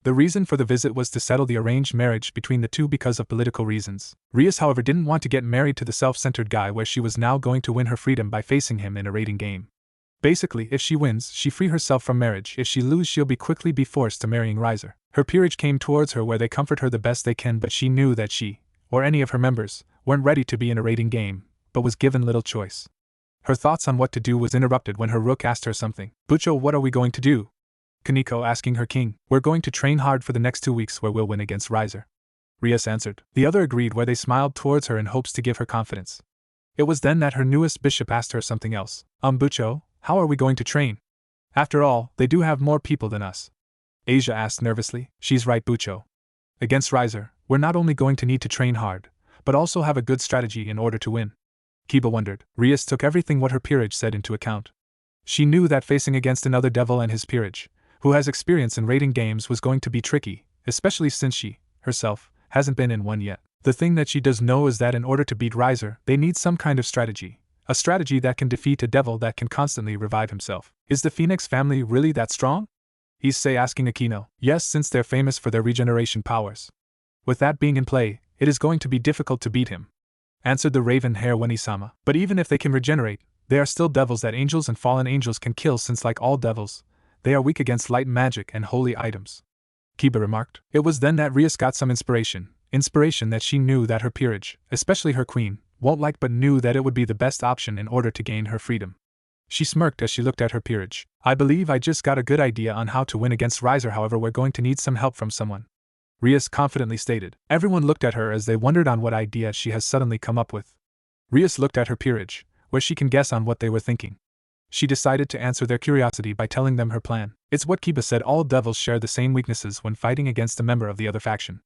The reason for the visit was to settle the arranged marriage between the two because of political reasons. Rias, however, didn't want to get married to the self-centered guy, where she was now going to win her freedom by facing him in a rating game. Basically, if she wins, she free herself from marriage. If she lose, she'll quickly be forced to marrying Riser. Her peerage came towards her where they comfort her the best they can, but she knew that she, or any of her members, weren't ready to be in a rating game, but was given little choice. Her thoughts on what to do was interrupted when her rook asked her something. Bucho, what are we going to do? Kaneko asking her king. We're going to train hard for the next 2 weeks where we'll win against Riser. Rias answered. The other agreed where they smiled towards her in hopes to give her confidence. It was then that her newest bishop asked her something else. Bucho, how are we going to train? After all, they do have more people than us. Asia asked nervously. She's right, Bucho. Against Riser, we're not only going to need to train hard, but also have a good strategy in order to win. Kiba wondered. Rias took everything what her peerage said into account. She knew that facing against another devil and his peerage, who has experience in rating games, was going to be tricky, especially since she, herself, hasn't been in one yet. The thing that she does know is that in order to beat Riser, they need some kind of strategy. A strategy that can defeat a devil that can constantly revive himself. Is the Phoenix family really that strong? Issei asking Akino. Yes, since they're famous for their regeneration powers. With that being in play, it is going to be difficult to beat him, answered the raven hair Wani-sama. But even if they can regenerate, they are still devils that angels and fallen angels can kill, since like all devils, they are weak against light magic and holy items. Kiba remarked. It was then that Rias got some inspiration that she knew that her peerage, especially her queen, won't like, but knew that it would be the best option in order to gain her freedom. She smirked as she looked at her peerage. I believe I just got a good idea on how to win against Riser, however we're going to need some help from someone. Rias confidently stated. Everyone looked at her as they wondered on what idea she has suddenly come up with. Rias looked at her peerage, where she can guess on what they were thinking. She decided to answer their curiosity by telling them her plan. It's what Kiba said, all devils share the same weaknesses when fighting against a member of the other faction.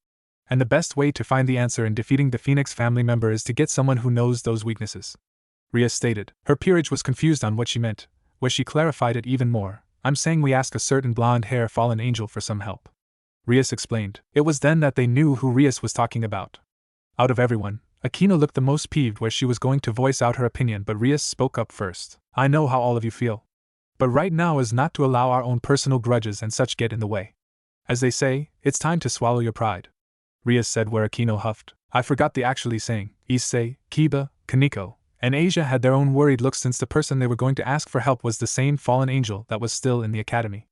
And the best way to find the answer in defeating the Phoenix family member is to get someone who knows those weaknesses. Ria stated. Her peerage was confused on what she meant, where she clarified it even more. I'm saying we ask a certain blonde-hair fallen angel for some help. Rias explained. It was then that they knew who Rias was talking about. Out of everyone, Aquino looked the most peeved where she was going to voice out her opinion, but Rias spoke up first. I know how all of you feel. But right now is not to allow our own personal grudges and such get in the way. As they say, it's time to swallow your pride. Rias said where Aquino huffed. I forgot the actually saying. Issei, Kiba, Kaneko, and Asia had their own worried looks since the person they were going to ask for help was the same fallen angel that was still in the academy.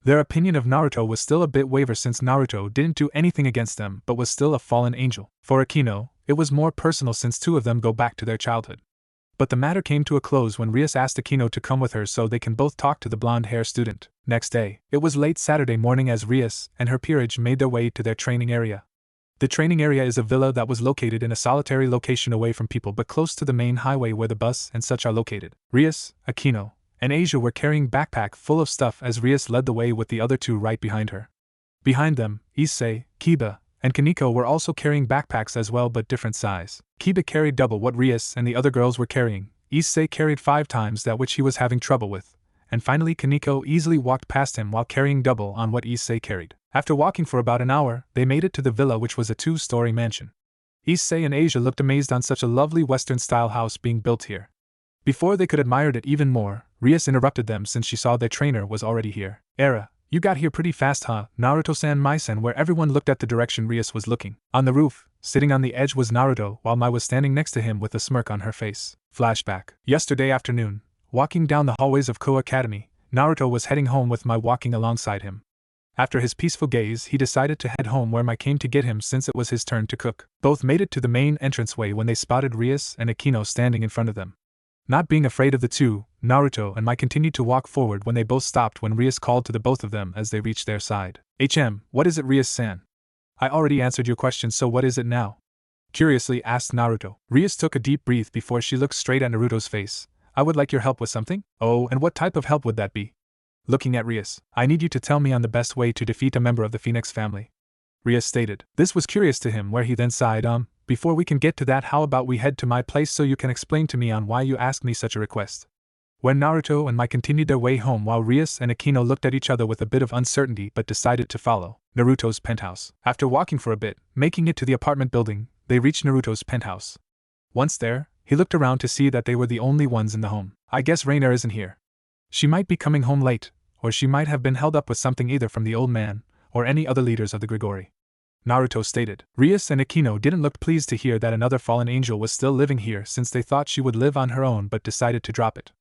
Their opinion of Naruto was still a bit waver since Naruto didn't do anything against them but was still a fallen angel. For Aquino, it was more personal since two of them go back to their childhood. But the matter came to a close when Rias asked Aquino to come with her so they can both talk to the blonde-hair student. Next day, it was late Saturday morning as Rias and her peerage made their way to their training area. The training area is a villa that was located in a solitary location away from people but close to the main highway where the bus and such are located. Rias, Aquino, and Asia were carrying backpack full of stuff as Rias led the way with the other two right behind her. Behind them, Issei, Kiba, and Kaneko were also carrying backpacks as well but different size. Kiba carried double what Rias and the other girls were carrying, Issei carried 5 times that which he was having trouble with, and finally Kaneko easily walked past him while carrying double on what Issei carried. After walking for about an hour, they made it to the villa which was a 2-story mansion. Issei and Asia looked amazed on such a lovely Western-style house being built here. Before they could admire it even more, Rias interrupted them since she saw their trainer was already here. Era, you got here pretty fast huh, Naruto-san Mai-san where everyone looked at the direction Rias was looking. On the roof, sitting on the edge was Naruto while Mai was standing next to him with a smirk on her face. Flashback. Yesterday afternoon, walking down the hallways of Koa Academy, Naruto was heading home with Mai walking alongside him. After his peaceful gaze he decided to head home where Mai came to get him since it was his turn to cook. Both made it to the main entranceway when they spotted Rias and Aquino standing in front of them. Not being afraid of the two, Naruto and Mai continued to walk forward when they both stopped when Rias called to the both of them as they reached their side. What is it Rias-san? I already answered your question so what is it now? Curiously asked Naruto. Rias took a deep breath before she looked straight at Naruto's face. I would like your help with something? Oh, and what type of help would that be? Looking at Rias, I need you to tell me on the best way to defeat a member of the Phoenix family. Rias stated. This was curious to him where he then sighed, before we can get to that how about we head to my place so you can explain to me on why you asked me such a request. When Naruto and Mai continued their way home while Rias and Aquino looked at each other with a bit of uncertainty but decided to follow Naruto's penthouse. After walking for a bit, making it to the apartment building, they reached Naruto's penthouse. Once there, he looked around to see that they were the only ones in the home. I guess Reina isn't here. She might be coming home late, or she might have been held up with something either from the old man, or any other leaders of the Grigori. Naruto stated. Rias and Aquino didn't look pleased to hear that another fallen angel was still living here since they thought she would live on her own but decided to drop it.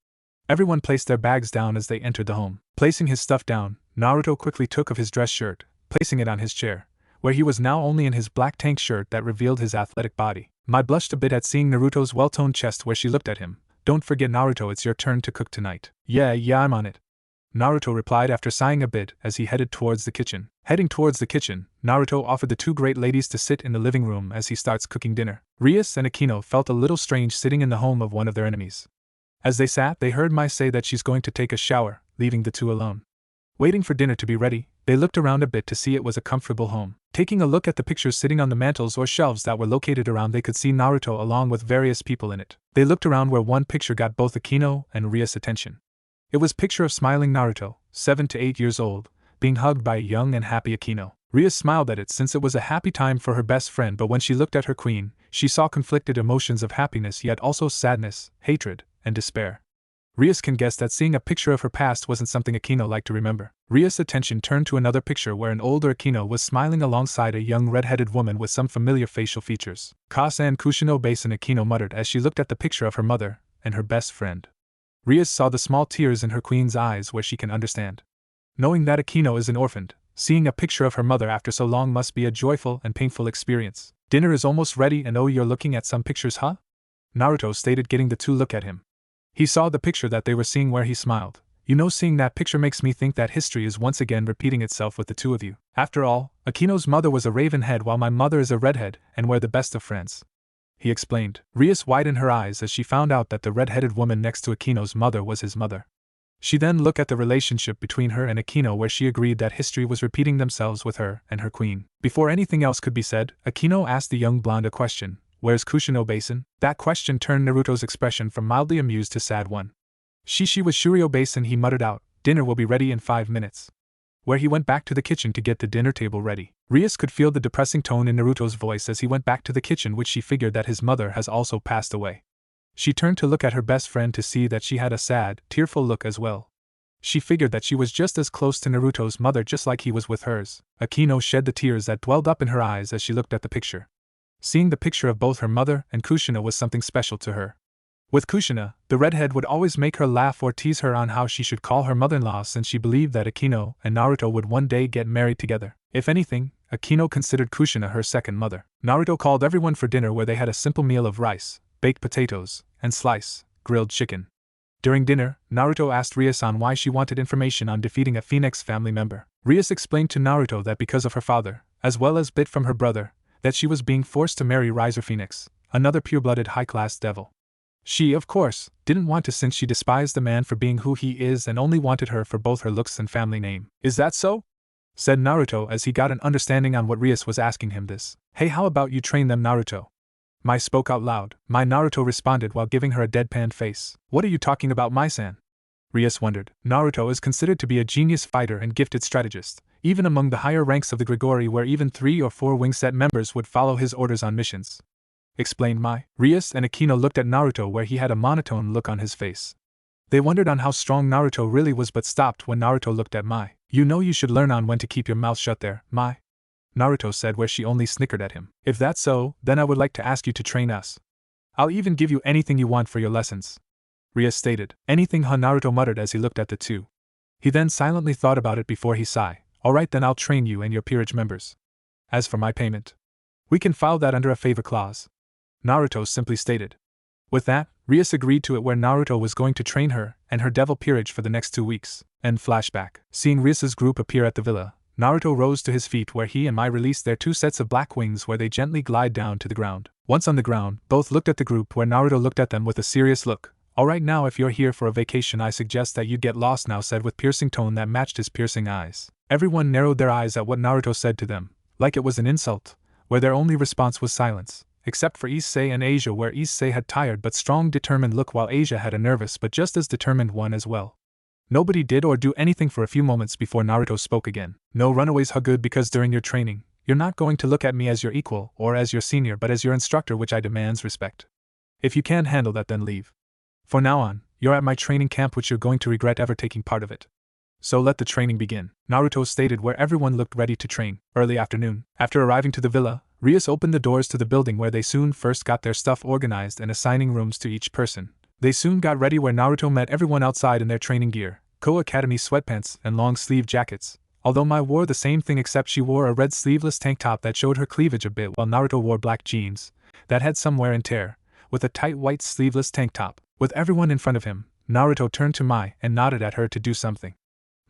Everyone placed their bags down as they entered the home. Placing his stuff down, Naruto quickly took off his dress shirt, placing it on his chair, where he was now only in his black tank shirt that revealed his athletic body. Mai blushed a bit at seeing Naruto's well-toned chest where she looked at him. Don't forget Naruto, it's your turn to cook tonight. Yeah, I'm on it. Naruto replied after sighing a bit as he headed towards the kitchen. Heading towards the kitchen, Naruto offered the two great ladies to sit in the living room as he starts cooking dinner. Rias and Aquino felt a little strange sitting in the home of one of their enemies. As they sat, they heard Mai say that she's going to take a shower, leaving the two alone. Waiting for dinner to be ready, they looked around a bit to see it was a comfortable home. Taking a look at the pictures sitting on the mantels or shelves that were located around, they could see Naruto along with various people in it. They looked around where one picture got both Aquino and Rias' attention. It was a picture of smiling Naruto, 7 to 8 years old, being hugged by a young and happy Aquino. Rias smiled at it since it was a happy time for her best friend, but when she looked at her queen, she saw conflicted emotions of happiness yet also sadness, hatred, and despair. Rias can guess that seeing a picture of her past wasn't something Aquino liked to remember. Rias' attention turned to another picture where an older Aquino was smiling alongside a young red-headed woman with some familiar facial features. Ka-san Kushino Basin, Aquino muttered as she looked at the picture of her mother and her best friend. Rias saw the small tears in her queen's eyes where she can understand. Knowing that Aquino is an orphan, seeing a picture of her mother after so long must be a joyful and painful experience. Dinner is almost ready and oh, you're looking at some pictures, huh? Naruto stated, getting the two look at him. He saw the picture that they were seeing where he smiled. Seeing that picture makes me think that history is once again repeating itself with the two of you. After all, Aquino's mother was a raven head while my mother is a redhead, and we're the best of friends. He explained. Rias widened her eyes as she found out that the red-headed woman next to Aquino's mother was his mother. She then looked at the relationship between her and Aquino, where she agreed that history was repeating themselves with her and her queen. Before anything else could be said, Aquino asked the young blonde a question. Where's Kushino Basin? That question turned Naruto's expression from mildly amused to sad one. She was Shuryo Basin, he muttered out. Dinner will be ready in 5 minutes. Where he went back to the kitchen to get the dinner table ready. Rias could feel the depressing tone in Naruto's voice as he went back to the kitchen, which she figured that his mother has also passed away. She turned to look at her best friend to see that she had a sad, tearful look as well. She figured that she was just as close to Naruto's mother just like he was with hers. Aquino shed the tears that welled up in her eyes as she looked at the picture. Seeing the picture of both her mother and Kushina was something special to her. With Kushina, the redhead would always make her laugh or tease her on how she should call her mother-in-law, since she believed that Aquino and Naruto would one day get married together. If anything, Aquino considered Kushina her second mother. Naruto called everyone for dinner, where they had a simple meal of rice, baked potatoes, and grilled chicken. During dinner, Naruto asked Rias-san why she wanted information on defeating a Phoenix family member. Rias explained to Naruto that because of her father, as well as bit from her brother, that she was being forced to marry Riser Phoenix, another pure-blooded high-class devil. She, of course, didn't want to, since she despised the man for being who he is and only wanted her for both her looks and family name. Is that so? Said Naruto as he got an understanding on what Rias was asking him this. Hey, how about you train them, Naruto? Mai spoke out loud. My Naruto responded while giving her a deadpan face. What are you talking about, Mai-san? Rias wondered. Naruto is considered to be a genius fighter and gifted strategist, even among the higher ranks of the Grigori, where even 3 or 4 wing set members would follow his orders on missions. Explained Mai. Rias and Aquino looked at Naruto, where he had a monotone look on his face. They wondered on how strong Naruto really was, but stopped when Naruto looked at Mai. You know you should learn on when to keep your mouth shut there, Mai. Naruto said, where she only snickered at him. If that's so, then I would like to ask you to train us. I'll even give you anything you want for your lessons. Rias stated. Anything, huh? Naruto muttered as he looked at the two. He then silently thought about it before he sighed. Alright, then I'll train you and your peerage members. As for my payment, we can file that under a favor clause, Naruto simply stated. With that, Rias agreed to it, where Naruto was going to train her and her devil peerage for the next 2 weeks. End flashback. Seeing Rias's group appear at the villa, Naruto rose to his feet, where he and Mai released their 2 sets of black wings, where they gently glide down to the ground. Once on the ground, both looked at the group, where Naruto looked at them with a serious look. Alright, now if you're here for a vacation, I suggest that you get lost now, said with piercing tone that matched his piercing eyes. Everyone narrowed their eyes at what Naruto said to them, like it was an insult, where their only response was silence. Except for Issei and Asia, where Issei had tired but strong determined look, while Asia had a nervous but just as determined one as well. Nobody did or do anything for a few moments before Naruto spoke again. No runaways, huh? Good, because during your training, you're not going to look at me as your equal or as your senior, but as your instructor, which I demands respect. If you can't handle that, then leave. For now on, you're at my training camp, which you're going to regret ever taking part of it. So let the training begin, Naruto stated, where everyone looked ready to train. Early afternoon. After arriving to the villa, Rias opened the doors to the building, where they soon first got their stuff organized and assigning rooms to each person. They soon got ready, where Naruto met everyone outside in their training gear, Koa Academy sweatpants and long-sleeve jackets, although Mai wore the same thing, except she wore a red sleeveless tank top that showed her cleavage a bit, while Naruto wore black jeans that had some wear and tear, with a tight white sleeveless tank top. With everyone in front of him, Naruto turned to Mai and nodded at her to do something.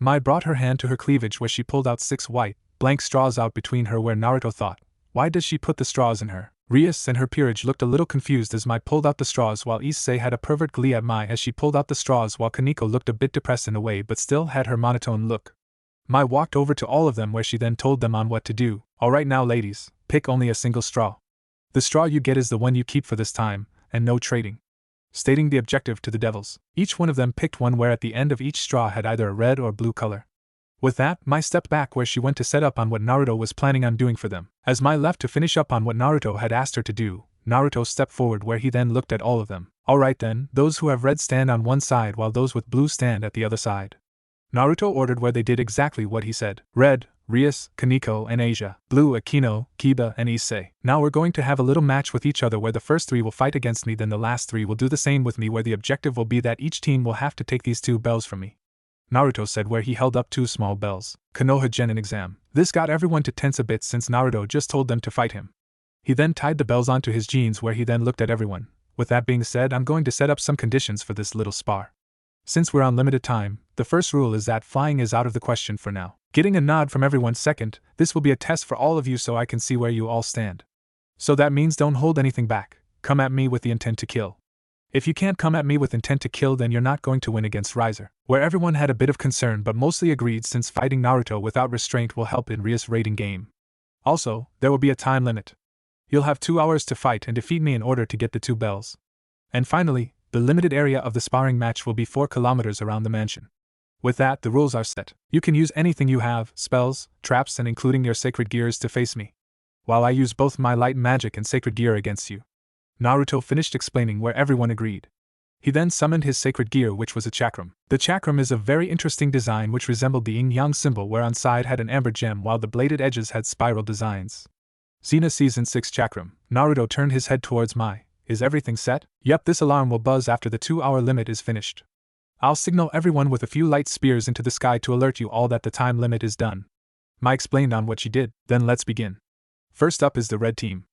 Mai brought her hand to her cleavage, where she pulled out 6 white, blank straws out between her, where Naruto thought, why does she put the straws in her? Rias and her peerage looked a little confused as Mai pulled out the straws, while Issei had a pervert glee at Mai as she pulled out the straws, while Kaneko looked a bit depressed in a way but still had her monotone look. Mai walked over to all of them, where she then told them on what to do. Alright now, ladies, pick only a single straw. The straw you get is the one you keep for this time, and no trading. Stating the objective to the devils, each one of them picked one, where at the end of each straw had either a red or blue color. With that, Mai stepped back, where she went to set up on what Naruto was planning on doing for them. As Mai left to finish up on what Naruto had asked her to do, Naruto stepped forward, where he then looked at all of them. Alright then, those who have red stand on one side while those with blue stand at the other side. Naruto ordered, where they did exactly what he said. Red, Rias, Kaneko and Asia. Blue, Aquino, Kiba and Issei. Now we're going to have a little match with each other, where the first 3 will fight against me, then the last 3 will do the same with me, where the objective will be that each team will have to take these 2 bells from me, Naruto said, where he held up 2 small bells. Konoha Genin exam. This got everyone to tense a bit, since Naruto just told them to fight him. He then tied the bells onto his jeans, where he then looked at everyone. With that being said, I'm going to set up some conditions for this little spar. Since we're on limited time, the first rule is that flying is out of the question for now. Getting a nod from everyone. Second, this will be a test for all of you, so I can see where you all stand. So that means don't hold anything back. Come at me with the intent to kill. If you can't come at me with intent to kill, then you're not going to win against Riser, where everyone had a bit of concern but mostly agreed since fighting Naruto without restraint will help in Rias' rating game. Also, there will be a time limit. You'll have 2 hours to fight and defeat me in order to get the 2 bells. And finally, the limited area of the sparring match will be 4 kilometers around the mansion. With that, the rules are set. You can use anything you have, spells, traps, and including your sacred gears to face me, while I use both my light magic and sacred gear against you. Naruto finished explaining, where everyone agreed. He then summoned his sacred gear, which was a chakram. The chakram is a very interesting design which resembled the yin-yang symbol, where on side had an amber gem while the bladed edges had spiral designs. Xena Season 6 chakram. Naruto turned his head towards Mai. Is everything set? Yep, this alarm will buzz after the 2-hour limit is finished. I'll signal everyone with a few light spears into the sky to alert you all that the time limit is done. Mai explained on what she did. Then let's begin. First up is the red team.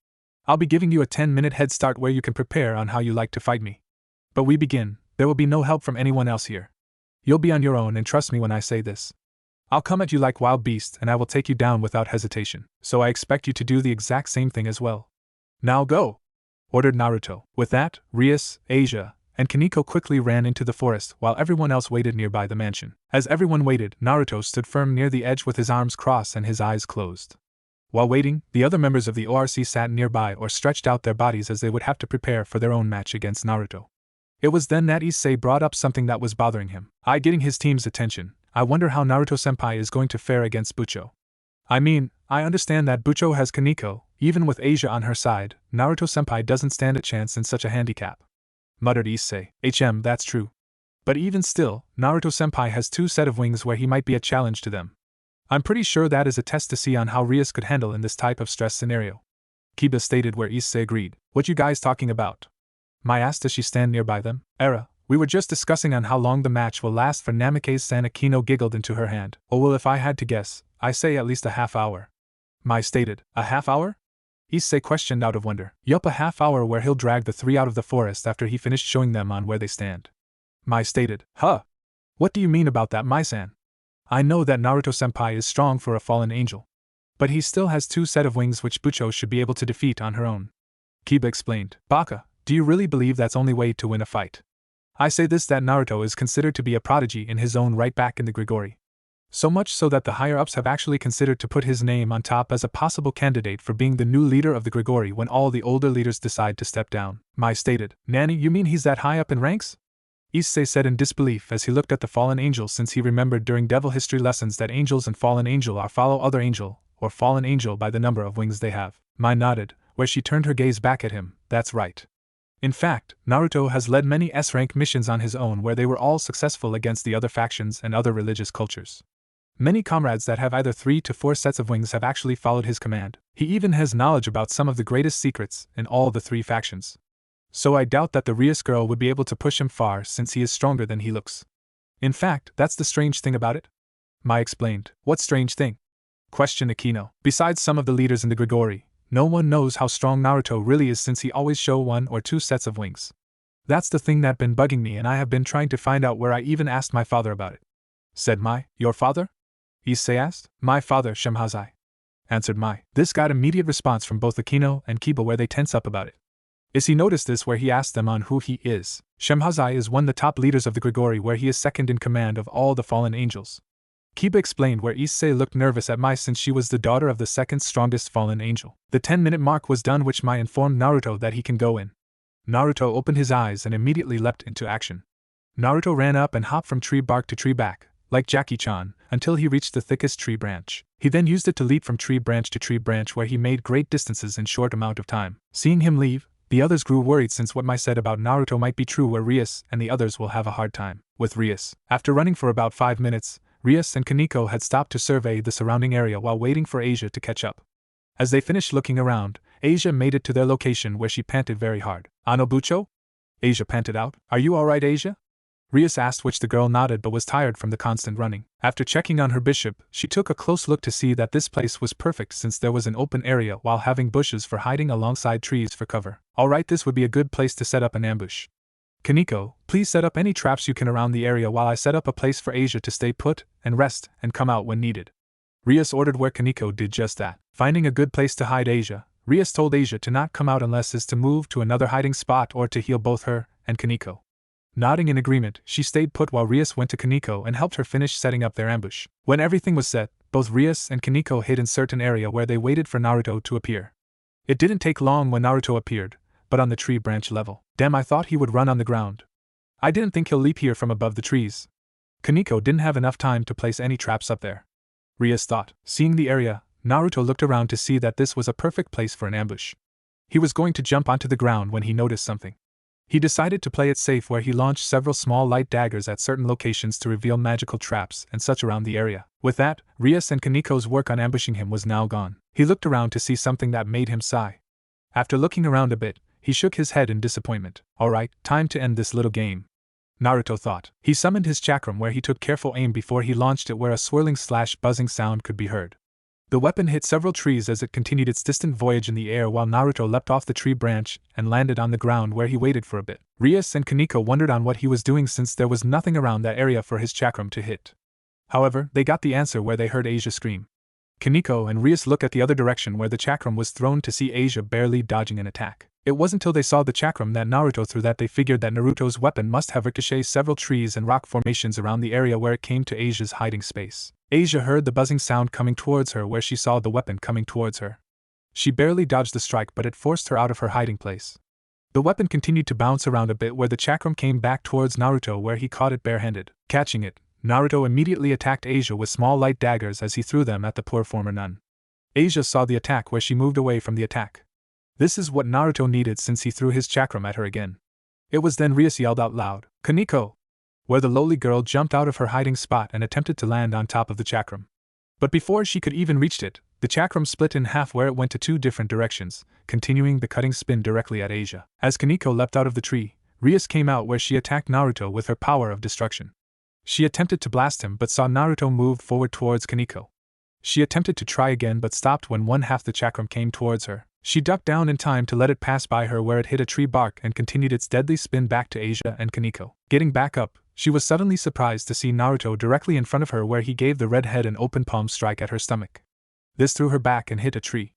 I'll be giving you a 10-minute head start where you can prepare on how you like to fight me. But we begin. There will be no help from anyone else here. You'll be on your own, and trust me when I say this. I'll come at you like wild beasts and I will take you down without hesitation, so I expect you to do the exact same thing as well. Now go! Ordered Naruto. With that, Rias, Asia, and Kaneko quickly ran into the forest while everyone else waited nearby the mansion. As everyone waited, Naruto stood firm near the edge with his arms crossed and his eyes closed. While waiting, the other members of the ORC sat nearby or stretched out their bodies as they would have to prepare for their own match against Naruto. It was then that Issei brought up something that was bothering him. Getting his team's attention. I wonder how Naruto-senpai is going to fare against Bucho. I mean, I understand that Bucho has Kaneko. Even with Asia on her side, Naruto-senpai doesn't stand a chance in such a handicap. Muttered Issei. That's true. But even still, Naruto-senpai has 2 sets of wings where he might be a challenge to them. I'm pretty sure that is a test to see on how Rias could handle in this type of stress scenario. Kiba stated, where Issei agreed. What you guys talking about? Mai asked as she stand nearby them. We were just discussing on how long the match will last for Namikaze-san. Akino giggled into her hand. Oh well, if I had to guess, I say at least a half hour. Mai stated. A half hour? Issei questioned out of wonder. Yup, a half hour where he'll drag the 3 out of the forest after he finished showing them on where they stand. Mai stated. Huh? What do you mean about that, Mai-san? I know that Naruto-senpai is strong for a fallen angel. But he still has 2 sets of wings which Bucho should be able to defeat on her own. Kiba explained. Baka, do you really believe that's only way to win a fight? I say this that Naruto is considered to be a prodigy in his own right back in the Grigori. So much so that the higher-ups have actually considered to put his name on top as a possible candidate for being the new leader of the Grigori when all the older leaders decide to step down. Mai stated. Nanny, you mean he's that high up in ranks? Issei said in disbelief as he looked at the fallen angel, since he remembered during devil history lessons that angels and fallen angel are follow other angel, or fallen angel by the number of wings they have. Mai nodded, where she turned her gaze back at him. That's right. In fact, Naruto has led many S-rank missions on his own where they were all successful against the other factions and other religious cultures. Many comrades that have either 3 to 4 sets of wings have actually followed his command. He even has knowledge about some of the greatest secrets in all the 3 factions. So I doubt that the Rias girl would be able to push him far since he is stronger than he looks. In fact, that's the strange thing about it. Mai explained. What strange thing? Questioned Akino. Besides some of the leaders in the Grigori, no one knows how strong Naruto really is since he always show 1 or 2 sets of wings. That's the thing that been bugging me, and I have been trying to find out where I even asked my father about it. Said Mai. Your father? Issei asked. My father, Shemhazai. Answered Mai. This got immediate response from both Akino and Kiba where they tense up about it. Issei noticed this where he asked them on who he is. Shemhazai is one of the top leaders of the Grigori where he is second in command of all the fallen angels. Kiba explained where Issei looked nervous at Mai since she was the daughter of the second strongest fallen angel. The 10-minute mark was done, which Mai informed Naruto that he can go in. Naruto opened his eyes and immediately leapt into action. Naruto ran up and hopped from tree bark to tree back, like Jackie-chan, until he reached the thickest tree branch. He then used it to leap from tree branch to tree branch where he made great distances in short amount of time. Seeing him leave, the others grew worried since what Mai said about Naruto might be true, where Rias and the others will have a hard time with Rias. After running for about 5 minutes, Rias and Kaneko had stopped to survey the surrounding area while waiting for Asia to catch up. As they finished looking around, Asia made it to their location where she panted very hard. Ano Bucho? Asia panted out. Are you alright, Asia? Rias asked, which the girl nodded but was tired from the constant running. After checking on her bishop, she took a close look to see that this place was perfect since there was an open area while having bushes for hiding alongside trees for cover. Alright, this would be a good place to set up an ambush. Kaneko, please set up any traps you can around the area while I set up a place for Asia to stay put and rest and come out when needed. Rias ordered, where Kaneko did just that. Finding a good place to hide Asia, Rias told Asia to not come out unless is to move to another hiding spot or to heal both her and Kaneko. Nodding in agreement, she stayed put while Rias went to Kaneko and helped her finish setting up their ambush. When everything was set, both Rias and Kaneko hid in certain area where they waited for Naruto to appear. It didn't take long when Naruto appeared, but on the tree branch level. Damn, I thought he would run on the ground. I didn't think he'll leap here from above the trees. Kaneko didn't have enough time to place any traps up there, Rias thought. Seeing the area, Naruto looked around to see that this was a perfect place for an ambush. He was going to jump onto the ground when he noticed something. He decided to play it safe, where he launched several small light daggers at certain locations to reveal magical traps and such around the area. With that, Rias and Kaneko's work on ambushing him was now gone. He looked around to see something that made him sigh. After looking around a bit, he shook his head in disappointment. Alright, time to end this little game, Naruto thought. He summoned his chakram, where he took careful aim before he launched it, where a swirling / buzzing sound could be heard. The weapon hit several trees as it continued its distant voyage in the air, while Naruto leapt off the tree branch and landed on the ground, where he waited for a bit. Rias and Kaneko wondered on what he was doing, since there was nothing around that area for his chakram to hit. However, they got the answer where they heard Asia scream. Kaneko and Rias looked at the other direction where the chakram was thrown to see Asia barely dodging an attack. It wasn't until they saw the chakram that Naruto threw that they figured that Naruto's weapon must have ricocheted several trees and rock formations around the area where it came to Asia's hiding space. Asia heard the buzzing sound coming towards her, where she saw the weapon coming towards her. She barely dodged the strike, but it forced her out of her hiding place. The weapon continued to bounce around a bit, where the chakram came back towards Naruto, where he caught it barehanded. Catching it, Naruto immediately attacked Asia with small light daggers as he threw them at the poor former nun. Asia saw the attack, where she moved away from the attack. This is what Naruto needed, since he threw his chakram at her again. It was then Rias yelled out loud, "Kaneko!" where the lowly girl jumped out of her hiding spot and attempted to land on top of the chakram. But before she could even reach it, the chakram split in half, where it went to two different directions, continuing the cutting spin directly at Asia. As Kaneko leapt out of the tree, Rias came out, where she attacked Naruto with her power of destruction. She attempted to blast him, but saw Naruto move forward towards Kaneko. She attempted to try again, but stopped when one half the chakram came towards her. She ducked down in time to let it pass by her, where it hit a tree bark and continued its deadly spin back to Asia and Kaneko. Getting back up, she was suddenly surprised to see Naruto directly in front of her, where he gave the red head an open palm strike at her stomach. This threw her back and hit a tree.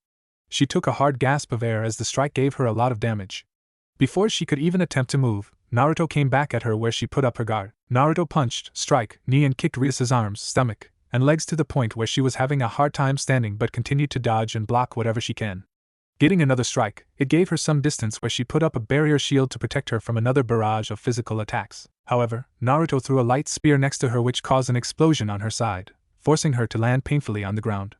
She took a hard gasp of air as the strike gave her a lot of damage. Before she could even attempt to move, Naruto came back at her, where she put up her guard. Naruto punched, strike, knee and kicked Rias's arms, stomach, and legs to the point where she was having a hard time standing, but continued to dodge and block whatever she can. Getting another strike, it gave her some distance, where she put up a barrier shield to protect her from another barrage of physical attacks. However, Naruto threw a light spear next to her, which caused an explosion on her side, forcing her to land painfully on the ground.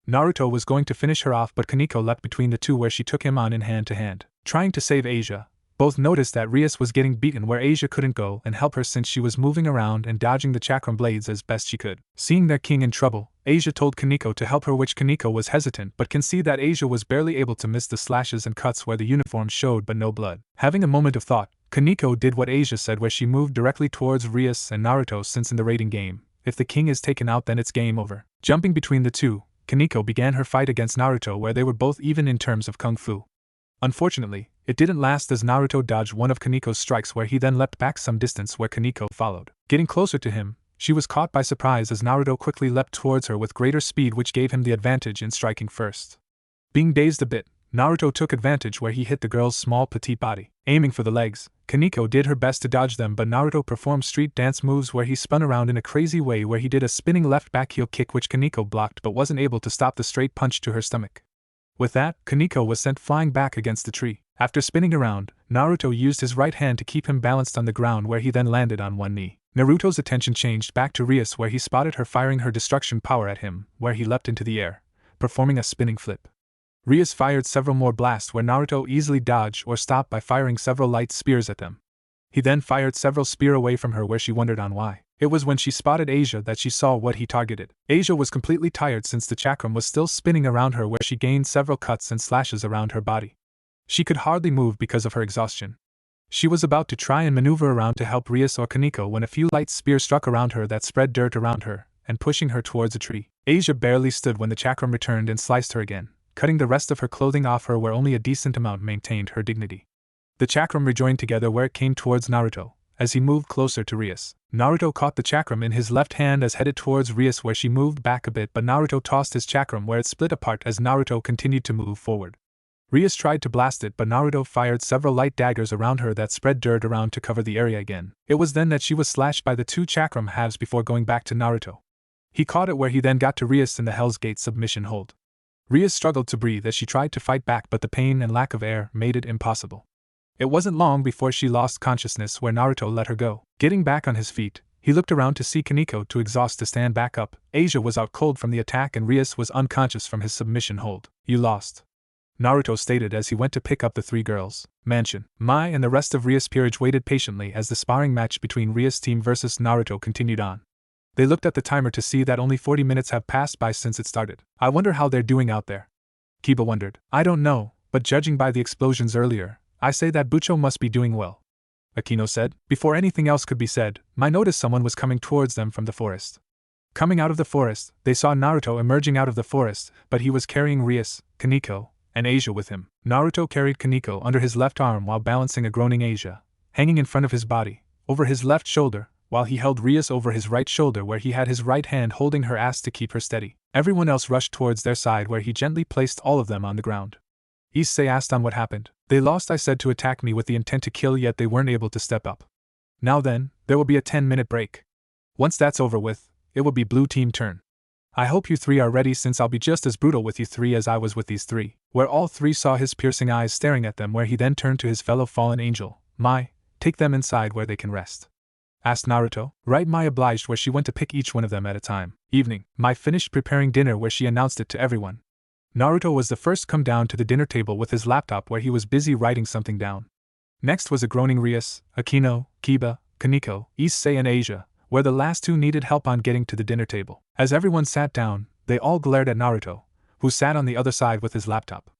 Naruto was going to finish her off, but Kaneko leapt between the two, where she took him on in hand to hand. Trying to save Asia, both noticed that Rias was getting beaten, where Asia couldn't go and help her since she was moving around and dodging the chakram blades as best she could. Seeing their king in trouble, Asia told Kaneko to help her, which Kaneko was hesitant, but can see that Asia was barely able to miss the slashes and cuts where the uniform showed but no blood. Having a moment of thought, Kaneko did what Asia said, where she moved directly towards Rias and Naruto, since in the raiding game, if the king is taken out then it's game over. Jumping between the two, Kaneko began her fight against Naruto, where they were both even in terms of kung fu. Unfortunately, it didn't last, as Naruto dodged one of Kaneko's strikes, where he then leapt back some distance, where Kaneko followed. Getting closer to him, she was caught by surprise as Naruto quickly leapt towards her with greater speed, which gave him the advantage in striking first. Being dazed a bit, Naruto took advantage, where he hit the girl's small petite body. Aiming for the legs, Kaneko did her best to dodge them, but Naruto performed street dance moves, where he spun around in a crazy way, where he did a spinning left back heel kick, which Kaneko blocked but wasn't able to stop the straight punch to her stomach. With that, Kaneko was sent flying back against the tree. After spinning around, Naruto used his right hand to keep him balanced on the ground, where he then landed on one knee. Naruto's attention changed back to Rias, where he spotted her firing her destruction power at him, where he leapt into the air, performing a spinning flip. Rias fired several more blasts, where Naruto easily dodged or stopped by firing several light spears at them. He then fired several spears away from her, where she wondered on why. It was when she spotted Asia that she saw what he targeted. Asia was completely tired, since the chakram was still spinning around her, where she gained several cuts and slashes around her body. She could hardly move because of her exhaustion. She was about to try and maneuver around to help Rias or Kaneko when a few light spears struck around her that spread dirt around her and pushing her towards a tree. Asia barely stood when the chakram returned and sliced her again, cutting the rest of her clothing off her, where only a decent amount maintained her dignity. The chakram rejoined together, where it came towards Naruto. As he moved closer to Rias, Naruto caught the chakram in his left hand as headed towards Rias, where she moved back a bit, but Naruto tossed his chakram, where it split apart as Naruto continued to move forward. Rias tried to blast it, but Naruto fired several light daggers around her that spread dirt around to cover the area again. It was then that she was slashed by the 2 chakram halves before going back to Naruto. He caught it where he then got to Rias in the Hell's Gate submission hold. Rias struggled to breathe as she tried to fight back, but the pain and lack of air made it impossible. It wasn't long before she lost consciousness where Naruto let her go. Getting back on his feet, he looked around to see Kaneko too exhausted to stand back up. Asia was out cold from the attack and Rias was unconscious from his submission hold. You lost, Naruto stated as he went to pick up the 3 girls. Mansion. Mai and the rest of Rias' peerage waited patiently as the sparring match between Rias' team versus Naruto continued on. They looked at the timer to see that only 40 minutes have passed by since it started. I wonder how they're doing out there. Kiba wondered. I don't know, but judging by the explosions earlier, I say that Bucho must be doing well, Akino said. Before anything else could be said, Mai noticed someone was coming towards them from the forest. Coming out of the forest, they saw Naruto emerging out of the forest, but he was carrying Rias, Kaneko, and Asia with him. Naruto carried Kaneko under his left arm while balancing a groaning Asia, hanging in front of his body, over his left shoulder, while he held Rias over his right shoulder where he had his right hand holding her ass to keep her steady. Everyone else rushed towards their side where he gently placed all of them on the ground. Issei asked on what happened. They lost, I said, to attack me with the intent to kill, yet they weren't able to step up. Now then, there will be a 10-minute break. Once that's over with, it will be blue team turn. I hope you 3 are ready, since I'll be just as brutal with you 3 as I was with these 3. Where all 3 saw his piercing eyes staring at them, where he then turned to his fellow fallen angel. Mai, take them inside where they can rest, asked Naruto. Right, Mai obliged, where she went to pick each one of them at a time. Evening. Mai finished preparing dinner where she announced it to everyone. Naruto was the first come down to the dinner table with his laptop where he was busy writing something down. Next was a groaning Rias, Akino, Kiba, Kaneko, Issei and Asia, where the last 2 needed help on getting to the dinner table. As everyone sat down, they all glared at Naruto, who sat on the other side with his laptop.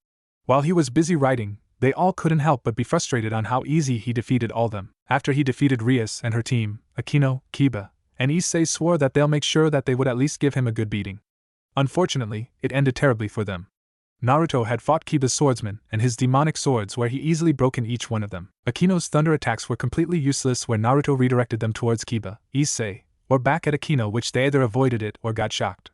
While he was busy writing, they all couldn't help but be frustrated on how easy he defeated all them. After he defeated Rias and her team, Akino, Kiba, and Issei swore that they'll make sure that they would at least give him a good beating. Unfortunately, it ended terribly for them. Naruto had fought Kiba's swordsman and his demonic swords where he easily broken each one of them. Akino's thunder attacks were completely useless where Naruto redirected them towards Kiba, Issei, or back at Akino, which they either avoided it or got shocked.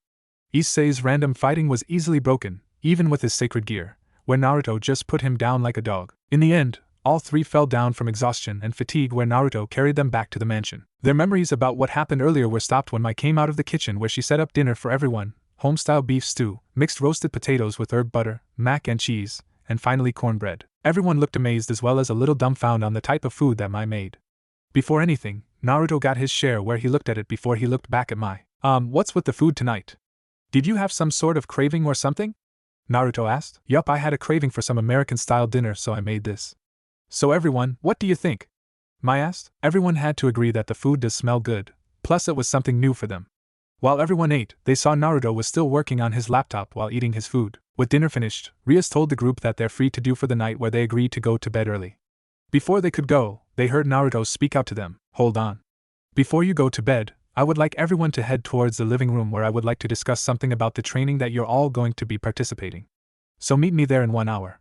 Issei's random fighting was easily broken, even with his sacred gear, where Naruto just put him down like a dog. In the end, all 3 fell down from exhaustion and fatigue where Naruto carried them back to the mansion. Their memories about what happened earlier were stopped when Mai came out of the kitchen where she set up dinner for everyone. Home-style beef stew, mixed roasted potatoes with herb butter, mac and cheese, and finally cornbread. Everyone looked amazed as well as a little dumbfounded on the type of food that Mai made. Before anything, Naruto got his share where he looked at it before he looked back at Mai. What's with the food tonight? Did you have some sort of craving or something? Naruto asked. Yup, I had a craving for some American-style dinner, so I made this. So everyone, what do you think? Mai asked. Everyone had to agree that the food does smell good, plus it was something new for them. While everyone ate, they saw Naruto was still working on his laptop while eating his food. With dinner finished, Rias told the group that they're free to do for the night where they agreed to go to bed early. Before they could go, they heard Naruto speak out to them. Hold on. Before you go to bed, I would like everyone to head towards the living room where I would like to discuss something about the training that you're all going to be participating. So meet me there in 1 hour.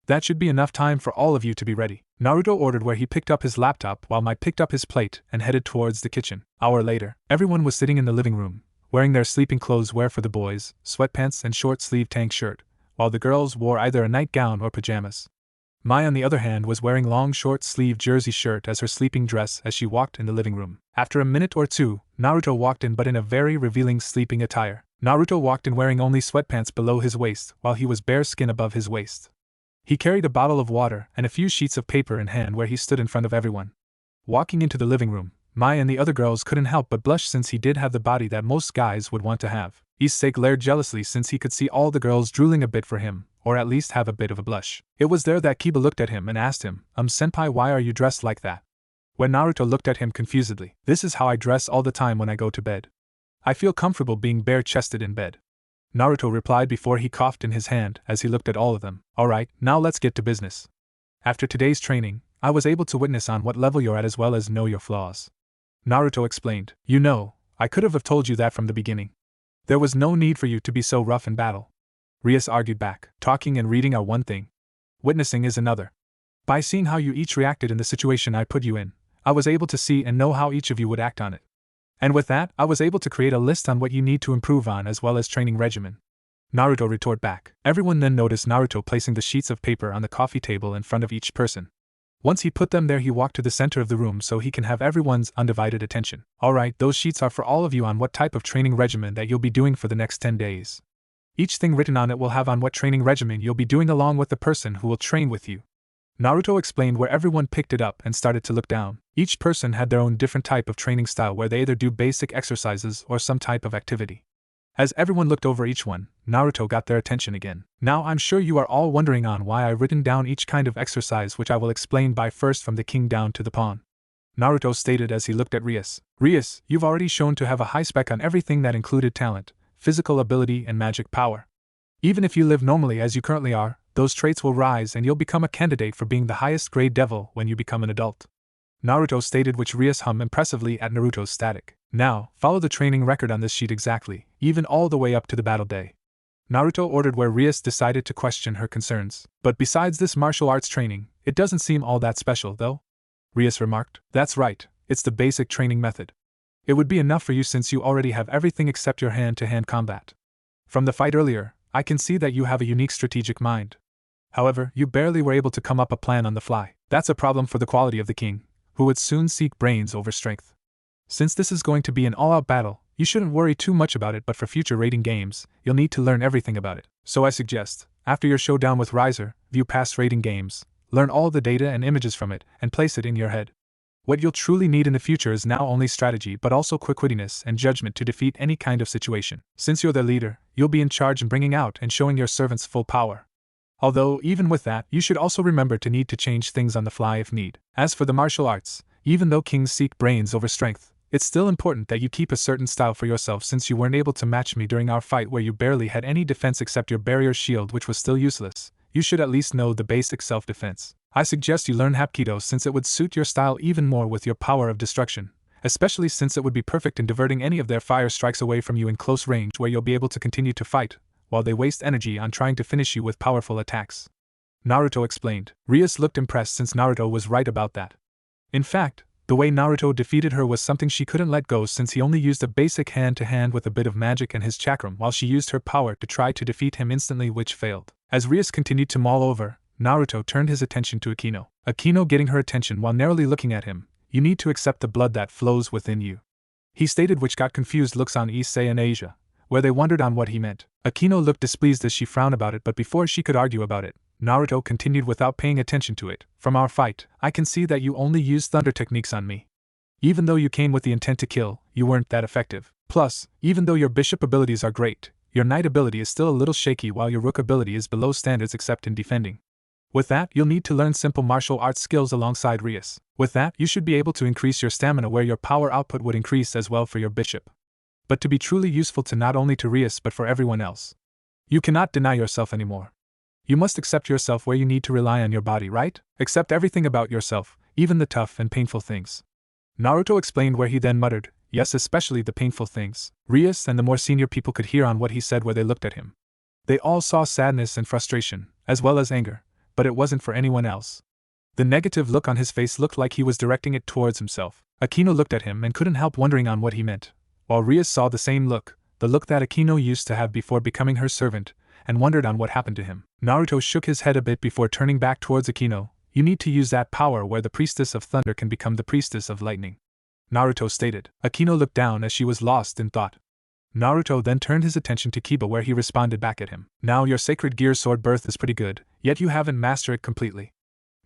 That should be enough time for all of you to be ready, Naruto ordered where he picked up his laptop while Mai picked up his plate and headed towards the kitchen. Hour later, everyone was sitting in the living room, wearing their sleeping clothes, where for the boys, sweatpants and short-sleeved tank shirt, while the girls wore either a nightgown or pajamas. Mai, on the other hand, was wearing long short-sleeved jersey shirt as her sleeping dress as she walked in the living room. After a minute or 2, Naruto walked in but in a very revealing sleeping attire. Naruto walked in wearing only sweatpants below his waist while he was bare skin above his waist. He carried a bottle of water and a few sheets of paper in hand where he stood in front of everyone. Walking into the living room, Mai and the other girls couldn't help but blush since he did have the body that most guys would want to have. Issei glared jealously since he could see all the girls drooling a bit for him, or at least have a bit of a blush. It was there that Kiba looked at him and asked him, Senpai, why are you dressed like that? When Naruto looked at him confusedly. This is how I dress all the time when I go to bed. I feel comfortable being bare-chested in bed, Naruto replied before he coughed in his hand as he looked at all of them. Alright, now let's get to business. After today's training, I was able to witness on what level you're at as well as know your flaws, Naruto explained. You know, I could have told you that from the beginning. There was no need for you to be so rough in battle, Rias argued back. Talking and reading are one thing. Witnessing is another. By seeing how you each reacted in the situation I put you in, I was able to see and know how each of you would act on it. And with that, I was able to create a list on what you need to improve on as well as training regimen. Naruto retorted back. Everyone then noticed Naruto placing the sheets of paper on the coffee table in front of each person. Once he put them there, he walked to the center of the room so he can have everyone's undivided attention. Alright, those sheets are for all of you on what type of training regimen that you'll be doing for the next 10 days. Each thing written on it will have on what training regimen you'll be doing along with the person who will train with you. Naruto explained, where everyone picked it up and started to look down. Each person had their own different type of training style where they either do basic exercises or some type of activity. As everyone looked over each one, Naruto got their attention again. Now I'm sure you are all wondering on why I've written down each kind of exercise, which I will explain by first from the king down to the pawn. Naruto stated as he looked at Rias. Rias, you've already shown to have a high spec on everything that included talent, physical ability and magic power. Even if you live normally as you currently are, those traits will rise and you'll become a candidate for being the highest grade devil when you become an adult. Naruto stated, which Rias hummed impressively at Naruto's static. Now, follow the training record on this sheet exactly, even all the way up to the battle day. Naruto ordered, where Rias decided to question her concerns. But besides this martial arts training, it doesn't seem all that special, though? Rias remarked. That's right, it's the basic training method. It would be enough for you since you already have everything except your hand-to-hand combat. From the fight earlier, I can see that you have a unique strategic mind. However, you barely were able to come up a plan on the fly. That's a problem for the quality of the king, who would soon seek brains over strength. Since this is going to be an all-out battle, you shouldn't worry too much about it, but for future raiding games, you'll need to learn everything about it. So I suggest, after your showdown with Riser, view past raiding games, learn all the data and images from it, and place it in your head. What you'll truly need in the future is not only strategy but also quick-wittiness and judgment to defeat any kind of situation. Since you're the leader, you'll be in charge in bringing out and showing your servants full power. Although, even with that, you should also remember to need to change things on the fly if need. As for the martial arts, even though kings seek brains over strength, it's still important that you keep a certain style for yourself, since you weren't able to match me during our fight where you barely had any defense except your barrier shield, which was still useless. You should at least know the basic self-defense. I suggest you learn Hapkido, since it would suit your style even more with your power of destruction, especially since it would be perfect in diverting any of their fire strikes away from you in close range, where you'll be able to continue to fight, while they waste energy on trying to finish you with powerful attacks. Naruto explained. Rias looked impressed, since Naruto was right about that. In fact, the way Naruto defeated her was something she couldn't let go, since he only used a basic hand-to-hand with a bit of magic and his chakram, while she used her power to try to defeat him instantly, which failed. As Rias continued to mull over, Naruto turned his attention to Akino. Akino getting her attention while narrowly looking at him. You need to accept the blood that flows within you, he stated, which got confused looks on Issei and Asia, where they wondered on what he meant. Akino looked displeased as she frowned about it, but before she could argue about it, Naruto continued without paying attention to it. From our fight, I can see that you only used thunder techniques on me. Even though you came with the intent to kill, you weren't that effective. Plus, even though your bishop abilities are great, your knight ability is still a little shaky, while your rook ability is below standards except in defending. With that, you'll need to learn simple martial arts skills alongside Rias. With that, you should be able to increase your stamina, where your power output would increase as well for your bishop. But to be truly useful to not only to Rias but for everyone else, you cannot deny yourself anymore. You must accept yourself, where you need to rely on your body, right? Accept everything about yourself, even the tough and painful things. Naruto explained, where he then muttered, yes, especially the painful things. Rias and the more senior people could hear on what he said, where they looked at him. They all saw sadness and frustration, as well as anger, but it wasn't for anyone else. The negative look on his face looked like he was directing it towards himself. Akino looked at him and couldn't help wondering on what he meant, while Rias saw the same look, the look that Akino used to have before becoming her servant, and wondered on what happened to him. Naruto shook his head a bit before turning back towards Akino. You need to use that power where the priestess of thunder can become the priestess of lightning, Naruto stated. Akino looked down as she was lost in thought. Naruto then turned his attention to Kiba, where he responded back at him. Now your sacred gear sword birth is pretty good, yet you haven't mastered it completely.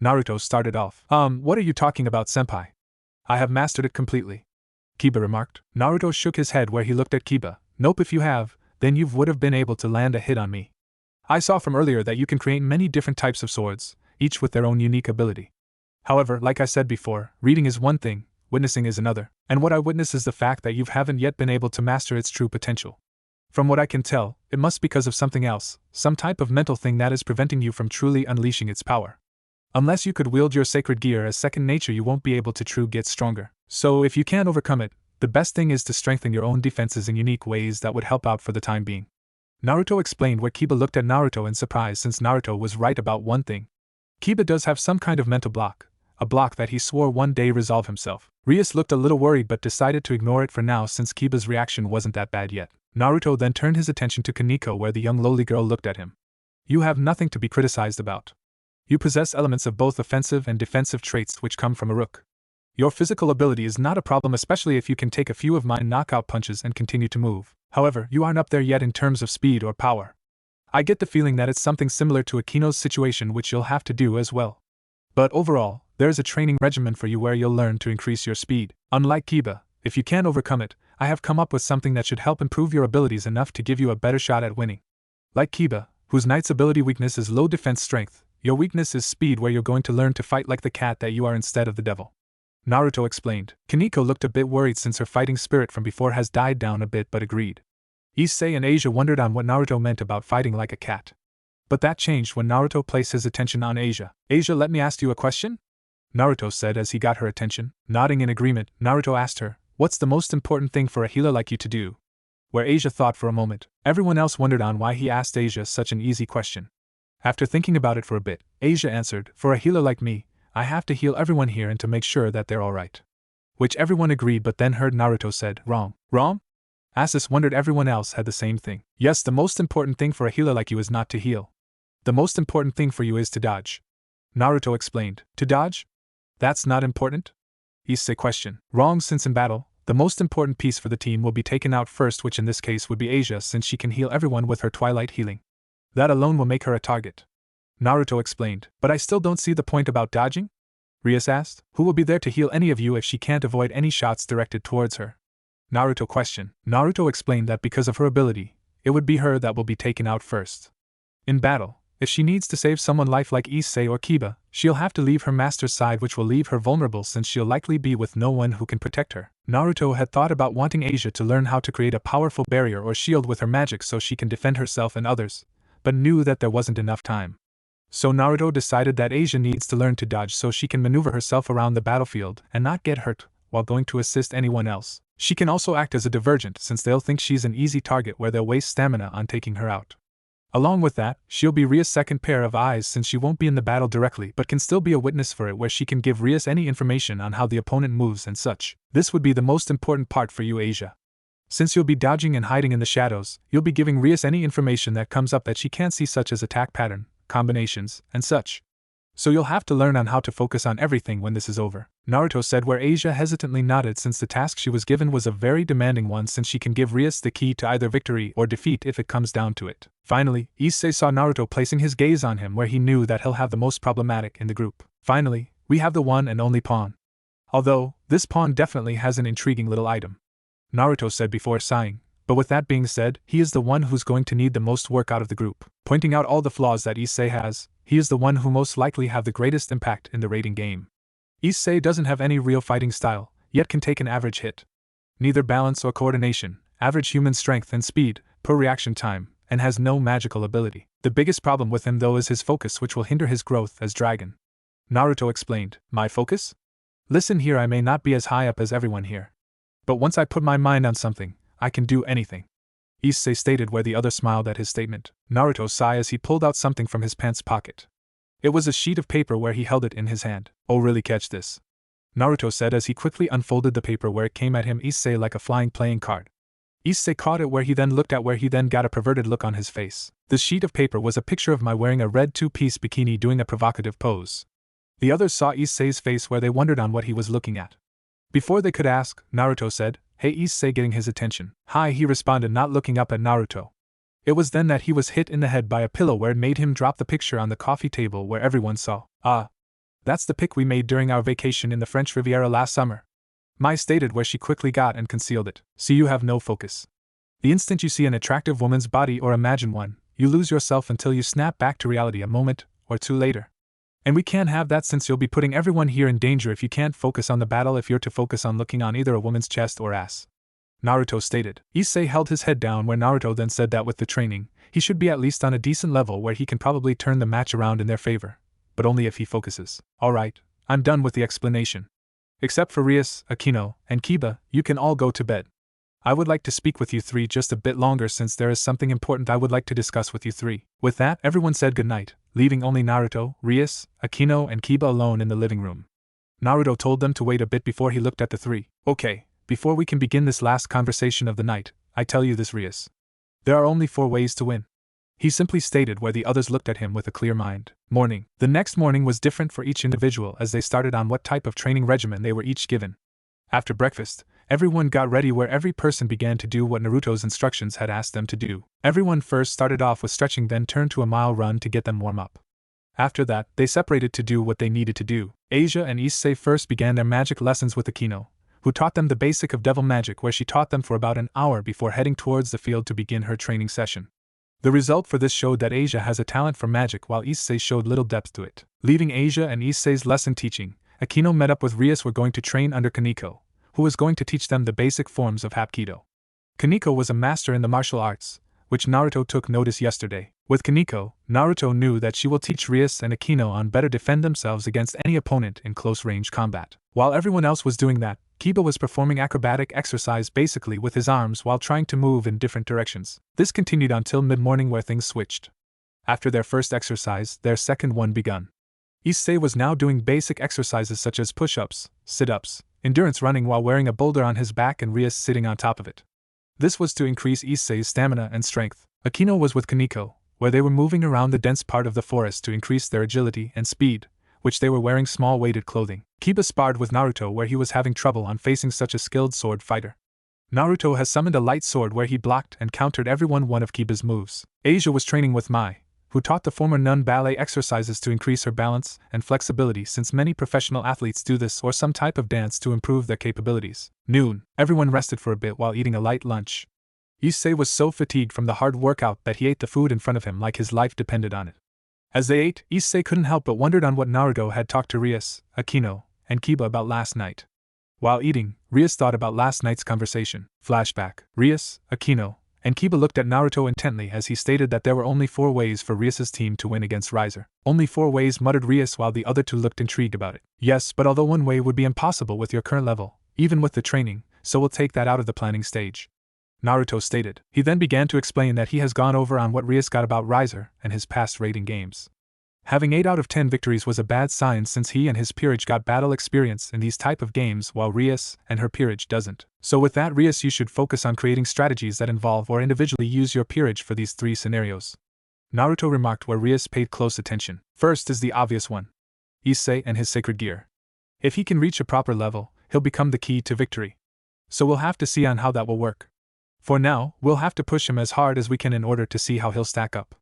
Naruto started off. What are you talking about, senpai? I have mastered it completely, Kiba remarked. Naruto shook his head, where he looked at Kiba. Nope, if you have, then you would have been able to land a hit on me. I saw from earlier that you can create many different types of swords, each with their own unique ability. However, like I said before, reading is one thing, witnessing is another, and what I witness is the fact that you haven't yet been able to master its true potential. From what I can tell, it must be because of something else, some type of mental thing that is preventing you from truly unleashing its power. Unless you could wield your sacred gear as second nature, you won't be able to truly get stronger. So if you can't overcome it, the best thing is to strengthen your own defenses in unique ways that would help out for the time being. Naruto explained, where Kiba looked at Naruto in surprise, since Naruto was right about one thing. Kiba does have some kind of mental block, a block that he swore one day resolve himself. Rias looked a little worried but decided to ignore it for now, since Kiba's reaction wasn't that bad yet. Naruto then turned his attention to Kaneko, where the young lowly girl looked at him. You have nothing to be criticized about. You possess elements of both offensive and defensive traits which come from a rook. Your physical ability is not a problem, especially if you can take a few of my knockout punches and continue to move. However, you aren't up there yet in terms of speed or power. I get the feeling that it's something similar to Akino's situation, which you'll have to do as well. But overall, there's a training regimen for you where you'll learn to increase your speed. Unlike Kiba, if you can't overcome it, I have come up with something that should help improve your abilities enough to give you a better shot at winning. Like Kiba, whose knight's ability weakness is low defense strength, your weakness is speed, where you're going to learn to fight like the cat that you are instead of the devil. Naruto explained. Kaneko looked a bit worried since her fighting spirit from before has died down a bit, but agreed. Issei and Asia wondered on what Naruto meant about fighting like a cat. But that changed when Naruto placed his attention on Asia. Asia, let me ask you a question? Naruto said as he got her attention. Nodding in agreement, Naruto asked her, what's the most important thing for a healer like you to do? Where Asia thought for a moment, everyone else wondered on why he asked Asia such an easy question. After thinking about it for a bit, Asia answered, for a healer like me, I have to heal everyone here and to make sure that they're alright. Which everyone agreed, but then heard Naruto said, wrong. Wrong? Asus wondered everyone else had the same thing. Yes, the most important thing for a healer like you is not to heal. The most important thing for you is to dodge. Naruto explained. To dodge? That's not important? Issei questioned. Wrong, since in battle, the most important piece for the team will be taken out first, which in this case would be Asia, since she can heal everyone with her twilight healing. That alone will make her a target. Naruto explained. But I still don't see the point about dodging? Rias asked. Who will be there to heal any of you if she can't avoid any shots directed towards her? Naruto questioned. Naruto explained that because of her ability, it would be her that will be taken out first. In battle, if she needs to save someone's life like Issei or Kiba, she'll have to leave her master's side, which will leave her vulnerable since she'll likely be with no one who can protect her. Naruto had thought about wanting Asia to learn how to create a powerful barrier or shield with her magic so she can defend herself and others, but knew that there wasn't enough time. So Naruto decided that Asia needs to learn to dodge so she can maneuver herself around the battlefield and not get hurt while going to assist anyone else. She can also act as a divergent since they'll think she's an easy target where they'll waste stamina on taking her out. Along with that, she'll be Ria's second pair of eyes since she won't be in the battle directly but can still be a witness for it, where she can give Rias any information on how the opponent moves and such. This would be the most important part for you, Asia. Since you'll be dodging and hiding in the shadows, you'll be giving Rias any information that comes up that she can't see, such as attack pattern, combinations, and such. So you'll have to learn on how to focus on everything when this is over. Naruto said, where Asia hesitantly nodded since the task she was given was a very demanding one, since she can give Rias the key to either victory or defeat if it comes down to it. Finally, Issei saw Naruto placing his gaze on him, where he knew that he'll have the most problematic in the group. Finally, we have the one and only pawn. Although, this pawn definitely has an intriguing little item, Naruto said before sighing. But with that being said, he is the one who's going to need the most work out of the group. Pointing out all the flaws that Issei has, he is the one who most likely have the greatest impact in the raiding game. Issei doesn't have any real fighting style, yet can take an average hit. Neither balance or coordination, average human strength and speed, per reaction time, and has no magical ability. The biggest problem with him though is his focus, which will hinder his growth as dragon. Naruto explained. My focus? Listen here, I may not be as high up as everyone here, but once I put my mind on something, I can do anything, Issei stated, where the other smiled at his statement. Naruto sighed as he pulled out something from his pants pocket. It was a sheet of paper where he held it in his hand. Oh, really? Catch this, Naruto said as he quickly unfolded the paper where it came at him, Issei, like a flying playing card. Issei caught it, where he then looked at where he then got a perverted look on his face. The sheet of paper was a picture of Mai wearing a red two-piece bikini doing a provocative pose. The others saw Issei's face, where they wondered on what he was looking at. Before they could ask, Naruto said, Hey Issei, getting his attention. Hi, he responded, not looking up at Naruto. It was then that he was hit in the head by a pillow, where it made him drop the picture on the coffee table where everyone saw. Ah, that's the pic we made during our vacation in the French Riviera last summer, Mai stated, where she quickly got and concealed it. So you have no focus. The instant you see an attractive woman's body or imagine one, you lose yourself until you snap back to reality a moment or two later. And we can't have that, since you'll be putting everyone here in danger if you can't focus on the battle, if you're to focus on looking on either a woman's chest or ass, Naruto stated. Issei held his head down, where Naruto then said that with the training, he should be at least on a decent level where he can probably turn the match around in their favor, but only if he focuses. Alright, I'm done with the explanation. Except for Rias, Akino, and Kiba, you can all go to bed. I would like to speak with you three just a bit longer, since there is something important I would like to discuss with you three. With that, everyone said goodnight, leaving only Naruto, Rias, Akino, and Kiba alone in the living room. Naruto told them to wait a bit before he looked at the three. Okay, before we can begin this last conversation of the night, I tell you this, Rias. There are only 4 ways to win. He simply stated, where the others looked at him with a clear mind. Morning. The next morning was different for each individual as they started on what type of training regimen they were each given. After breakfast, everyone got ready, where every person began to do what Naruto's instructions had asked them to do. Everyone first started off with stretching, then turned to a mile run to get them warm up. After that, they separated to do what they needed to do. Asia and Issei first began their magic lessons with Akino, who taught them the basic of devil magic, where she taught them for about an hour before heading towards the field to begin her training session. The result for this showed that Asia has a talent for magic, while Issei showed little depth to it. Leaving Asia and Issei's lesson teaching, Akino met up with Rias. Were going to train under Kaneko, who was going to teach them the basic forms of Hapkido. Kaneko was a master in the martial arts, which Naruto took notice yesterday. With Kaneko, Naruto knew that she will teach Rias and Akino on better defend themselves against any opponent in close-range combat. While everyone else was doing that, Kiba was performing acrobatic exercise basically with his arms while trying to move in different directions. This continued until mid-morning, where things switched. After their first exercise, their second one begun. Issei was now doing basic exercises such as push-ups, sit-ups, endurance running while wearing a boulder on his back and Rias sitting on top of it. This was to increase Issei's stamina and strength. Akino was with Kaneko, where they were moving around the dense part of the forest to increase their agility and speed, which they were wearing small weighted clothing. Kiba sparred with Naruto, where he was having trouble on facing such a skilled sword fighter. Naruto has summoned a light sword, where he blocked and countered one of Kiba's moves. Asia was training with Mai, who taught the former nun ballet exercises to increase her balance and flexibility, since many professional athletes do this or some type of dance to improve their capabilities. Noon. Everyone rested for a bit while eating a light lunch. Issei was so fatigued from the hard workout that he ate the food in front of him like his life depended on it. As they ate, Issei couldn't help but wondered on what Naruto had talked to Rias, Akino, and Kiba about last night. While eating, Rias thought about last night's conversation. Flashback. Rias, Akino, and Kiba looked at Naruto intently as he stated that there were only 4 ways for Rias's team to win against Riser. Only 4 ways, muttered Rias while the other 2 looked intrigued about it. Yes, but although one way would be impossible with your current level, even with the training, so we'll take that out of the planning stage, Naruto stated. He then began to explain that he has gone over on what Rias got about Riser and his past rating games. Having 8 out of 10 victories was a bad sign, since he and his peerage got battle experience in these type of games while Rias and her peerage doesn't. So with that, Rias, you should focus on creating strategies that involve or individually use your peerage for these 3 scenarios, Naruto remarked, where Rias paid close attention. First is the obvious one. Issei and his sacred gear. If he can reach a proper level, he'll become the key to victory. So we'll have to see on how that will work. For now, we'll have to push him as hard as we can in order to see how he'll stack up,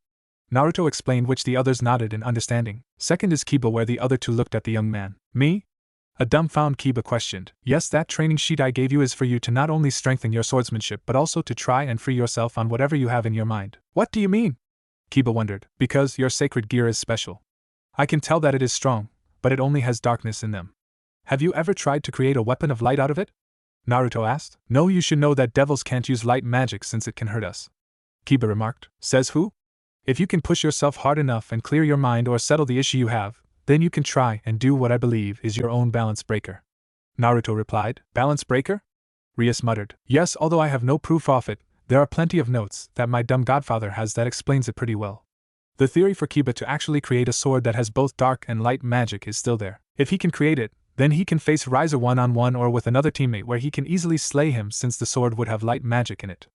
Naruto explained, which the others nodded in understanding. Second is Kiba, where the other 2 looked at the young man. Me? A dumbfounded Kiba questioned. Yes, that training sheet I gave you is for you to not only strengthen your swordsmanship but also to try and free yourself on whatever you have in your mind. What do you mean? Kiba wondered. Because your sacred gear is special. I can tell that it is strong, but it only has darkness in them. Have you ever tried to create a weapon of light out of it? Naruto asked. No, you should know that devils can't use light magic since it can hurt us, Kiba remarked. Says who? If you can push yourself hard enough and clear your mind or settle the issue you have, then you can try and do what I believe is your own balance breaker, Naruto replied. Balance breaker? Rias muttered. Yes, although I have no proof of it, there are plenty of notes that my dumb godfather has that explains it pretty well. The theory for Kiba to actually create a sword that has both dark and light magic is still there. If he can create it, then he can face Riser one-on-one or with another teammate where he can easily slay him, since the sword would have light magic in it,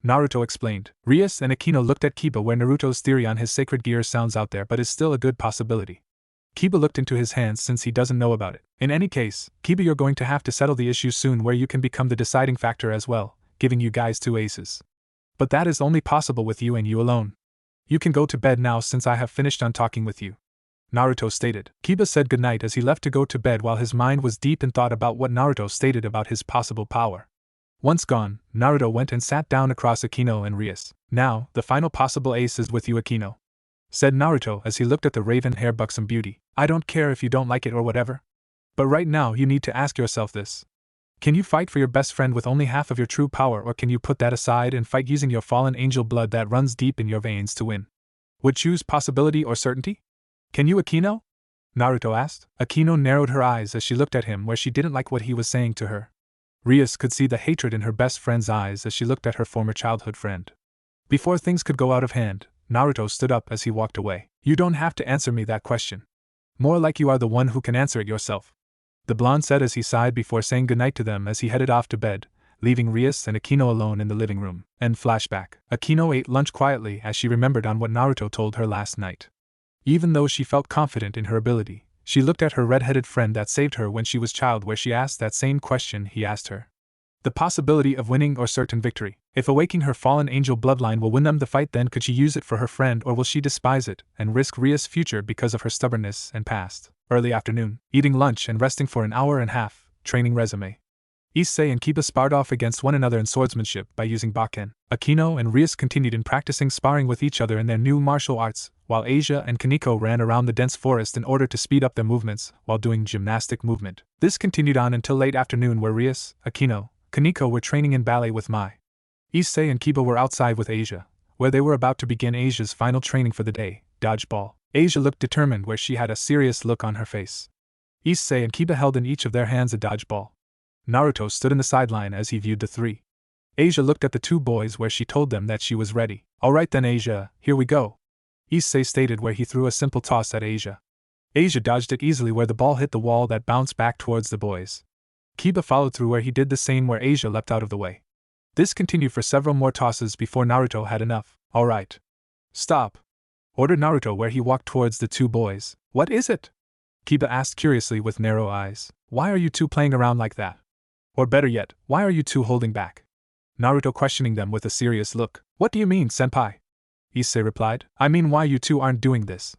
Naruto explained. Rias and Akino looked at Kiba, where Naruto's theory on his sacred gear sounds out there but is still a good possibility. Kiba looked into his hands since he doesn't know about it. In any case, Kiba, you're going to have to settle the issue soon, where you can become the deciding factor as well, giving you guys 2 aces. But that is only possible with you and you alone. You can go to bed now since I have finished on talking with you, Naruto stated. Kiba said goodnight as he left to go to bed, while his mind was deep in thought about what Naruto stated about his possible power. Once gone, Naruto went and sat down across Akino and Rias. Now, the final possible ace is with you, Akino, said Naruto as he looked at the raven-haired buxom beauty. I don't care if you don't like it or whatever, but right now you need to ask yourself this. Can you fight for your best friend with only half of your true power, or can you put that aside and fight using your fallen angel blood that runs deep in your veins to win? Would choose possibility or certainty? Can you, Akino? Naruto asked. Akino narrowed her eyes as she looked at him, where she didn't like what he was saying to her. Rias could see the hatred in her best friend's eyes as she looked at her former childhood friend. Before things could go out of hand, Naruto stood up as he walked away. You don't have to answer me that question. More like you are the one who can answer it yourself, the blonde said as he sighed before saying goodnight to them as he headed off to bed, leaving Rias and Akino alone in the living room. End flashback. Akino ate lunch quietly as she remembered on what Naruto told her last night. Even though she felt confident in her ability, she looked at her red-headed friend that saved her when she was a child, where she asked that same question he asked her. The possibility of winning or certain victory. If awaking her fallen angel bloodline will win them the fight, then could she use it for her friend, or will she despise it and risk Ria's future because of her stubbornness and past? Early afternoon, eating lunch and resting for an hour and a half, training resume. Issei and Kiba sparred off against one another in swordsmanship by using Bakken. Akino and Rias continued in practicing sparring with each other in their new martial arts, while Asia and Kaneko ran around the dense forest in order to speed up their movements while doing gymnastic movement. This continued on until late afternoon, where Rias, Akino, Kaneko were training in ballet with Mai. Issei and Kiba were outside with Asia, where they were about to begin Asia's final training for the day, dodgeball. Asia looked determined, where she had a serious look on her face. Issei and Kiba held in each of their hands a dodgeball. Naruto stood in the sideline as he viewed the three. Asia looked at the two boys, where she told them that she was ready. Alright then Asia, here we go. Issei stated, where he threw a simple toss at Asia. Asia dodged it easily, where the ball hit the wall that bounced back towards the boys. Kiba followed through, where he did the same, where Asia leapt out of the way. This continued for several more tosses before Naruto had enough. Alright. Stop, ordered Naruto, where he walked towards the two boys. What is it? Kiba asked curiously with narrow eyes. Why are you two playing around like that? Or better yet, why are you two holding back? Naruto questioning them with a serious look. What do you mean, senpai? Issei replied. I mean, why you two aren't doing this?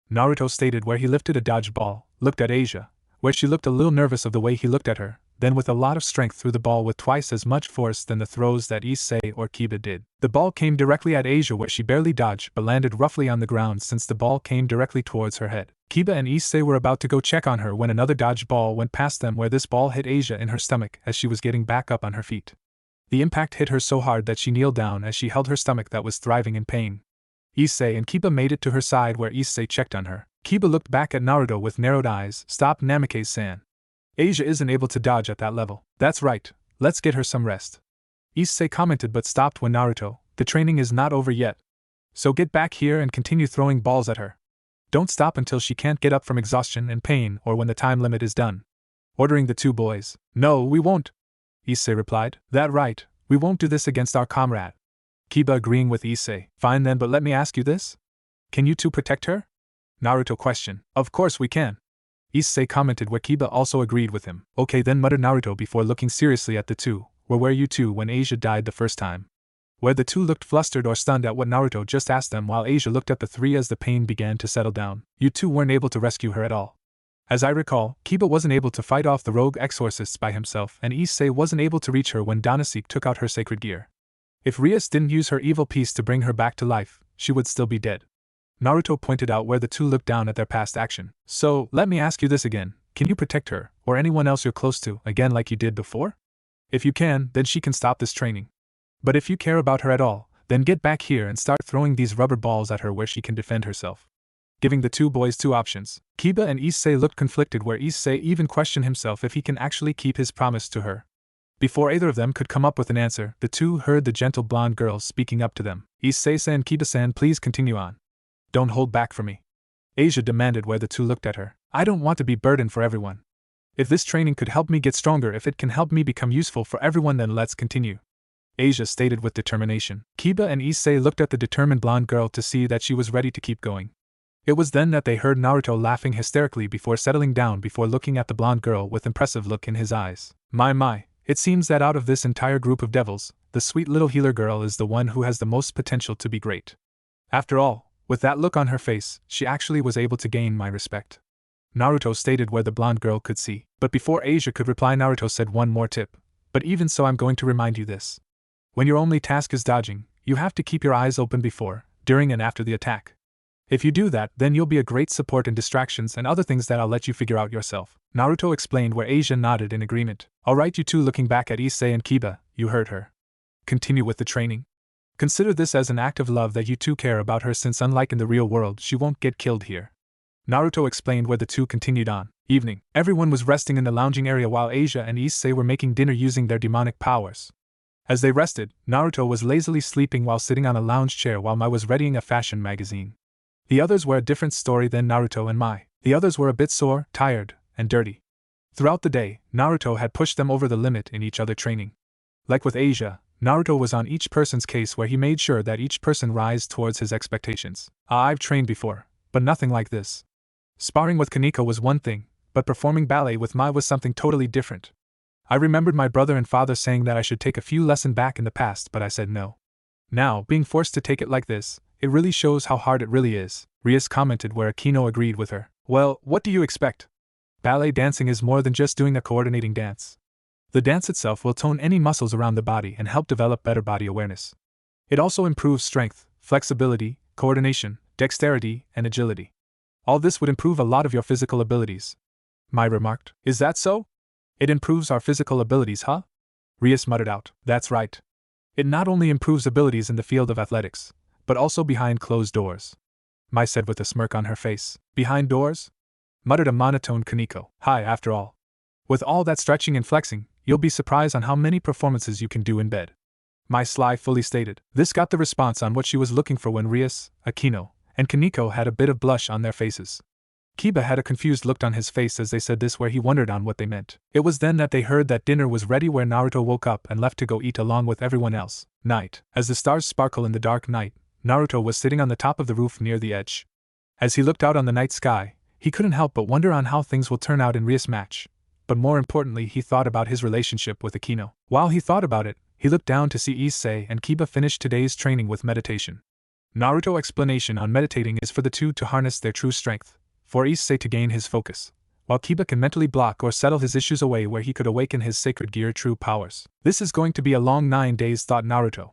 Naruto stated, where he lifted a dodgeball, looked at Asia, where she looked a little nervous of the way he looked at her, then with a lot of strength threw the ball with twice as much force than the throws that Issei or Kiba did. The ball came directly at Asia, where she barely dodged but landed roughly on the ground since the ball came directly towards her head. Kiba and Issei were about to go check on her when another dodged ball went past them, where this ball hit Asia in her stomach as she was getting back up on her feet. The impact hit her so hard that she kneeled down as she held her stomach that was thriving in pain. Issei and Kiba made it to her side, where Issei checked on her. Kiba looked back at Naruto with narrowed eyes. Stop, Namikaze-san. Asia isn't able to dodge at that level. That's right, let's get her some rest. Issei commented, but stopped when Naruto, the training is not over yet. So get back here and continue throwing balls at her. Don't stop until she can't get up from exhaustion and pain, or when the time limit is done. Ordering the two boys. No, we won't, Issei replied. That right, we won't do this against our comrade. Kiba agreeing with Issei. Fine then, but let me ask you this. Can you two protect her? Naruto questioned. Of course we can, Issei commented, where Kiba also agreed with him. Okay then, muttered Naruto before looking seriously at the two. Where were you two when Asia died the first time? Where the two looked flustered or stunned at what Naruto just asked them, while Asia looked at the three as the pain began to settle down. You two weren't able to rescue her at all. As I recall, Kiba wasn't able to fight off the rogue exorcists by himself, and Issei wasn't able to reach her when Danasik took out her sacred gear. If Rias didn't use her evil piece to bring her back to life, she would still be dead. Naruto pointed out, where the two looked down at their past action. So, let me ask you this again. Can you protect her, or anyone else you're close to, again like you did before? If you can, then she can stop this training. But if you care about her at all, then get back here and start throwing these rubber balls at her where she can defend herself. Giving the two boys two options. Kiba and Issei looked conflicted, where Issei even questioned himself if he can actually keep his promise to her. Before either of them could come up with an answer, the two heard the gentle blonde girl speaking up to them. Issei-san, Kiba-san, please continue on. Don't hold back for me, Asia demanded, where the two looked at her. I don't want to be burden for everyone. If this training could help me get stronger, if it can help me become useful for everyone, then let's continue, Asia stated with determination. Kiba and Issei looked at the determined blonde girl to see that she was ready to keep going. It was then that they heard Naruto laughing hysterically before settling down before looking at the blonde girl with impressive look in his eyes. My, it seems that out of this entire group of devils, the sweet little healer girl is the one who has the most potential to be great. After all, with that look on her face, she actually was able to gain my respect, Naruto stated, where the blonde girl could see. But before Asia could reply, Naruto said one more tip. But even so, I'm going to remind you this. When your only task is dodging, you have to keep your eyes open before, during and after the attack. If you do that, then you'll be a great support in distractions and other things that I'll let you figure out yourself, Naruto explained, where Asia nodded in agreement. Alright, you two, looking back at Issei and Kiba, you heard her. Continue with the training. Consider this as an act of love that you two care about her, since unlike in the real world, she won't get killed here, Naruto explained, where the two continued on. Evening. Everyone was resting in the lounging area while Asia and Issei were making dinner using their demonic powers. As they rested, Naruto was lazily sleeping while sitting on a lounge chair while Mai was reading a fashion magazine. The others were a different story than Naruto and Mai. The others were a bit sore, tired, and dirty. Throughout the day, Naruto had pushed them over the limit in each other training. Like with Asia, Naruto was on each person's case where he made sure that each person rise towards his expectations. I've trained before, but nothing like this. Sparring with Kaneko was one thing, but performing ballet with Mai was something totally different. I remembered my brother and father saying that I should take a few lessons back in the past, but I said no. Now, being forced to take it like this, it really shows how hard it really is, Rias commented, where Akino agreed with her. Well, what do you expect? Ballet dancing is more than just doing a coordinating dance. The dance itself will tone any muscles around the body and help develop better body awareness. It also improves strength, flexibility, coordination, dexterity, and agility. All this would improve a lot of your physical abilities. Mai remarked. Is that so? It improves our physical abilities, huh? Rias muttered out. That's right. It not only improves abilities in the field of athletics, but also behind closed doors. Mai said with a smirk on her face. Behind doors? Muttered a monotone Kaneko. Hi, after all. With all that stretching and flexing, you'll be surprised on how many performances you can do in bed. Mai sly fully stated. This got the response on what she was looking for when Rias, Akino, and Kaneko had a bit of blush on their faces. Kiba had a confused look on his face as they said this, where he wondered on what they meant. It was then that they heard that dinner was ready, where Naruto woke up and left to go eat along with everyone else. Night. As the stars sparkle in the dark night, Naruto was sitting on the top of the roof near the edge. As he looked out on the night sky, he couldn't help but wonder on how things will turn out in Rias' match. But more importantly, he thought about his relationship with Akino. While he thought about it, he looked down to see Issei and Kiba finish today's training with meditation. Naruto's explanation on meditating is for the two to harness their true strength, for Issei to gain his focus, while Kiba can mentally block or settle his issues away where he could awaken his sacred gear true powers. This is going to be a long 9 days, thought Naruto.